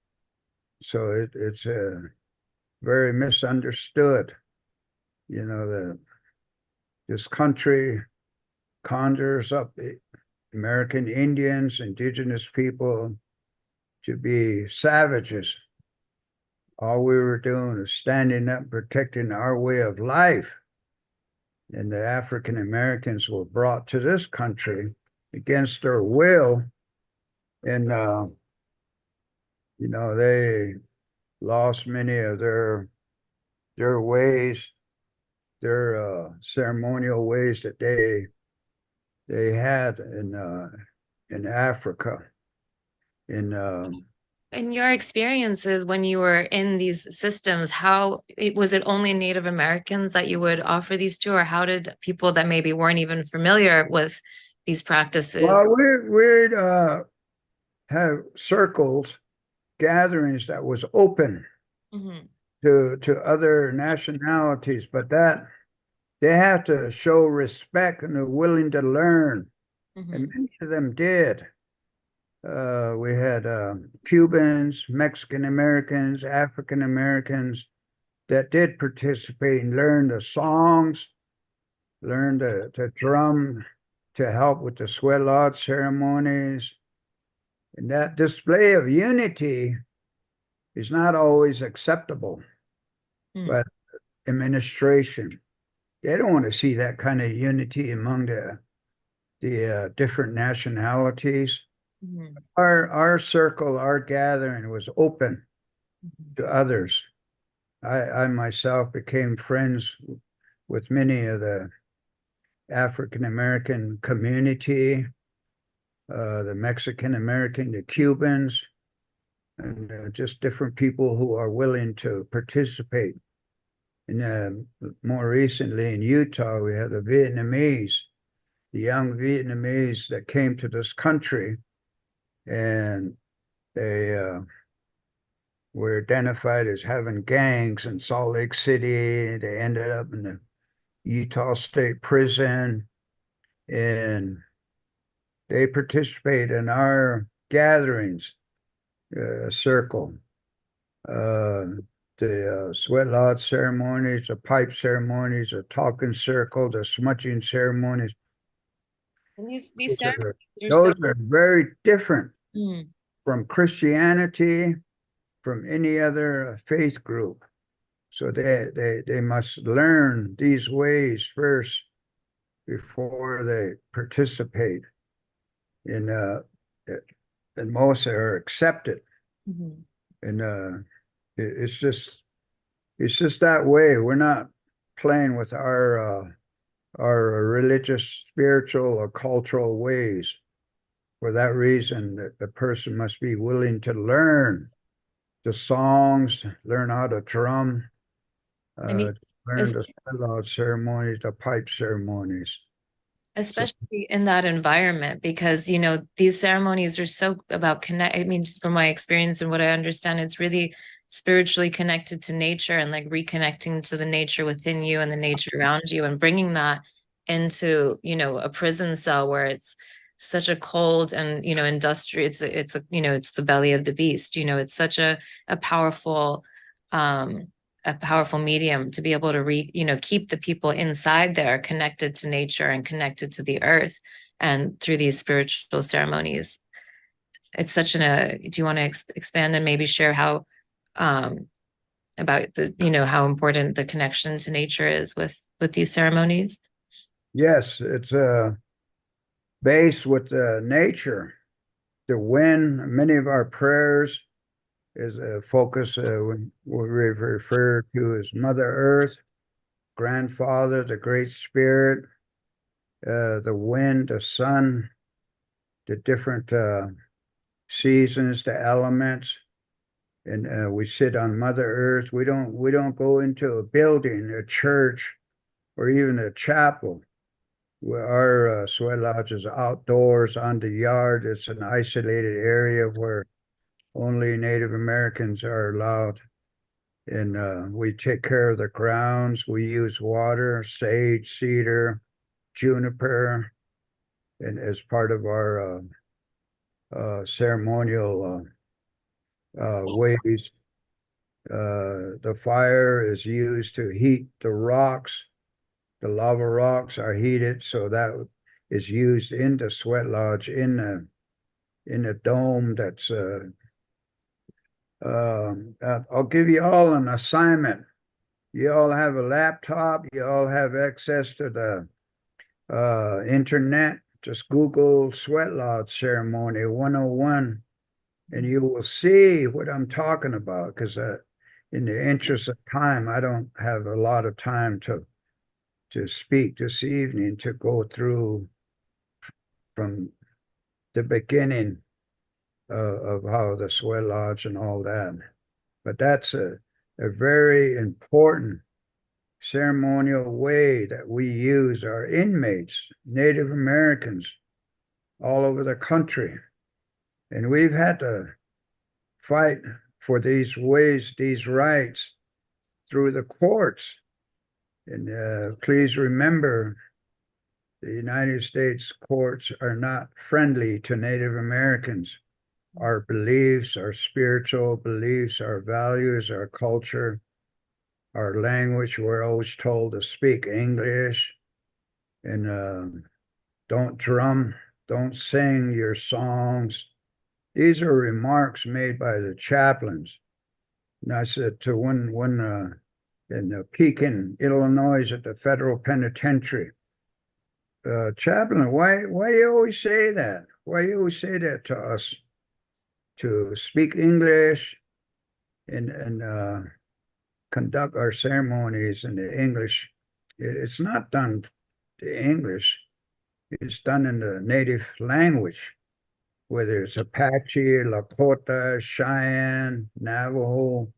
So it's very misunderstood. You know, this country conjures up American Indians, indigenous people to be savages. All we were doing is standing up, protecting our way of life. And the African Americans were brought to this country against their will. And, they lost many of their ways, their ceremonial ways that they had in Africa. In your experiences when you were in these systems, was it only Native Americans that you would offer these to, or how did people that maybe weren't even familiar with these practices? Well, we'd have circles, gatherings that was open to other nationalities, but that they have to show respect and are willing to learn. And many of them did. We had Cubans, Mexican Americans, African Americans that did participate and learn the songs, learn to drum, to help with the sweat lodge ceremonies. And that display of unity is not always acceptable by administration. They don't want to see that kind of unity among the different nationalities. Our circle, our gathering was open to others. I myself became friends with many of the African American community, the Mexican American, the Cubans, and just different people who are willing to participate. And more recently in Utah, we had the Vietnamese, the young Vietnamese that came to this country, and they were identified as having gangs in Salt Lake City. They ended up in the Utah State Prison, and they participate in our gatherings, circle, the sweat lodge ceremonies, the pipe ceremonies, the talking circle, the smudging ceremonies. And these ceremonies Those are very different from Christianity from any other faith group. So they must learn these ways first before they participate in and most are accepted. Mhm. And it's just that way. We're not playing with our religious, spiritual, or cultural ways. For that reason, the person must be willing to learn the songs, learn how to drum, I mean, learn the sellout ceremonies, the pipe ceremonies. especially in that environment, because you know these ceremonies are so about connect. I mean, from my experience and what I understand, it's really spiritually connected to nature and like reconnecting to the nature within you and the nature around you, and bringing that into, you know, a prison cell where it's such a cold and, you know, industry. It's a, you know, it's the belly of the beast. You know, it's such a powerful a powerful medium to be able to you know, keep the people inside there connected to nature and connected to the earth, and through these spiritual ceremonies. It's such do you want to expand and maybe share how about the, you know, how important the connection to nature is with these ceremonies? Yes, it's based with nature. The wind, many of our prayers is a focus we refer to as Mother Earth, Grandfather, the Great Spirit, the wind, the sun, the different seasons, the elements, and we sit on Mother Earth. We don't go into a building, a church, or even a chapel. Our sweat lodge is outdoors on the yard. It's an isolated area where only Native Americans are allowed. And we take care of the grounds. We use water, sage, cedar, juniper, and as part of our ceremonial ways. The fire is used to heat the rocks. The lava rocks are heated, so that is used in the sweat lodge in the dome. That's I'll give you all an assignment. You all have a laptop. You all have access to the internet. Just Google Sweat Lodge Ceremony 101, and you will see what I'm talking about. Because in the interest of time, I don't have a lot of time to speak this evening, to go through from the beginning of how the sweat lodge and all that. But that's a very important ceremonial way that we use our inmates, Native Americans, all over the country. And we've had to fight for these ways, these rights through the courts. And please remember, the United States courts are not friendly to Native Americans. Our beliefs, our spiritual beliefs, our values, our culture, our language, we're always told to speak English, and don't drum, don't sing your songs. These are remarks made by the chaplains. And I said to one in Pekin, Illinois, at the federal penitentiary, chaplain, why you always say that? Why you always say that to us? To speak English and conduct our ceremonies in the English. It's not done in English. It's done in the native language, whether it's Apache, Lakota, Cheyenne, Navajo.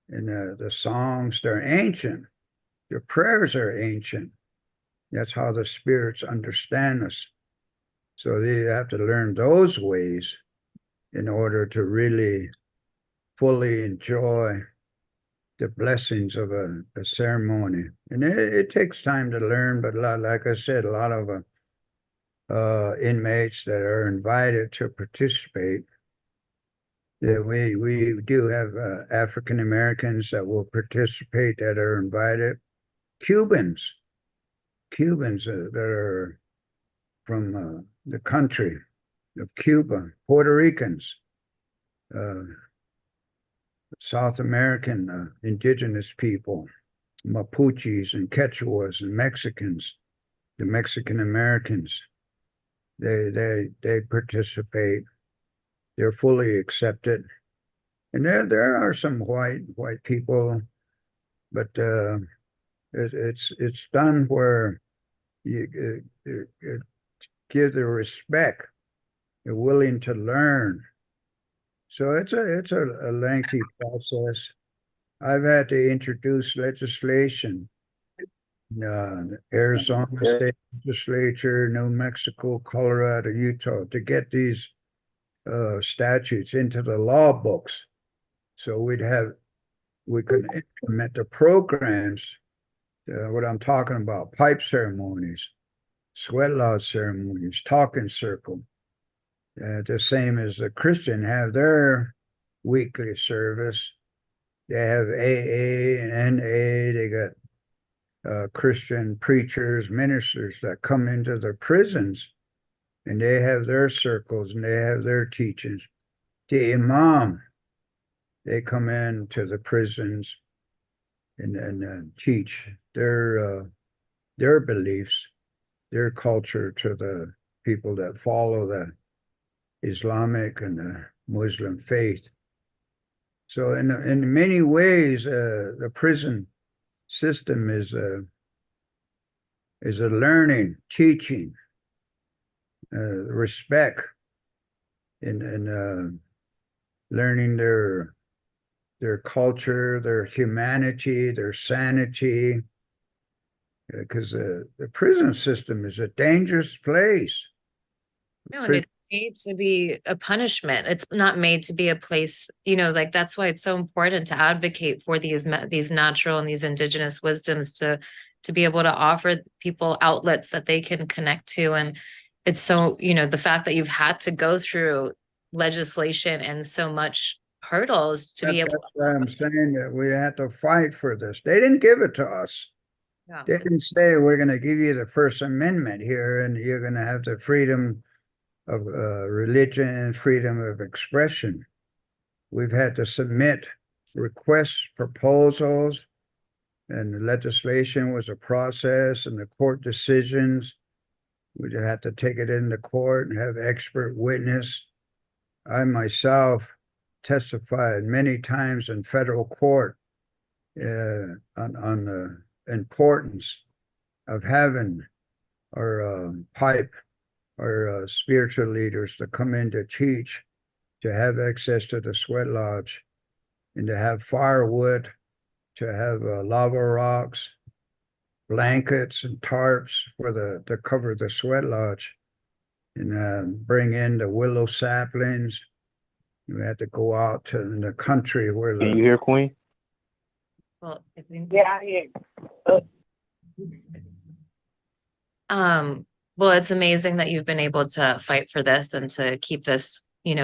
And the songs, they're ancient. The prayers are ancient. That's how the spirits understand us. So they have to learn those ways in order to really fully enjoy the blessings of a ceremony. And it takes time to learn, but like I said, a lot of inmates that are invited to participate. We do have African Americans that will participate that are invited. Cubans that are from the country of Cuba, Puerto Ricans, South American indigenous people, Mapuches and Quechuas and Mexicans, the Mexican Americans. They participate. They're fully accepted. And there are some white people, but it's done where you give the respect. They're willing to learn. So it's a lengthy process. I've had to introduce legislation. Arizona State Legislature, New Mexico, Colorado, Utah, to get these statutes into the law books. So we could implement the programs, what I'm talking about, pipe ceremonies, sweat lodge ceremonies, talking circle. The same as the Christian have their weekly service. They have AA and NA. They got Christian preachers, ministers that come into the prisons, and they have their circles and they have their teachings. The imam, they come into the prisons and teach their beliefs, their culture to the people that follow the Islamic and the Muslim faith. So in many ways, the prison system is a learning, teaching, respect, and learning their culture, their humanity, their sanity, because the prison system is a dangerous place. No, and it's made to be a punishment. It's not made to be a place, like that's why it's so important to advocate for these natural and these indigenous wisdoms to be able to offer people outlets that they can connect to. And it's so, the fact that you've had to go through legislation and so much hurdles to be able to. That's why I'm saying that we had to fight for this. They didn't give it to us. Yeah. They didn't say we're going to give you the First Amendment here and you're going to have the freedom of religion and freedom of expression. We've had to submit requests, proposals, and the legislation was a process, and the court decisions. We had to take it into court and have expert witness. I myself testified many times in federal court on the importance of having our our spiritual leaders to come in to teach, to have access to the sweat lodge, and to have firewood, to have lava rocks, blankets and tarps to cover the sweat lodge, and bring in the willow saplings. We had to go out to the country where Can you hear, Queen? Well, I think. Yeah, I hear. Oops. Well, it's amazing that you've been able to fight for this and to keep this,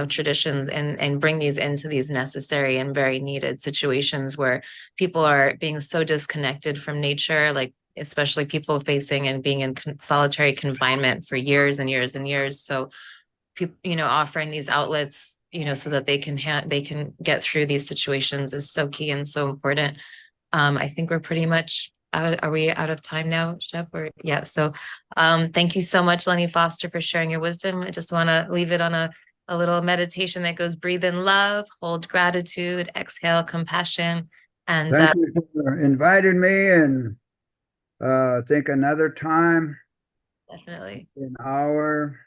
traditions and bring these into these necessary and very needed situations where people are being so disconnected from nature, like especially people facing and being in solitary confinement for years and years and years. So, offering these outlets, so that they can get through these situations is so key and so important. I think we're pretty much out. Are we out of time now, Shep? Yeah. So thank you so much, Lenny Foster, for sharing your wisdom. I just want to leave it on a little meditation that goes: breathe in love, hold gratitude, exhale compassion. And thank you for inviting me, and I think another time, definitely an hour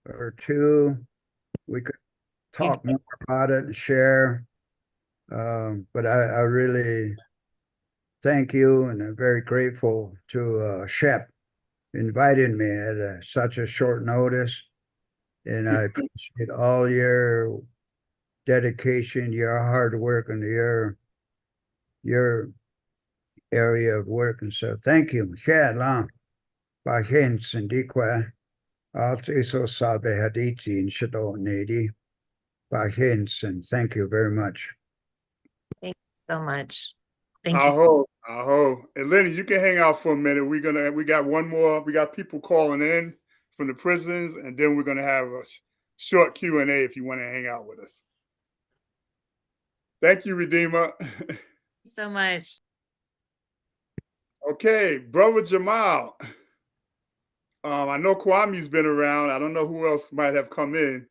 or two, we could talk more about it and share. But I really thank you, and I'm very grateful to Shep inviting me at such a short notice. And I appreciate all your dedication, your hard work, and your area of work. And so thank you. And thank you very much. Thank you so much. Thank you. I hope. And Lenny, you can hang out for a minute. We got one more. We got people calling in from the prisons, and then we're gonna have a short Q&A if you want to hang out with us. Thank you, Redeemer. So much. Okay, Brother Jamal. I know Kwame's been around. I don't know who else might have come in.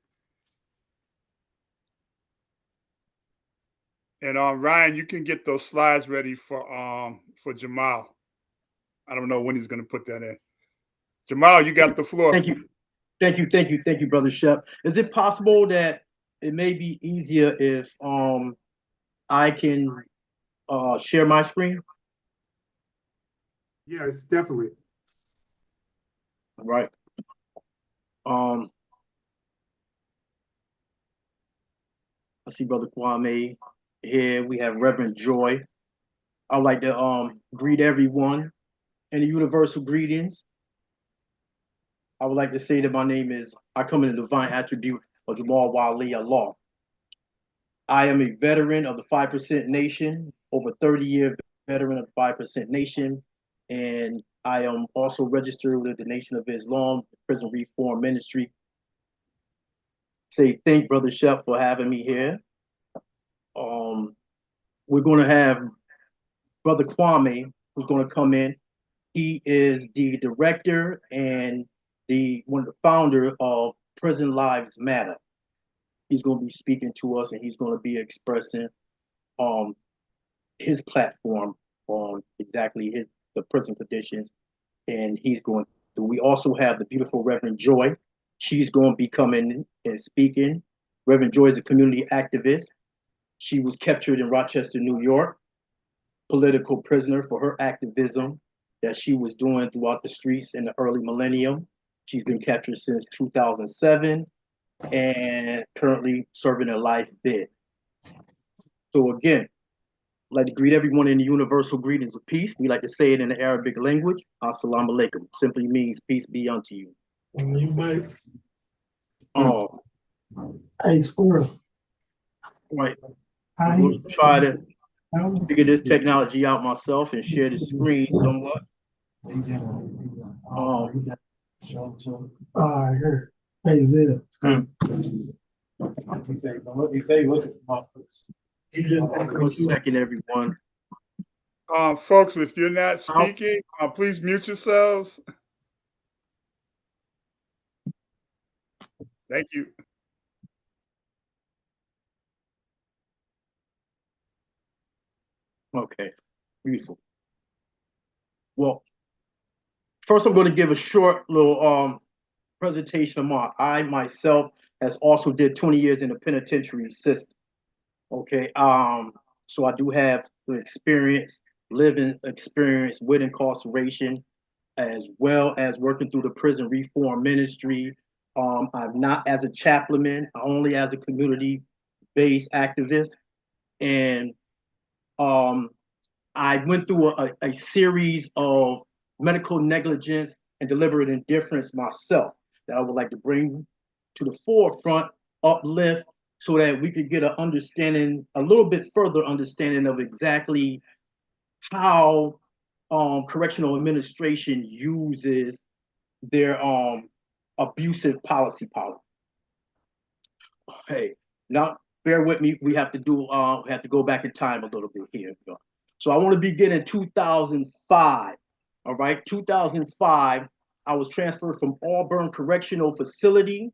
And Ryan, you can get those slides ready for Jamal. I don't know when he's going to put that in. Jamal, you got the floor. Thank you. Thank you, Brother Shep. Is it possible that it may be easier if I can share my screen? Yes, definitely. All right. I see Brother Kwame here. We have Reverend Joy. I'd like to greet everyone in the universal greetings. I would like to say that my name is, I come in the divine attribute of Jamal Wali Allah. I am a veteran of the 5% Nation, over 30-year veteran of the 5% Nation, and I am also registered with the Nation of Islam, Prison Reform Ministry. Say thank Brother Shep for having me here. We're going to have Brother Kwame, who's going to come in. He is the director and one of the founder of Prison Lives Matter. He's going to be speaking to us, and he's going to be expressing his platform on exactly the prison conditions. And we also have the beautiful Reverend Joy. She's going to be coming and speaking. Reverend Joy is a community activist. She was captured in Rochester, New York, political prisoner for her activism that she was doing throughout the streets in the early millennium. She's been captured since 2007 and currently serving a life bid. So again, I'd like to greet everyone in the universal greetings of peace. We like to say it in the Arabic language. Assalamu alaikum. Simply means peace be unto you. Hey, squirrel. Right. I'm going to try to figure this technology out myself and share the screen somewhat. I heard. Hey, Zip. One second, everyone. Folks, if you're not speaking, please mute yourselves. Thank you. Okay, beautiful. Well, first I'm going to give a short little presentation of I myself has also did 20 years in the penitentiary system. Okay, so I do have the living experience with incarceration, as well as working through the prison reform ministry. I'm not as a chaplain, only as a community-based activist. And I went through a series of medical negligence and deliberate indifference myself that I would like to bring to the forefront, uplift, so that we could get an understanding, a little bit further understanding of exactly how correctional administration uses their abusive policy. Hey, now bear with me. We have to go back in time a little bit here. So I want to begin in 2005. All right, 2005. I was transferred from Auburn Correctional Facility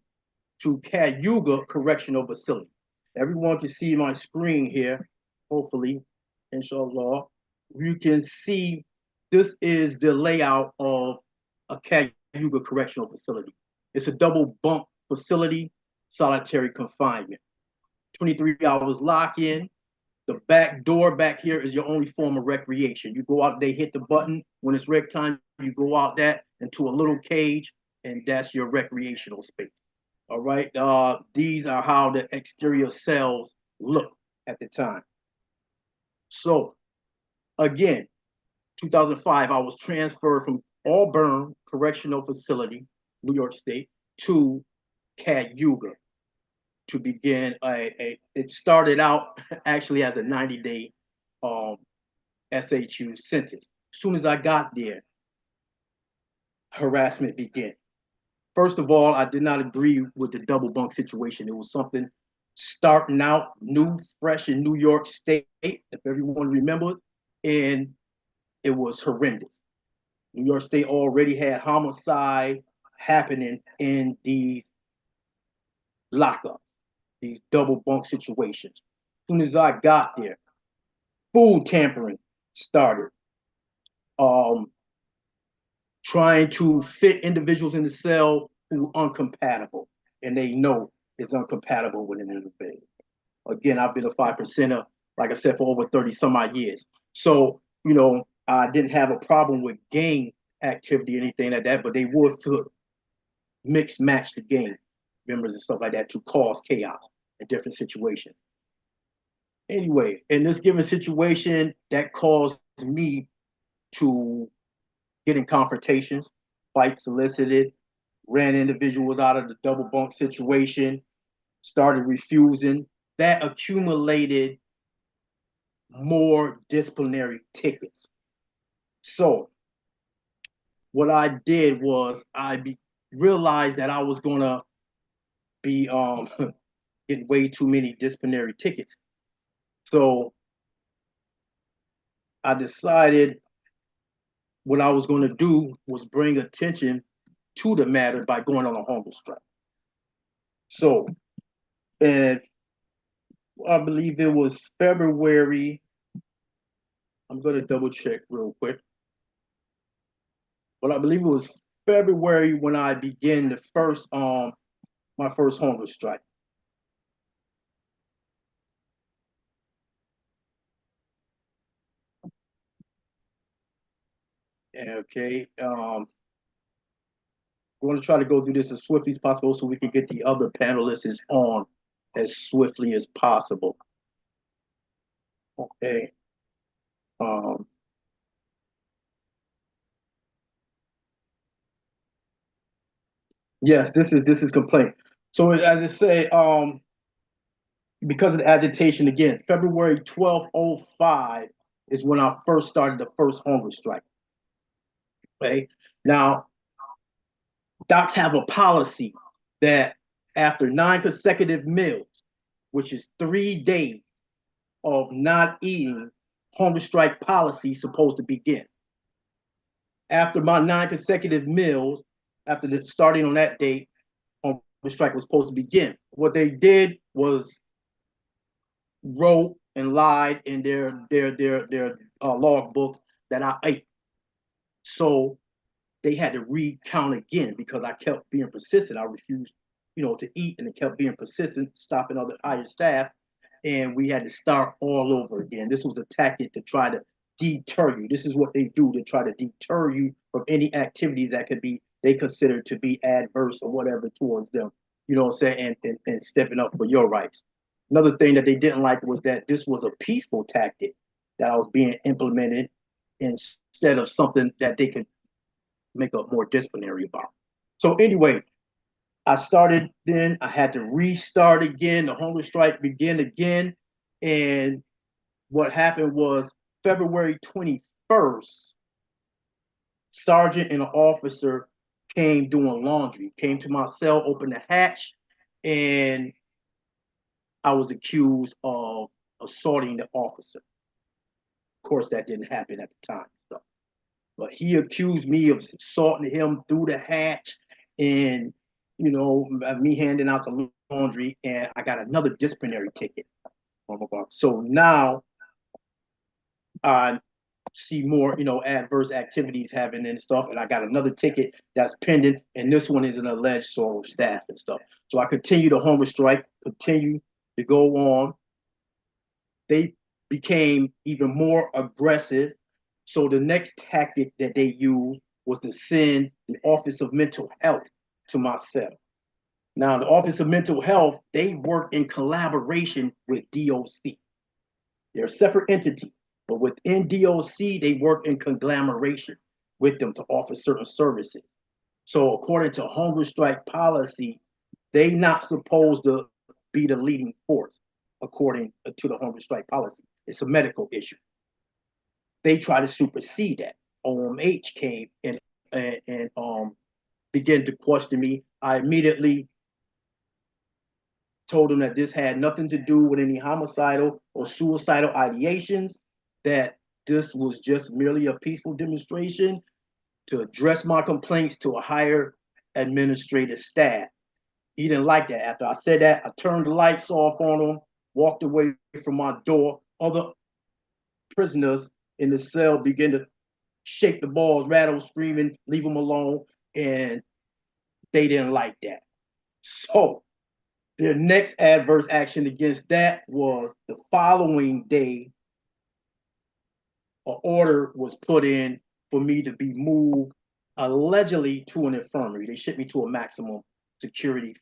to Cayuga Correctional Facility. Everyone can see my screen here. Hopefully, inshallah, you can see this is the layout of a Cayuga Correctional Facility. It's a double bunk facility, solitary confinement. 23 hours lock-in. The back door back here is your only form of recreation. You go out, they hit the button. When it's rec time, you go out that into a little cage, and that's your recreational space. All right. These are how the exterior cells look at the time. So again, 2005, I was transferred from Auburn Correctional Facility, New York State, to Cayuga to begin it started out actually as a 90-day SHU sentence. As soon as I got there, harassment began. First of all, I did not agree with the double bunk situation. It was something starting out new, fresh in New York State, if everyone remembers, and it was horrendous. New York State already had homicide happening in these lockups, these double bunk situations. As soon as I got there, food tampering started. Trying to fit individuals in the cell who are uncompatible, and they know it's uncompatible with an individual. Again, I've been a 5%er, like I said, for over 30 some odd years. So, you know, I didn't have a problem with gang activity, anything like that, but they would mix match the gang members and stuff like that to cause chaos in different situations. Anyway, in this given situation, that caused me to get in confrontations, fights solicited, ran individuals out of the double bunk situation, started refusing. That accumulated more disciplinary tickets. So what I did was realized that I was gonna be getting way too many disciplinary tickets. So I decided what I was gonna do was bring attention to the matter by going on a hunger strike. So, and I believe it was February. I'm gonna double check real quick. But I believe it was February when I began the first my first hunger strike. Okay, I'm going to try to go through this as swiftly as possible so we can get the other panelists on as swiftly as possible. Okay. Yes, this is complaint. So as I say, because of the agitation, again, February 12th, 2005 is when I first started the first hunger strike. Okay. Now, docs have a policy that after 9 consecutive meals, which is 3 days of not eating, hunger strike policy is supposed to begin. After my 9 consecutive meals, after starting on that date, hunger strike was supposed to begin. What they did was wrote and lied in their logbook that I ate. So they had to recount again because I kept being persistent. I refused, to eat, and it kept being persistent, stopping other higher staff, and we had to start all over again. This was a tactic to try to deter you. This is what they do to try to deter you from any activities that could be they consider to be adverse or whatever towards them. You know what I'm saying? And stepping up for your rights. Another thing that they didn't like was that this was a peaceful tactic that I was being implemented instead of something that they could make a more disciplinary about. So anyway, I started then, I had to restart again, the hunger strike began again. And what happened was February 21st, sergeant and an officer came doing laundry, came to my cell, opened the hatch, and I was accused of assaulting the officer. Of course, that didn't happen at the time. So. But he accused me of assaulting him through the hatch and, me handing out the laundry, and I got another disciplinary ticket. So now I see more, adverse activities happening and stuff, and I got another ticket that's pending, and this one is an alleged assault of staff and stuff. So I continue the hunger strike, continue to go on. They became even more aggressive. So the next tactic that they used was to send the Office of Mental Health to my cell. Now, the Office of Mental Health, they work in collaboration with DOC. They're a separate entity, but within DOC, they work in conglomeration with them to offer certain services. So according to hunger strike policy, they not supposed to be the leading force, according to the hunger strike policy. It's a medical issue. They try to supersede that. OMH came and began to question me. I immediately told them that this had nothing to do with any homicidal or suicidal ideations, that this was just merely a peaceful demonstration to address my complaints to a higher administrative staff. He didn't like that. After I said that, I turned the lights off on him, walked away from my door. Other prisoners in the cell began to shake the balls, rattle, screaming, leave them alone, and they didn't like that. So their next adverse action against that was the following day, an order was put in for me to be moved allegedly to an infirmary. They shipped me to a maximum security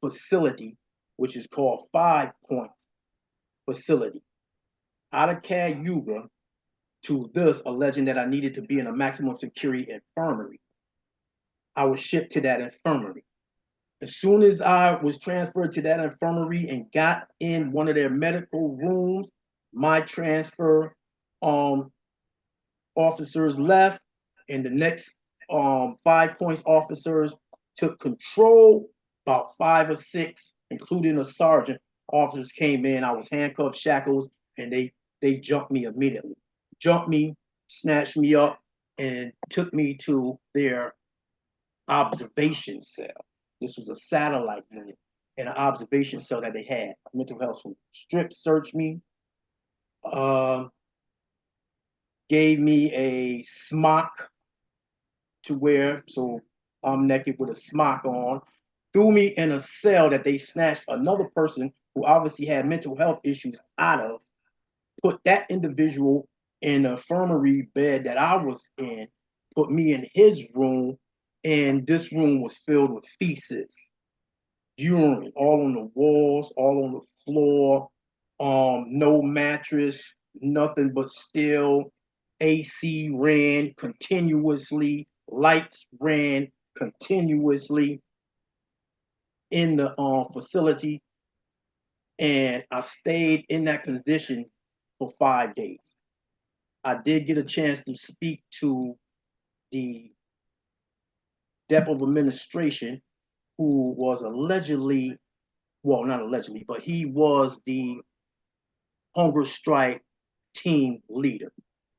facility, which is called 5 Points facility. Out of Cayuga to this, alleging that I needed to be in a maximum security infirmary. I was shipped to that infirmary. As soon as I was transferred to that infirmary and got in one of their medical rooms, my transfer officers left, and the next 5 Points officers took control. About 5 or 6, including a sergeant, officers came in. I was handcuffed, shackles, and they jumped me immediately. Jumped me, snatched me up, and took me to their observation cell. This was a satellite unit and an observation cell that they had. Mental health strip searched me, gave me a smock to wear, so I'm naked with a smock on, threw me in a cell that they snatched another person who obviously had mental health issues out of, put that individual in the infirmary bed that I was in, put me in his room, and this room was filled with feces, urine, all on the walls, all on the floor, no mattress, nothing but still. AC ran continuously, lights ran continuously in the facility, and I stayed in that condition for 5 days. I did get a chance to speak to the Depth of Administration, who was allegedly, well, not allegedly, but he was the hunger strike team leader.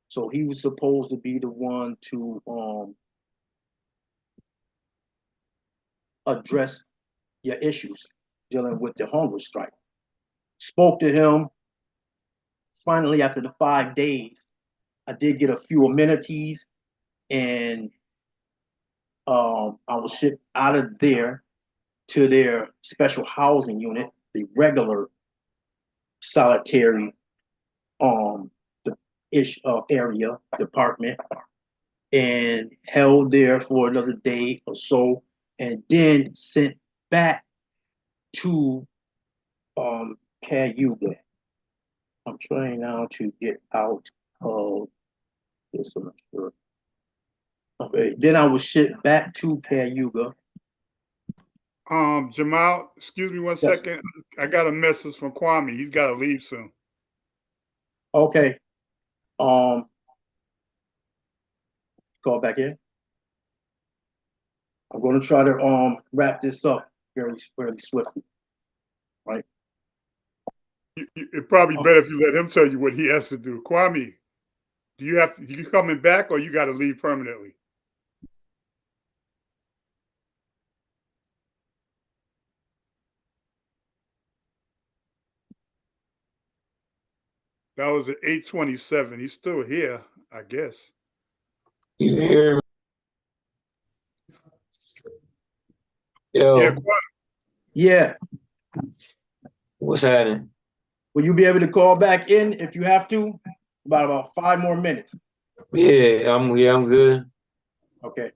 So he was supposed to be the one to address your issues dealing with the hunger strike. Spoke to him. Finally, after the 5 days, I did get a few amenities, and I was shipped out of there to their special housing unit, the regular solitary area department, and held there for another day or so, and then sent back to Cayuga. I'm trying now to get out of this. I'm not sure. Okay, then I was shipped back to Cayuga. Jamal, excuse me one second. I got a message from Kwame. He's got to leave soon. Okay. Call back in. I'm going to try to wrap this up fairly swiftly. Right. It's probably better if you let him tell you what he has to do. Kwame, you coming back, or you got to leave permanently? That was at 8:27. He's still here, I guess. You hear me? Yo. Yeah. Yeah. What's happening? Will you be able to call back in if you have to? About 5 more minutes. Yeah, I'm good. Okay.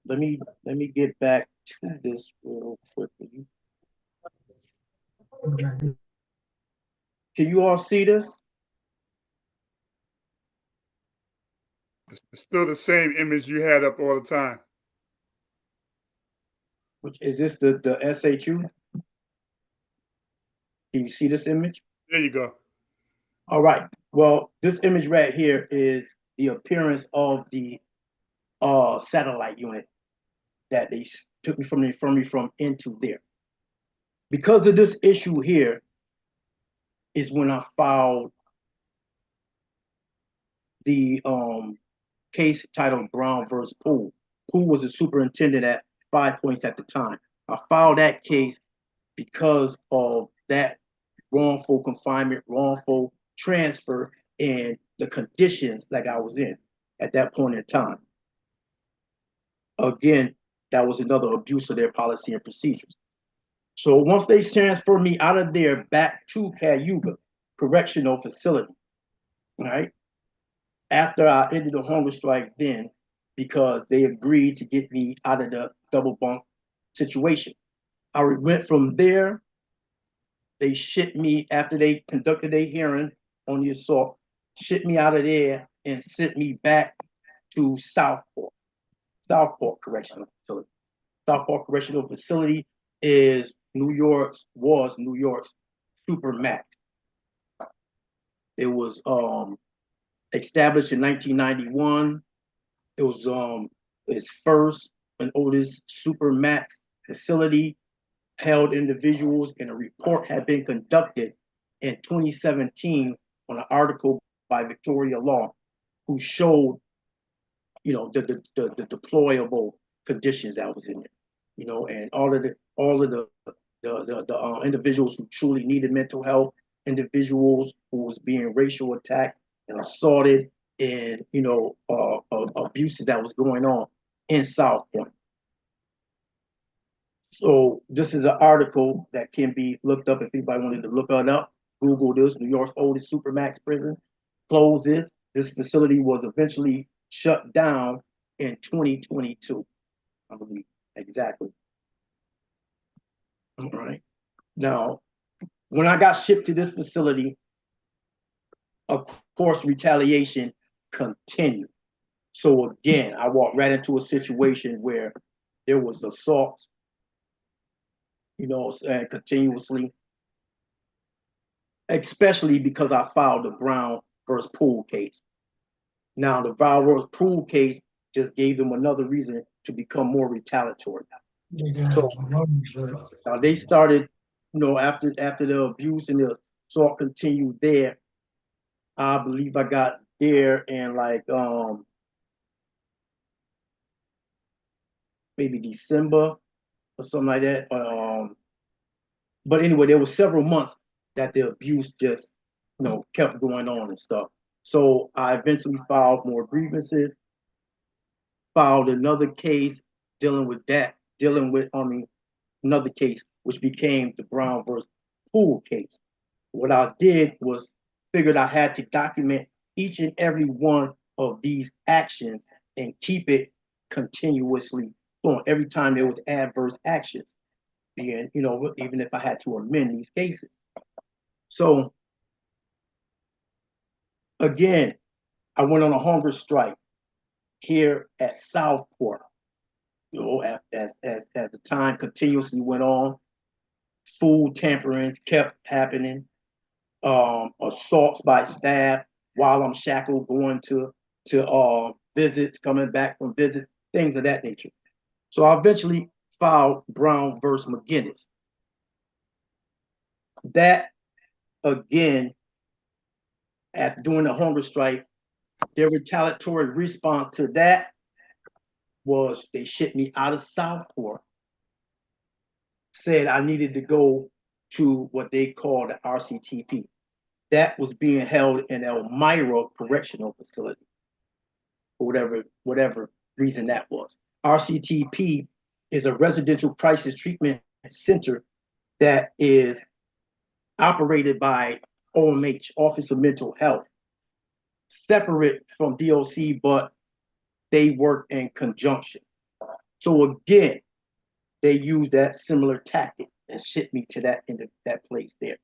Let me get back to this real quickly. Can you all see this? It's still the same image you had up all the time. Which is this the SHU? Can you see this image? There you go. All right. Well, this image right here is the appearance of the satellite unit that they took me from the infirmary from into there. Because of this issue here is when I filed the case titled Brown versus Poole. Poole was a superintendent at 5 Points at the time. I filed that case because of that wrongful confinement, wrongful transfer, and the conditions like I was in at that point in time. Again, that was another abuse of their policy and procedures. So once they transferred me out of there back to Cayuga Correctional Facility, all right, after I ended the hunger strike then, because they agreed to get me out of the double bunk situation. I went from there. They shipped me after they conducted a hearing on the assault, shipped me out of there and sent me back to Southport Correctional Facility. Southport Correctional Facility was New York's supermax. It was established in 1991. It was its first and oldest supermax facility, held individuals, and a report had been conducted in 2017 on an article by Victoria Law, who showed, the deployable conditions that was in there, and all of the individuals who truly needed mental health, individuals who was being racial attacked and assaulted, and abuses that was going on in South Point. So this is an article that can be looked up if anybody wanted to look it up. Google this: New York's oldest supermax prison closes. This facility was eventually shut down in 2022, I believe, exactly. All right. Now, when I got shipped to this facility, of course, retaliation continued. So again, I walked right into a situation where there was assaults, and continuously, especially because I filed the Brown versus Poole case. Now, the Brown versus Poole case just gave them another reason to become more retaliatory. So now they started, after the abuse and the assault continued there, I believe I got there in maybe December or something like that. But anyway, there were several months that the abuse just, kept going on and stuff. So I eventually filed more grievances, filed another case dealing with another case, which became the Brown versus Poole case. What I did was figured I had to document each and every one of these actions and keep it continuously going every time there was adverse actions, being, even if I had to amend these cases. So again, I went on a hunger strike here at Southport. As the time continuously went on, food tamperings kept happening, assaults by staff while I'm shackled, going to visits, coming back from visits, things of that nature. So I eventually filed Brown versus McGinnis. That again, during the hunger strike, their retaliatory response to that was they shipped me out of Southport, said I needed to go to what they call the RCTP. That was being held in Elmira Correctional Facility, for whatever reason that was. RCTP is a residential crisis treatment center that is operated by OMH, Office of Mental Health, separate from DOC, but they work in conjunction. So again, they use that similar tactic and shipped me to that place there.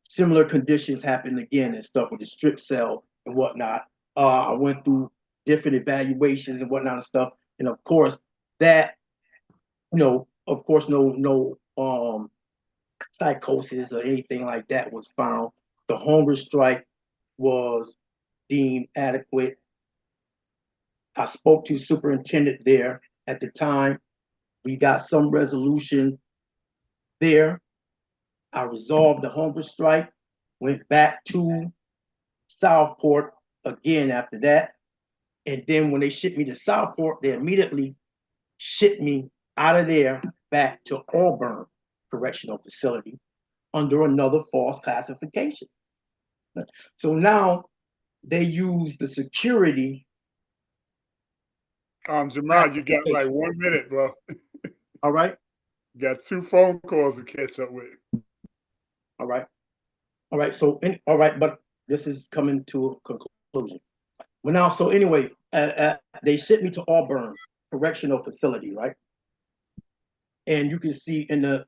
Similar conditions happened again and stuff with the strip cell and whatnot. I went through different evaluations and whatnot and stuff. And of course, that, no psychosis or anything like that was found. The hunger strike was deemed adequate. I spoke to superintendent there at the time, We got some resolution there. I resolved the hunger strike, went back to Southport again after that. And then when they shipped me to Southport, they immediately shipped me out of there back to Auburn Correctional Facility under another false classification. So now they use the security. Jamal, you got like 1 minute, bro. All right. You got 2 phone calls to catch up with. All right. All right. So, all right, but this is coming to a conclusion. Well, now, so anyway, they shipped me to Auburn Correctional Facility, right? And you can see in the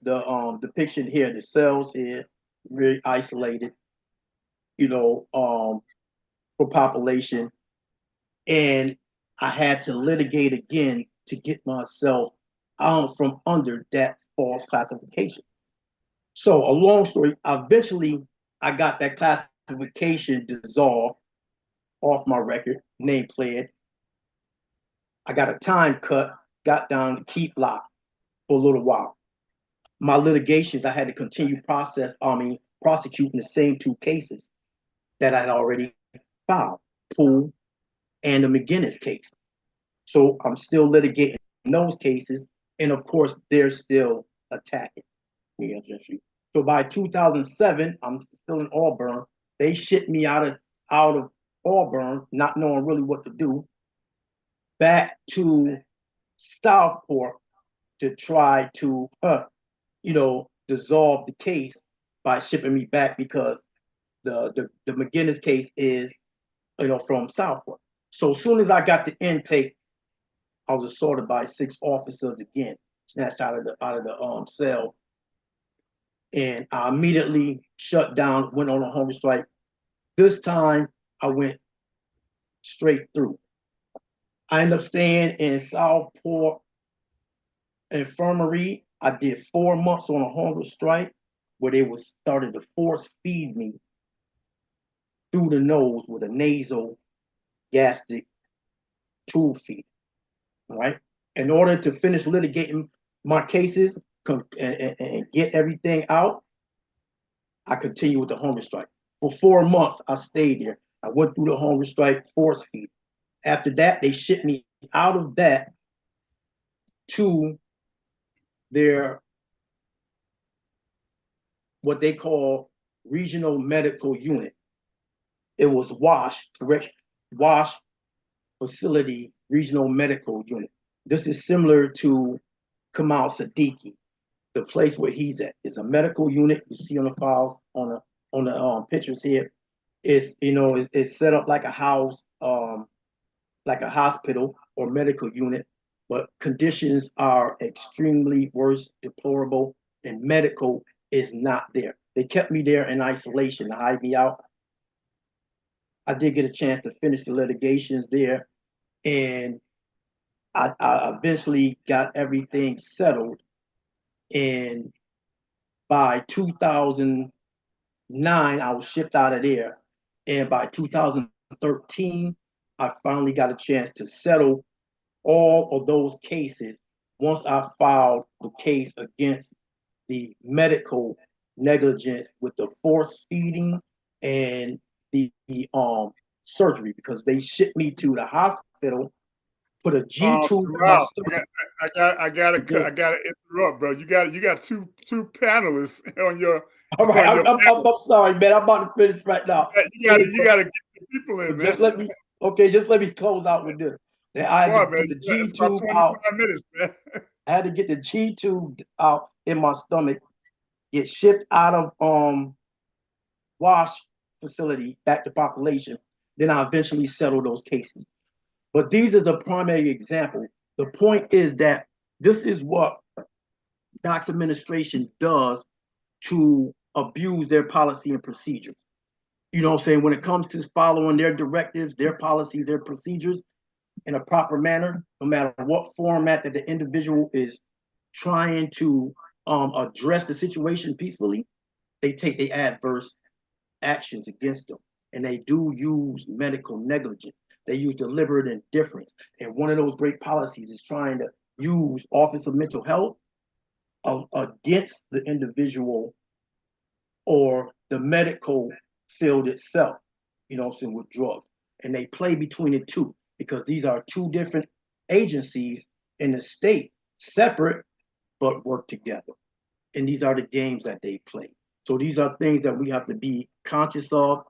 depiction here, the cells here, very isolated, you know, for population. And I had to litigate again to get myself out from under that false classification. So a long story, eventually I got that classification dissolved off my record, name cleared. I got a time cut, got down to keep lock for a little while. My litigations, I had to continue prosecuting the same 2 cases that I had already filed, Poole and the McGinnis case. So I'm still litigating those cases, and of course, they're still attacking me. So by 2007, I'm still in Auburn. They shipped me out of Auburn, not knowing really what to do, back to Southport to try to, dissolve the case by shipping me back, because the McGinnis case is, from Southport. So as soon as I got the intake, I was assaulted by 6 officers again, snatched out of the cell, and I immediately shut down, went on a hunger strike. This time I went straight through. I ended up staying in Southport Infirmary. I did 4 months on a hunger strike, where they was starting to force feed me through the nose with a nasal gastric tube feed. All right. In order to finish litigating my cases and get everything out, I continued with the hunger strike. For 4 months, I stayed there. I went through the hunger strike, force feed. After that, they shipped me out of that to their, what they call, regional medical unit. It was WASH Facility Regional Medical Unit. This is similar to Kamau Sadiki. The place where he's at is a medical unit. You see on the files, on the pictures here. It's set up like a house, like a hospital or medical unit, but conditions are extremely worse, deplorable, and medical is not there. They kept me there in isolation to hide me out. I did get a chance to finish the litigations there, and I eventually got everything settled. And by 2009, I was shipped out of there. And by 2013, I finally got a chance to settle all of those cases once I filed the case against the medical negligence with the force feeding and the surgery, because they shipped me to the hospital, put a G tube in my stomach. I gotta interrupt, bro. You got two panelists on your. All right, I'm sorry, man. I'm about to finish right now. You gotta get the people in, man. Just let me close out with this. I had to get the G tube out. Minutes, man. I had to get the G tube out in my stomach, get shipped out of WASH facility back to population. Then I eventually settled those cases. But these is a primary example. The point is that this is what Doc's administration does to abuse their policy and procedures. You know what I'm saying? When it comes to following their directives, their policies, their procedures in a proper manner, no matter what format that the individual is trying to address the situation peacefully, they take the adverse actions against them. And they do use medical negligence. They use deliberate indifference. And one of those great policies is trying to use Office of Mental Health against the individual or the medical field itself, you know what I'm saying, with drugs. And they play between the two because these are two different agencies in the state, separate, but work together. And these are the games that they play. So these are things that we have to be conscious of.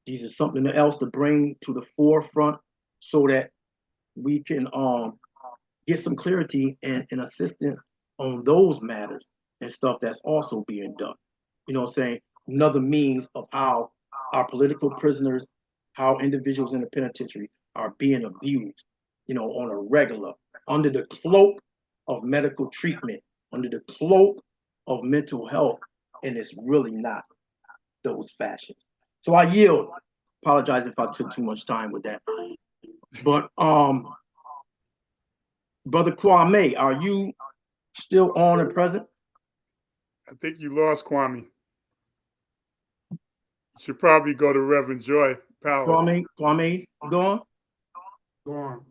These are something else to bring to the forefront so that we can get some clarity and assistance on those matters and stuff that's also being done. You know what I'm saying? Another means of how our political prisoners, how individuals in the penitentiary are being abused, you know, on a regular, under the cloak of medical treatment, under the cloak of mental health, and it's really not those fashions. So I yield. Apologize if I took too much time with that. But Brother Kwame, are you still on and present? I think you lost Kwame. You should probably go to Reverend Joy Powell. Kwame's gone? Gone.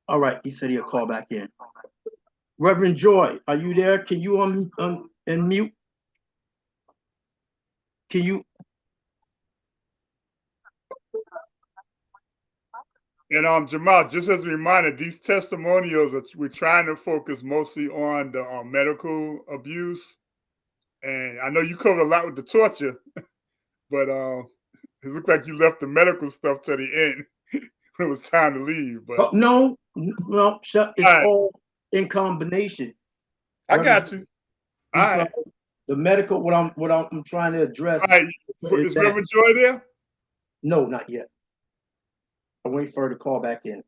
All right, he said he'll call back in. Reverend Joy, are you there? Can you unmute? Can you? And Jamal, just as a reminder, these testimonials, we're trying to focus mostly on the medical abuse. And I know you covered a lot with the torture, but it looked like you left the medical stuff to the end when it was time to leave. But no, Shep, it's all in combination. I got you. All right. The medical, what I'm trying to address. All right. Is Reverend Joy there? No, not yet. I'm waiting for her to call back in.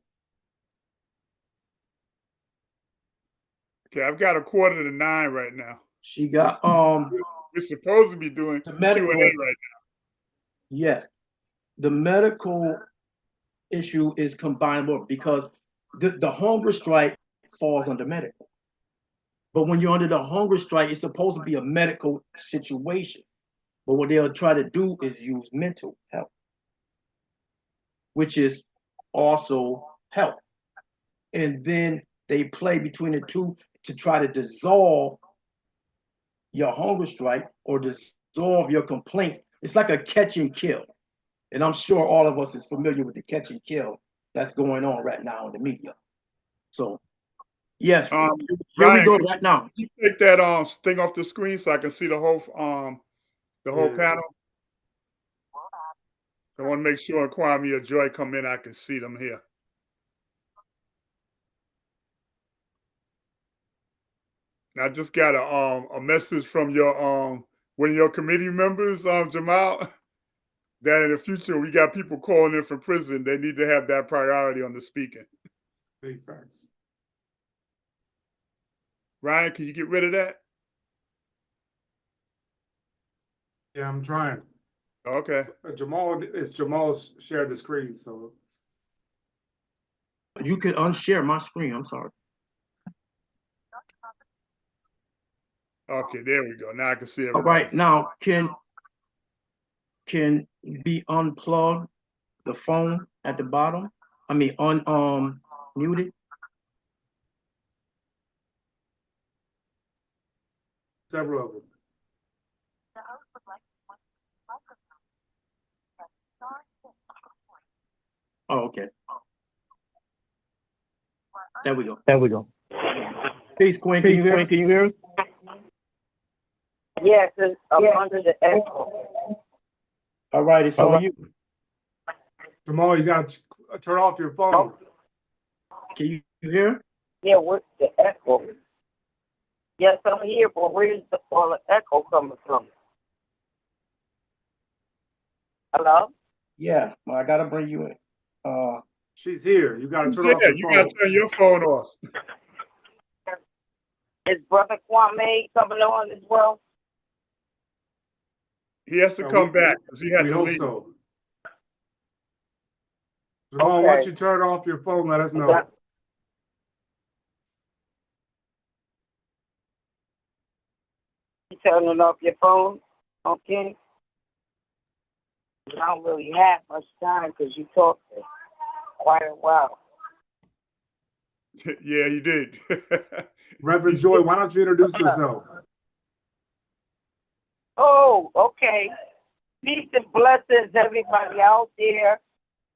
Okay, I've got 8:45 right now. She got we're supposed to be doing the medical Q&A right now. Yes, the medical issue is combinable because the hunger strike falls under medical. But when you're under the hunger strike, it's supposed to be a medical situation. But what they'll try to do is use mental health, which is also health. And then they play between the two to try to dissolve your hunger strike or dissolve your complaints. It's like a catch and kill. And I'm sure all of us is familiar with the catch and kill that's going on right now in the media. So, yes, here Ryan, we go right now. You take that thing off the screen so I can see the whole panel. I want to make sure when Kwame or Joy come in, I can see them here. I just got a message from your one of your committee members, Jamal, that in the future we got people calling in from prison. They need to have that priority on the speaking. Big facts. Ryan, can you get rid of that? Yeah, I'm trying. Okay. Jamal's shared the screen, so you could unshare my screen. I'm sorry. Okay, there we go. Now I can see everybody. All right, now can be unplug the phone at the bottom? I mean, muted. Several of them. Oh, okay. There we go. There we go. Peace, Queen. Can you hear? Can you hear? Yes, it's under the echo. All right, it's on you. Jamal, you got to turn off your phone. Can you hear? Yeah, where's the echo? Yes, I'm here, but where's all the echo coming from? Hello? Yeah, well, I got to bring you in. She's here. You got to turn off your phone. You got to turn your phone off. Is Brother Kwame coming on as well? He has to come back because he had to leave. So. Jamal, once you turn off your phone, let us know. You turning off your phone? Okay. I don't really have much time because you talked for quite a while. Yeah, you did. Reverend Joy, why don't you introduce yourself? Oh, okay. Peace and blessings, everybody out there.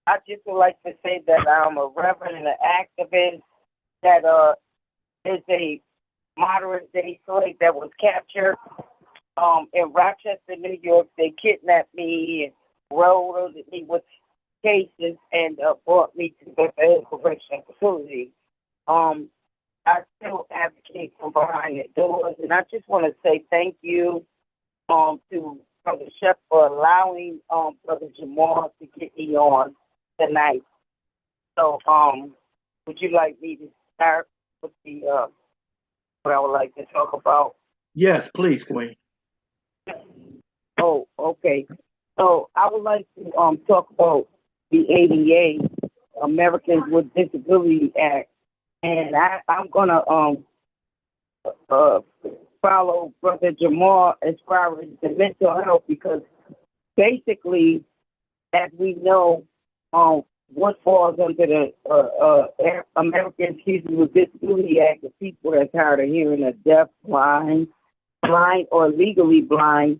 I just would like to say that I'm a reverend and an activist that is a moderate day slave that was captured in Rochester, New York. They kidnapped me and rolled me with cases and brought me to the correctional facility. I still advocate from behind the doors, and I just want to say thank you to Brother Shep for allowing Brother Jamal to get me on tonight. So, would you like me to start with the what I would like to talk about? Yes, please, Queen. Oh, okay. So I would like to talk about the ADA, Americans with Disability Act, and I'm gonna follow Brother Jamal as far as the mental health, because basically, as we know, what falls under the Americans with Disability Act, the people that's hard of hearing, are deaf, blind or legally blind,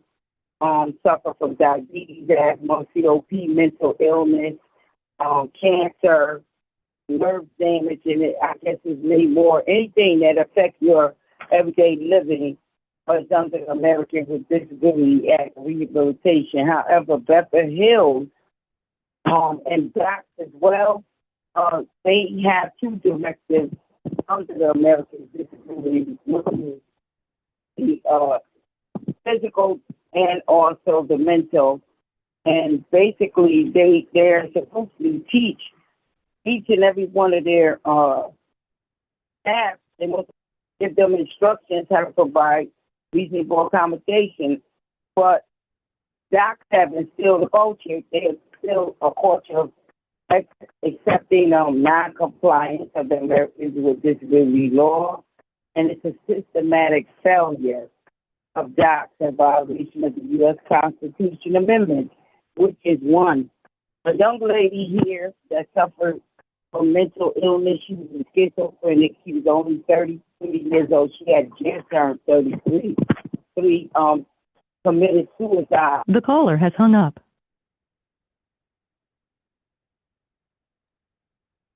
suffer from diabetes, asthma, COPD, mental illness, cancer, nerve damage, and I guess it's many more. Anything that affects your everyday living is under the Americans with Disability Act rehabilitation. However, Beverly Hills and DOCS as well, they have two directives under the Americans with Disability, the physical and also the mental. And basically, they're supposed to teach each and every one of their staff. They must give them instructions how to provide reasonable accommodation. But docs have instilled a culture. They instilled a culture of accepting non-compliance of the Americans with Disability law, and it's a systematic failure of docs in violation of the U.S. Constitution Amendment, which is one. A young lady here that suffered from mental illness, she was schizophrenic. She was only 33 years old. She had just turned 33. Committed suicide. The caller has hung up.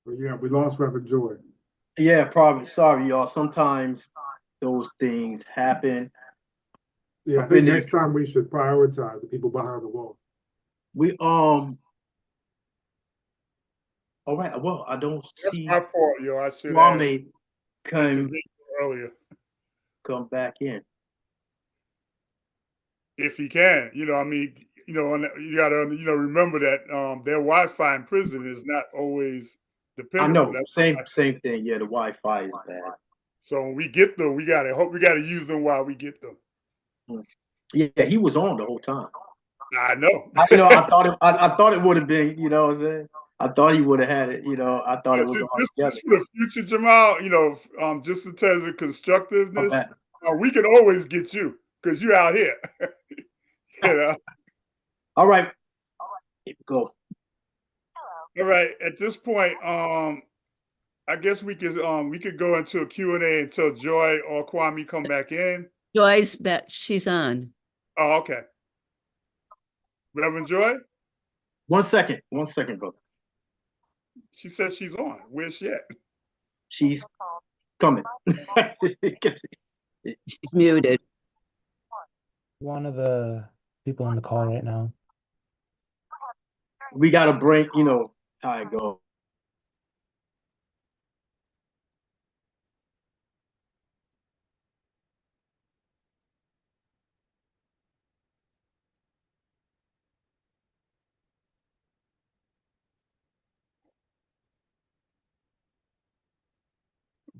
Yeah, we lost Reverend Joy. Yeah, probably. Sorry, y'all. Sometimes those things happen. Yeah, I think next time we should prioritize the people behind the wall. We all right. Well, I don't see. That's my fault, yo. I should Kwame have earlier. Come back in. If he can, I mean, you gotta, remember that their Wi-Fi in prison is not always dependable. I know. Same thing. Yeah, the Wi-Fi is bad. So when we get them, we gotta use them while we get them. Yeah, he was on the whole time. I know. I thought it would have been. You know what I'm saying? I thought he would have had it. I thought it was on together. Just for the future, Jamal. Just in terms of constructiveness, we can always get you because you're out here. All right. Go. All right. At this point, I guess we could go into a Q&A until Joy or Kwame come back in. Joy's back. She's on. Oh, okay. Reverend Joy? 1 second. 1 second, brother. She says she's on. Where's she at? She's coming. She's muted. One of the people on the call right now. We got to break, how it goes.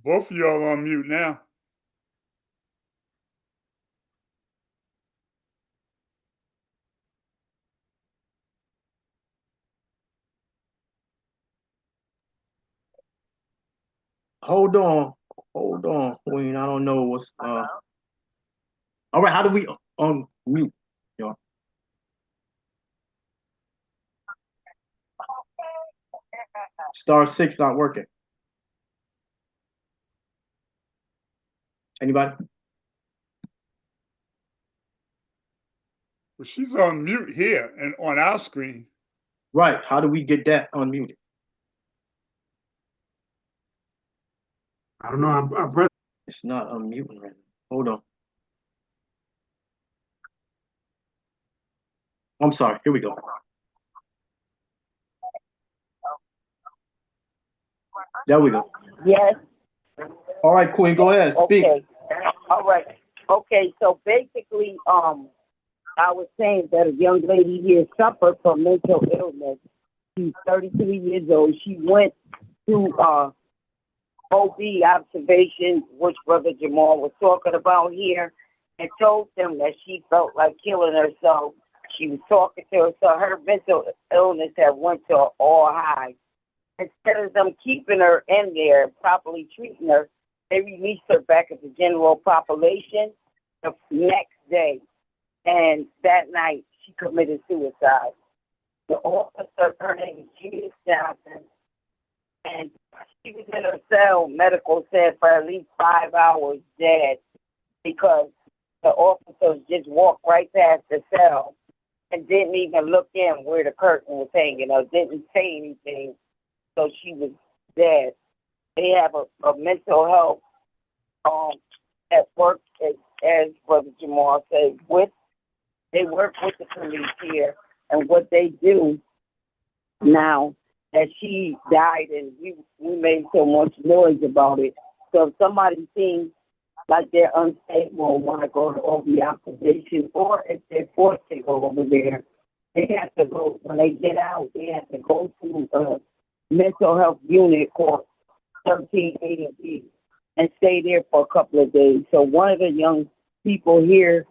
Both of y'all on mute now. Hold on, Queen. I don't know what's all right. How do we unmute, y'all? *6 not working. Anybody? Well, she's on mute here and on our screen. Right. How do we get that unmuted? I don't know. I pressed. It's not unmuting right now. Hold on. I'm sorry. Here we go. There we go. Yes. All right, Queen, go ahead. Speak. Okay. All right. Okay. So basically, I was saying that a young lady here suffered from mental illness. She's 33 years old. She went to OB observation, which Brother Jamal was talking about here, and told them that she felt like killing herself. She was talking to her, so her mental illness had went to all high. Instead of them keeping her in there, properly treating her, they released her back at the general population the next day. And that night, she committed suicide. The officer, her name is Judith Johnson, and she was in her cell, medical said, for at least 5 hours dead, because the officers just walked right past the cell and didn't even look in where the curtain was hanging or didn't say anything. So she was dead. They have a mental health at work, as Brother Jamal said, they work with the police here, and what they do now that she died, and we made so much noise about it. So if somebody seems like they're unstable and want to go to OB observation, or if they're forced to go over there, they have to go, when they get out, they have to go to a mental health unit called 1380 and stay there for a couple of days. So one of the young people here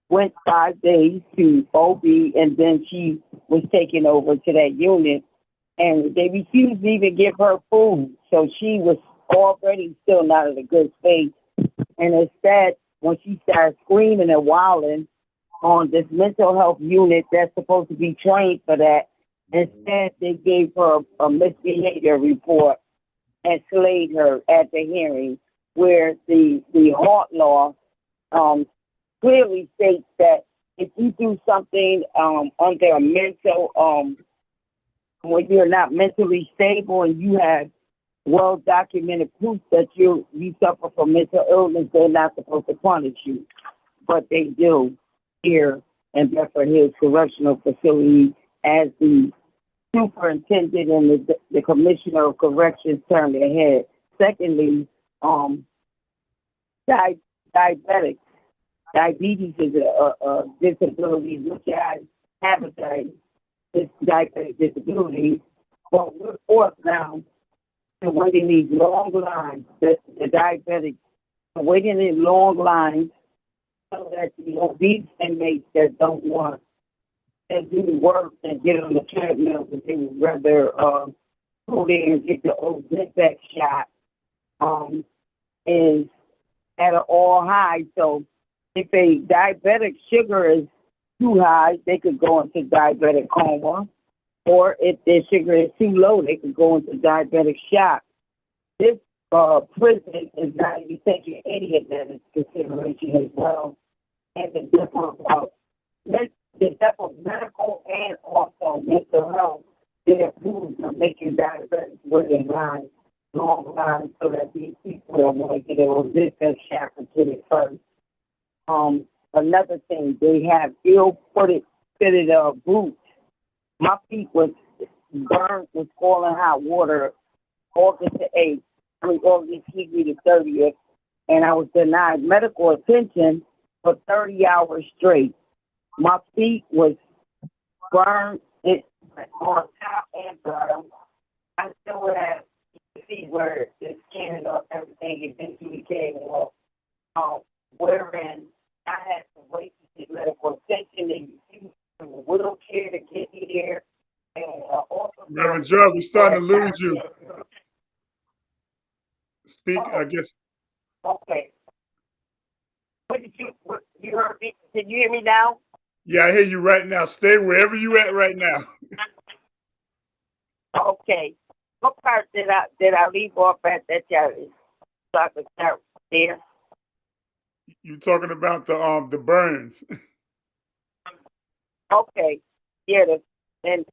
went 5 days to OB, and then she was taken over to that unit, and they refused to even give her food. So she was already still not in a good space. And instead, when she started screaming and wilding on this mental health unit that's supposed to be trained for that, instead they gave her a misbehavior report and slayed her at the hearing, where the Hart law clearly states that if you do something under a mental, when you're not mentally stable and you have well-documented proof that you suffer from mental illness, they're not supposed to punish you. But they do here in Bedford Hills Correctional Facility, as the superintendent and the commissioner of corrections turn their head. Secondly, diabetics. Diabetes is a disability which I have this diabetic disability, but we're forced now to wait in these long lines. The diabetics are waiting in long lines so that the obese inmates that don't want to do work and get on the treadmill, but they would rather go there and get the Olugbala shot, is at an all high. So if a diabetic sugar is too high, they could go into diabetic coma. Or if their sugar is too low, they could go into diabetic shock. This prison is not even taking any of that into consideration as well. And the different medical and also mental health, they're approved of making diabetics wait in line, long lines, so that these people don't want to get a resistance shot and get it first. Another thing, they have ill-fitted boots. My feet was burned with scalding hot water August the 30th, and I was denied medical attention for 30 hours straight. My feet was burned on top and bottom. I still have feet where the skin and everything eventually came off, wherein I had to wait to get medical attention. They refused to a wheelchair to get me there. And Reverend Joe, we're starting to lose you. Speak, I guess. Okay. What you heard me? Can you hear me now? Yeah, I hear you right now. Stay wherever you at right now. Okay. What part did I leave off at that y'all so I could start there? You talking about the burns? Okay, yeah, and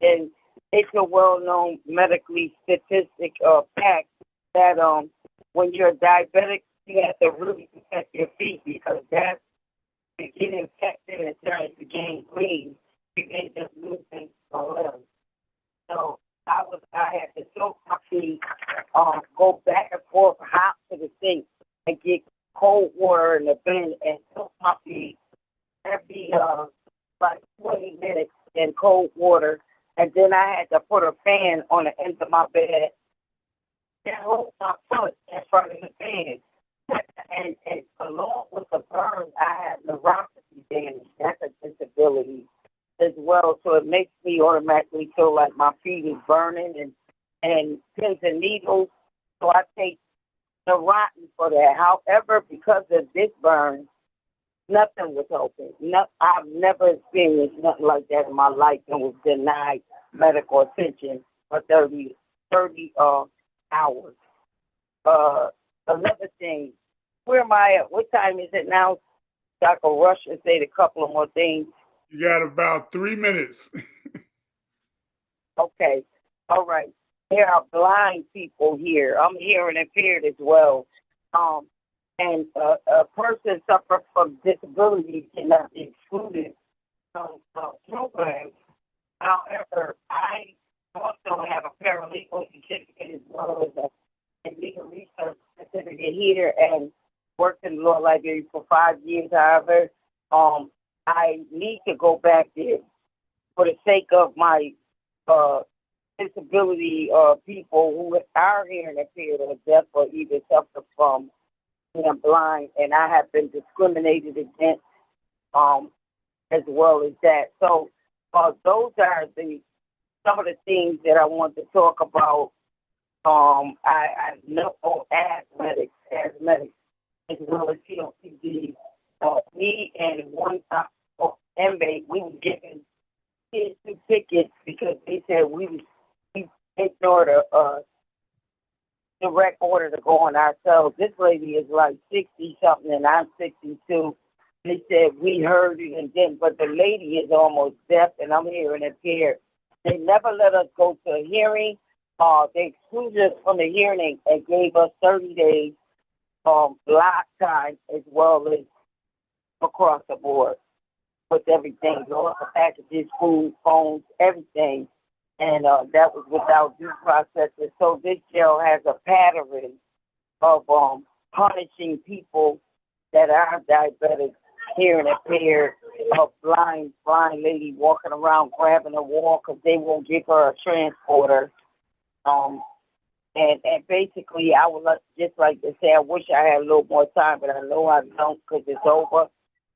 it's a well-known medically statistic fact that when you're diabetic, you have to really protect your feet because that's to get infected and starts to gain green. You end up losing a limb. So I had to soak my feet, go back and forth, hop to the sink, and get cold water in the bin and soak my feet every like 20 minutes in cold water, and then I had to put a fan on the end of my bed and hold my foot in front of the fan. And along with the burns, I had neuropathy damage. That's a disability as well. So it makes me automatically feel like my feet is burning and pins and needles. So I take Neurontin for that. However, because of this burn, nothing was open. I've never experienced nothing like that in my life and was denied medical attention for 30 hours. Another thing, where am I at? What time is it now? So I can rush and say a couple of more things. You got about 3 minutes. Okay. All right. There are blind people here. I'm hearing impaired as well. And a person suffering from disability cannot be excluded from programs. However, I also have a paralegal certificate as well as a legal research certificate here and worked in the law library for 5 years. However, I need to go back there for the sake of my disability people who are hearing impaired or deaf or either suffer from being blind, and I have been discriminated against as well as that. So those are some of the things that I want to talk about. I know asthmatics as well as COPD. Me and one inmate, we were given kids 2 tickets because they said we ignored a direct order to go on ourselves. This lady is like 60 something and I'm 62. They said we heard it and didn't, but the lady is almost deaf and I'm hearing impaired. They never let us go to a hearing. They excluded us from the hearing and gave us 30 days block time as well as across the board with everything, all the packages, food, phones, everything. And that was without due processes. So this jail has a pattern of punishing people that are diabetic, hearing impaired, a blind lady walking around grabbing a wall because they won't give her a transporter. And basically, I would just like to say I wish I had a little more time, but I know I don't because it's over.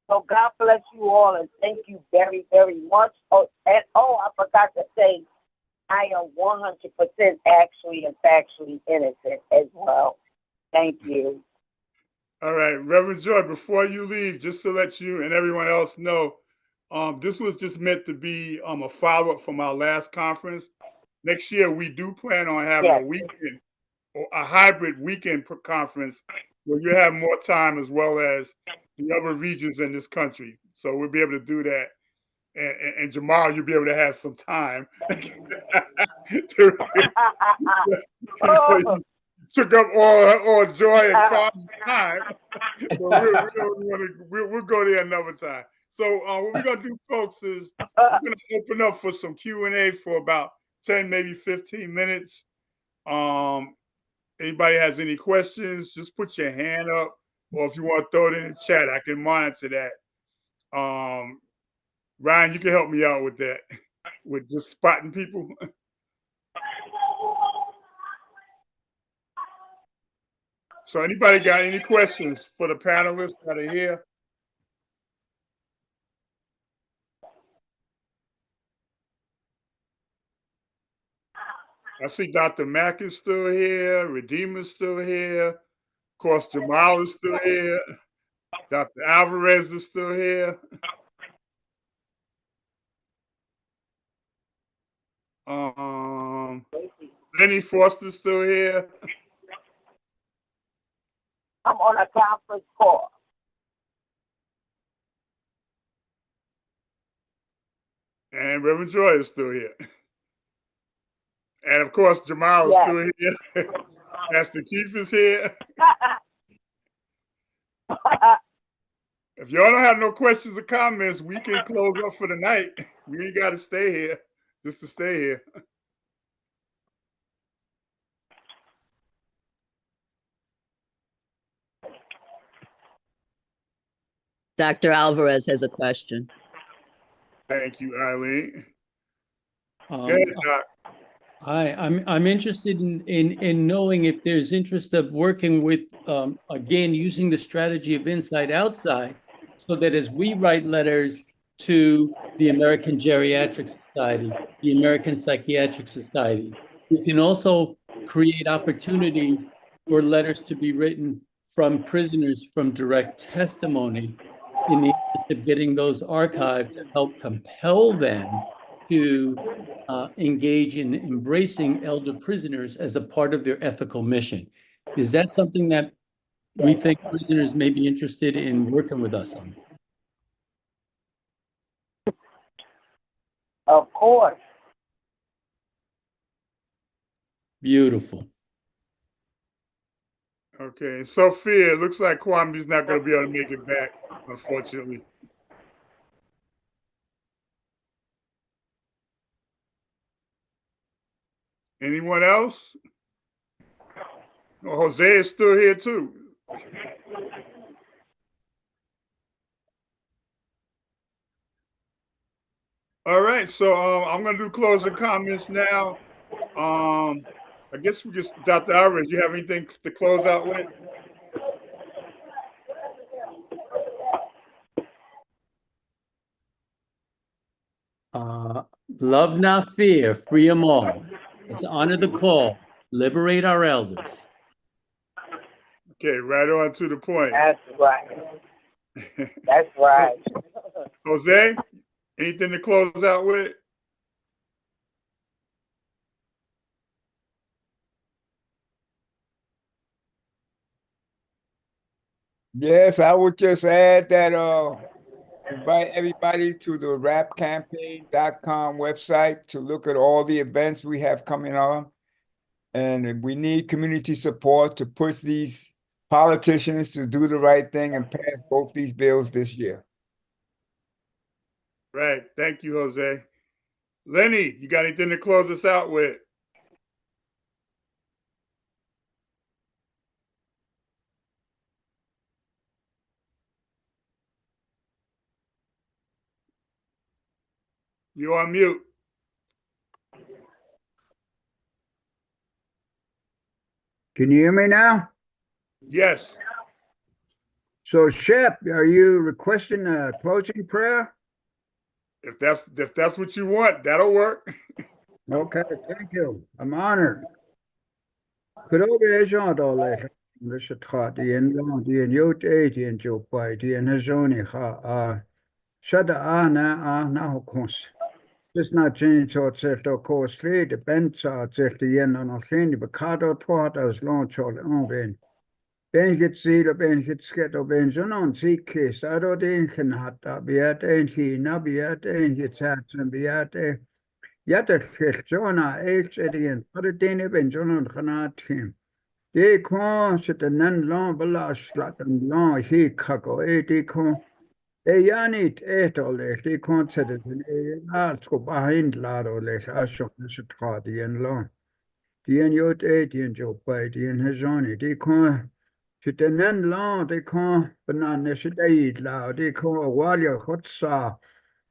So God bless you all, and thank you very, very much. I forgot to say, I am 100% actually and factually innocent as well. Thank you. All right, Reverend Joy, before you leave, just to let you and everyone else know, this was just meant to be a follow-up from our last conference. Next year, we do plan on having a weekend or a hybrid weekend conference where you have more time as well as the other regions in this country. So we'll be able to do that. And Jamal, you'll be able to have some time. Took up all Joy and Carl's time. But we'll go there another time. So what we're going to do, folks, is we're going to open up for some Q&A for about 10, maybe 15 minutes. Anybody has any questions, just put your hand up. Or if you want to throw it in the chat, I can monitor that. Ryan, you can help me out with that, with just spotting people. So anybody got any questions for the panelists that are here? I see Dr. Mack is still here. Redeemer's still here. Of course, Jamal is still here. Dr. Alvarez is still here. Lenny Foster's still here. I'm on a conference call. And Reverend Joy is still here. And of course, Jamal is Yes. still here. Pastor Keith is here. If y'all don't have no questions or comments, we can close up for the night. We ain't got to stay here just to stay here. Dr. Alvarez has a question. Thank you, Eileen. Go ahead, Doc. I'm interested in knowing if there's interest of working with, again, using the strategy of inside outside, so that as we write letters to the American Geriatric Society, the American Psychiatric Society, we can also create opportunities for letters to be written from prisoners from direct testimony in the interest of getting those archived to help compel them to engage in embracing elder prisoners as a part of their ethical mission. Is that something that we think prisoners may be interested in working with us on? Of course. Beautiful. Okay, Safiya, it looks like Kwame's not going to be able to make it back, unfortunately. Anyone else? Oh, Jose is still here too. All right, so I'm going to do closing comments now. I guess we just, Dr. Alvarez, you have anything to close out with? Love not fear, free them all. Let's honor the call, liberate our elders. Okay, right on to the point. That's right. That's right. Jose, anything to close out with? Yes, I would just add that invite everybody to the rapcampaign.com website to look at all the events we have coming on. And we need community support to push these politicians to do the right thing and pass both these bills this year. Right. Thank you, Jose. Lenny, you got anything to close us out with? You're on mute. Can you hear me now? Yes. So, Shep, are you requesting a closing prayer? If that's what you want, that'll work. Okay, thank you. I'm honored. Just not change short shift or course street, the bench are just the end on a thing, the Bacado taught us launch all on Ben. Ben gets seed of Ben gets get of Ben on see case. I don't think can hat be at and he nabiat and gets hats and be at a yet a Jonah H at the end. But a dinner Ben John on Hanat him. They call shit and then long balash flat and long he caco a con. Janit etole, die konzerte, asko behind lado lech ashok nishat die en long. Die en jot die en job by die en hezoni, die kon chitenen long, die kon banan nishat eid lao, die kon walia hotsa.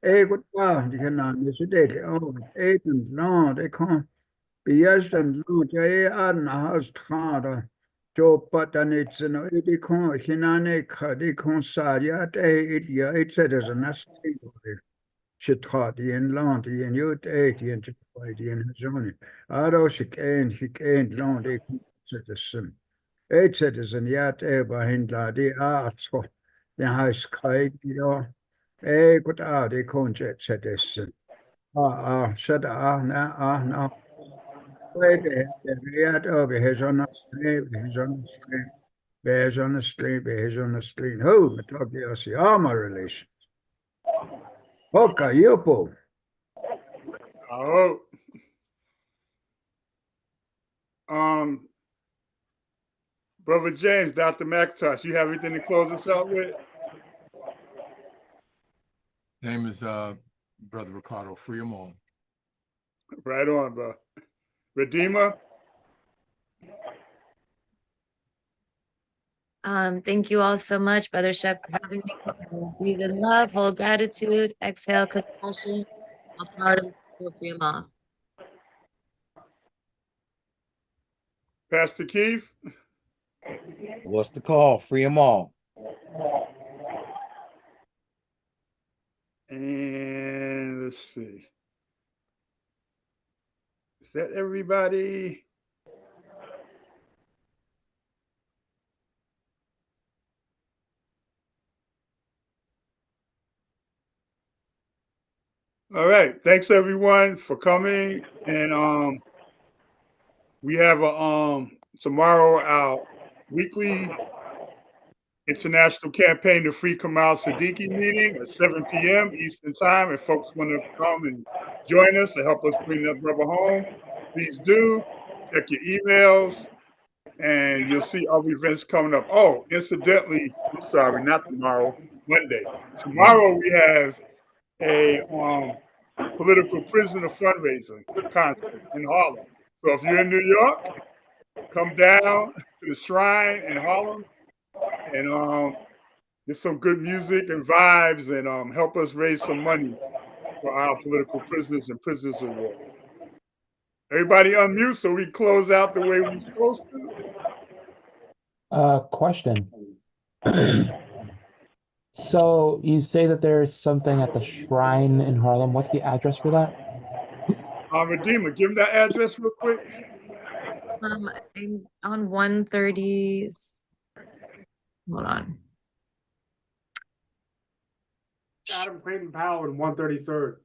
Gut war, die kan nishat eid, oh, eid and long, die kon beyest and long, jay an house trada. Jo patanits no iti kon hinane khadi kon saria te it ya it said as a nasty shitkhadi in land in yut 80 and chitkhadi in zoni aro shik and land it citizen it citizen yat e behind ladi artso the house kai yo gut de kon citizen shut na Yet over his on the street, his on the street, bears on the street, bears on the street. Who? Matogiosi, all my relations. Poka, Yopo. I hope. Brother James, Dr. McIntosh, you have anything to close us out with? Name is Brother Ricardo. Free them all. Right on, bro. Redeemer. Thank you all so much, Brother Shep, for having me. Breathe in love, hold gratitude, exhale compassion. All power to the people, free them all. Pastor Keith. What's the call? Free them all. And let's see. Is that everybody? All right. Thanks everyone for coming. And we have a tomorrow our weekly International Campaign to Free Kamau Sadiki meeting at 7 p.m. Eastern Time. If folks want to come and join us to help us bring that brother home, please do. Check your emails, and you'll see other events coming up. Oh, incidentally, I'm sorry, not tomorrow, Monday. Tomorrow we have a political prisoner fundraiser concert in Harlem. So if you're in New York, come down to the Shrine in Harlem and get some good music and vibes and help us raise some money for our political prisoners and prisoners of war. Everybody unmute so we can close out the way we're supposed to. Question. So you say that there's something at the Shrine in Harlem. What's the address for that? Redeemer, give him that address real quick. I'm on 130. Hold on. Adam Clayton Powell and 133rd.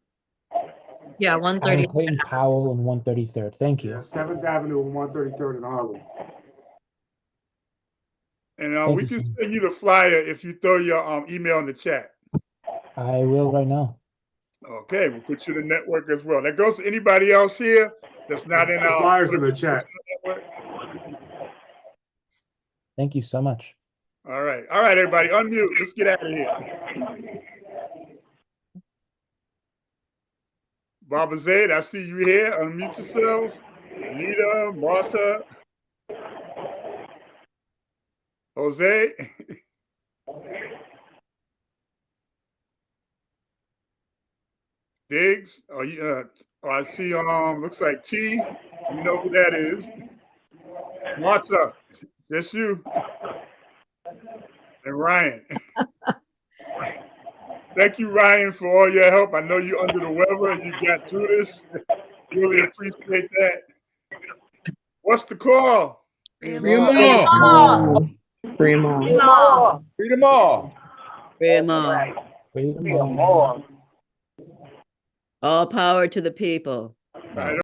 Yeah, 130. Adam Clayton Powell and 133rd. Thank you. Yeah, 7th Avenue and 133rd in Harlem. And we can send you the flyer if you throw your email in the chat. I will right now. Okay, we'll put you in the network as well. That goes to anybody else here that's not in our flyers in the chat. Network. Thank you so much. All right, everybody, unmute. Let's get out of here. Baba Zaid, I see you here. Unmute yourself. Anita, Marta, Jose. Diggs. I see. Looks like T. You know who that is. Marta, just you. And Ryan. Thank you, Ryan, for all your help. I know you're under the weather and you got through this. Really appreciate that. What's the call? Free them all. Free them all. Free them all. Free them all. Free them all. All power to the people. Right.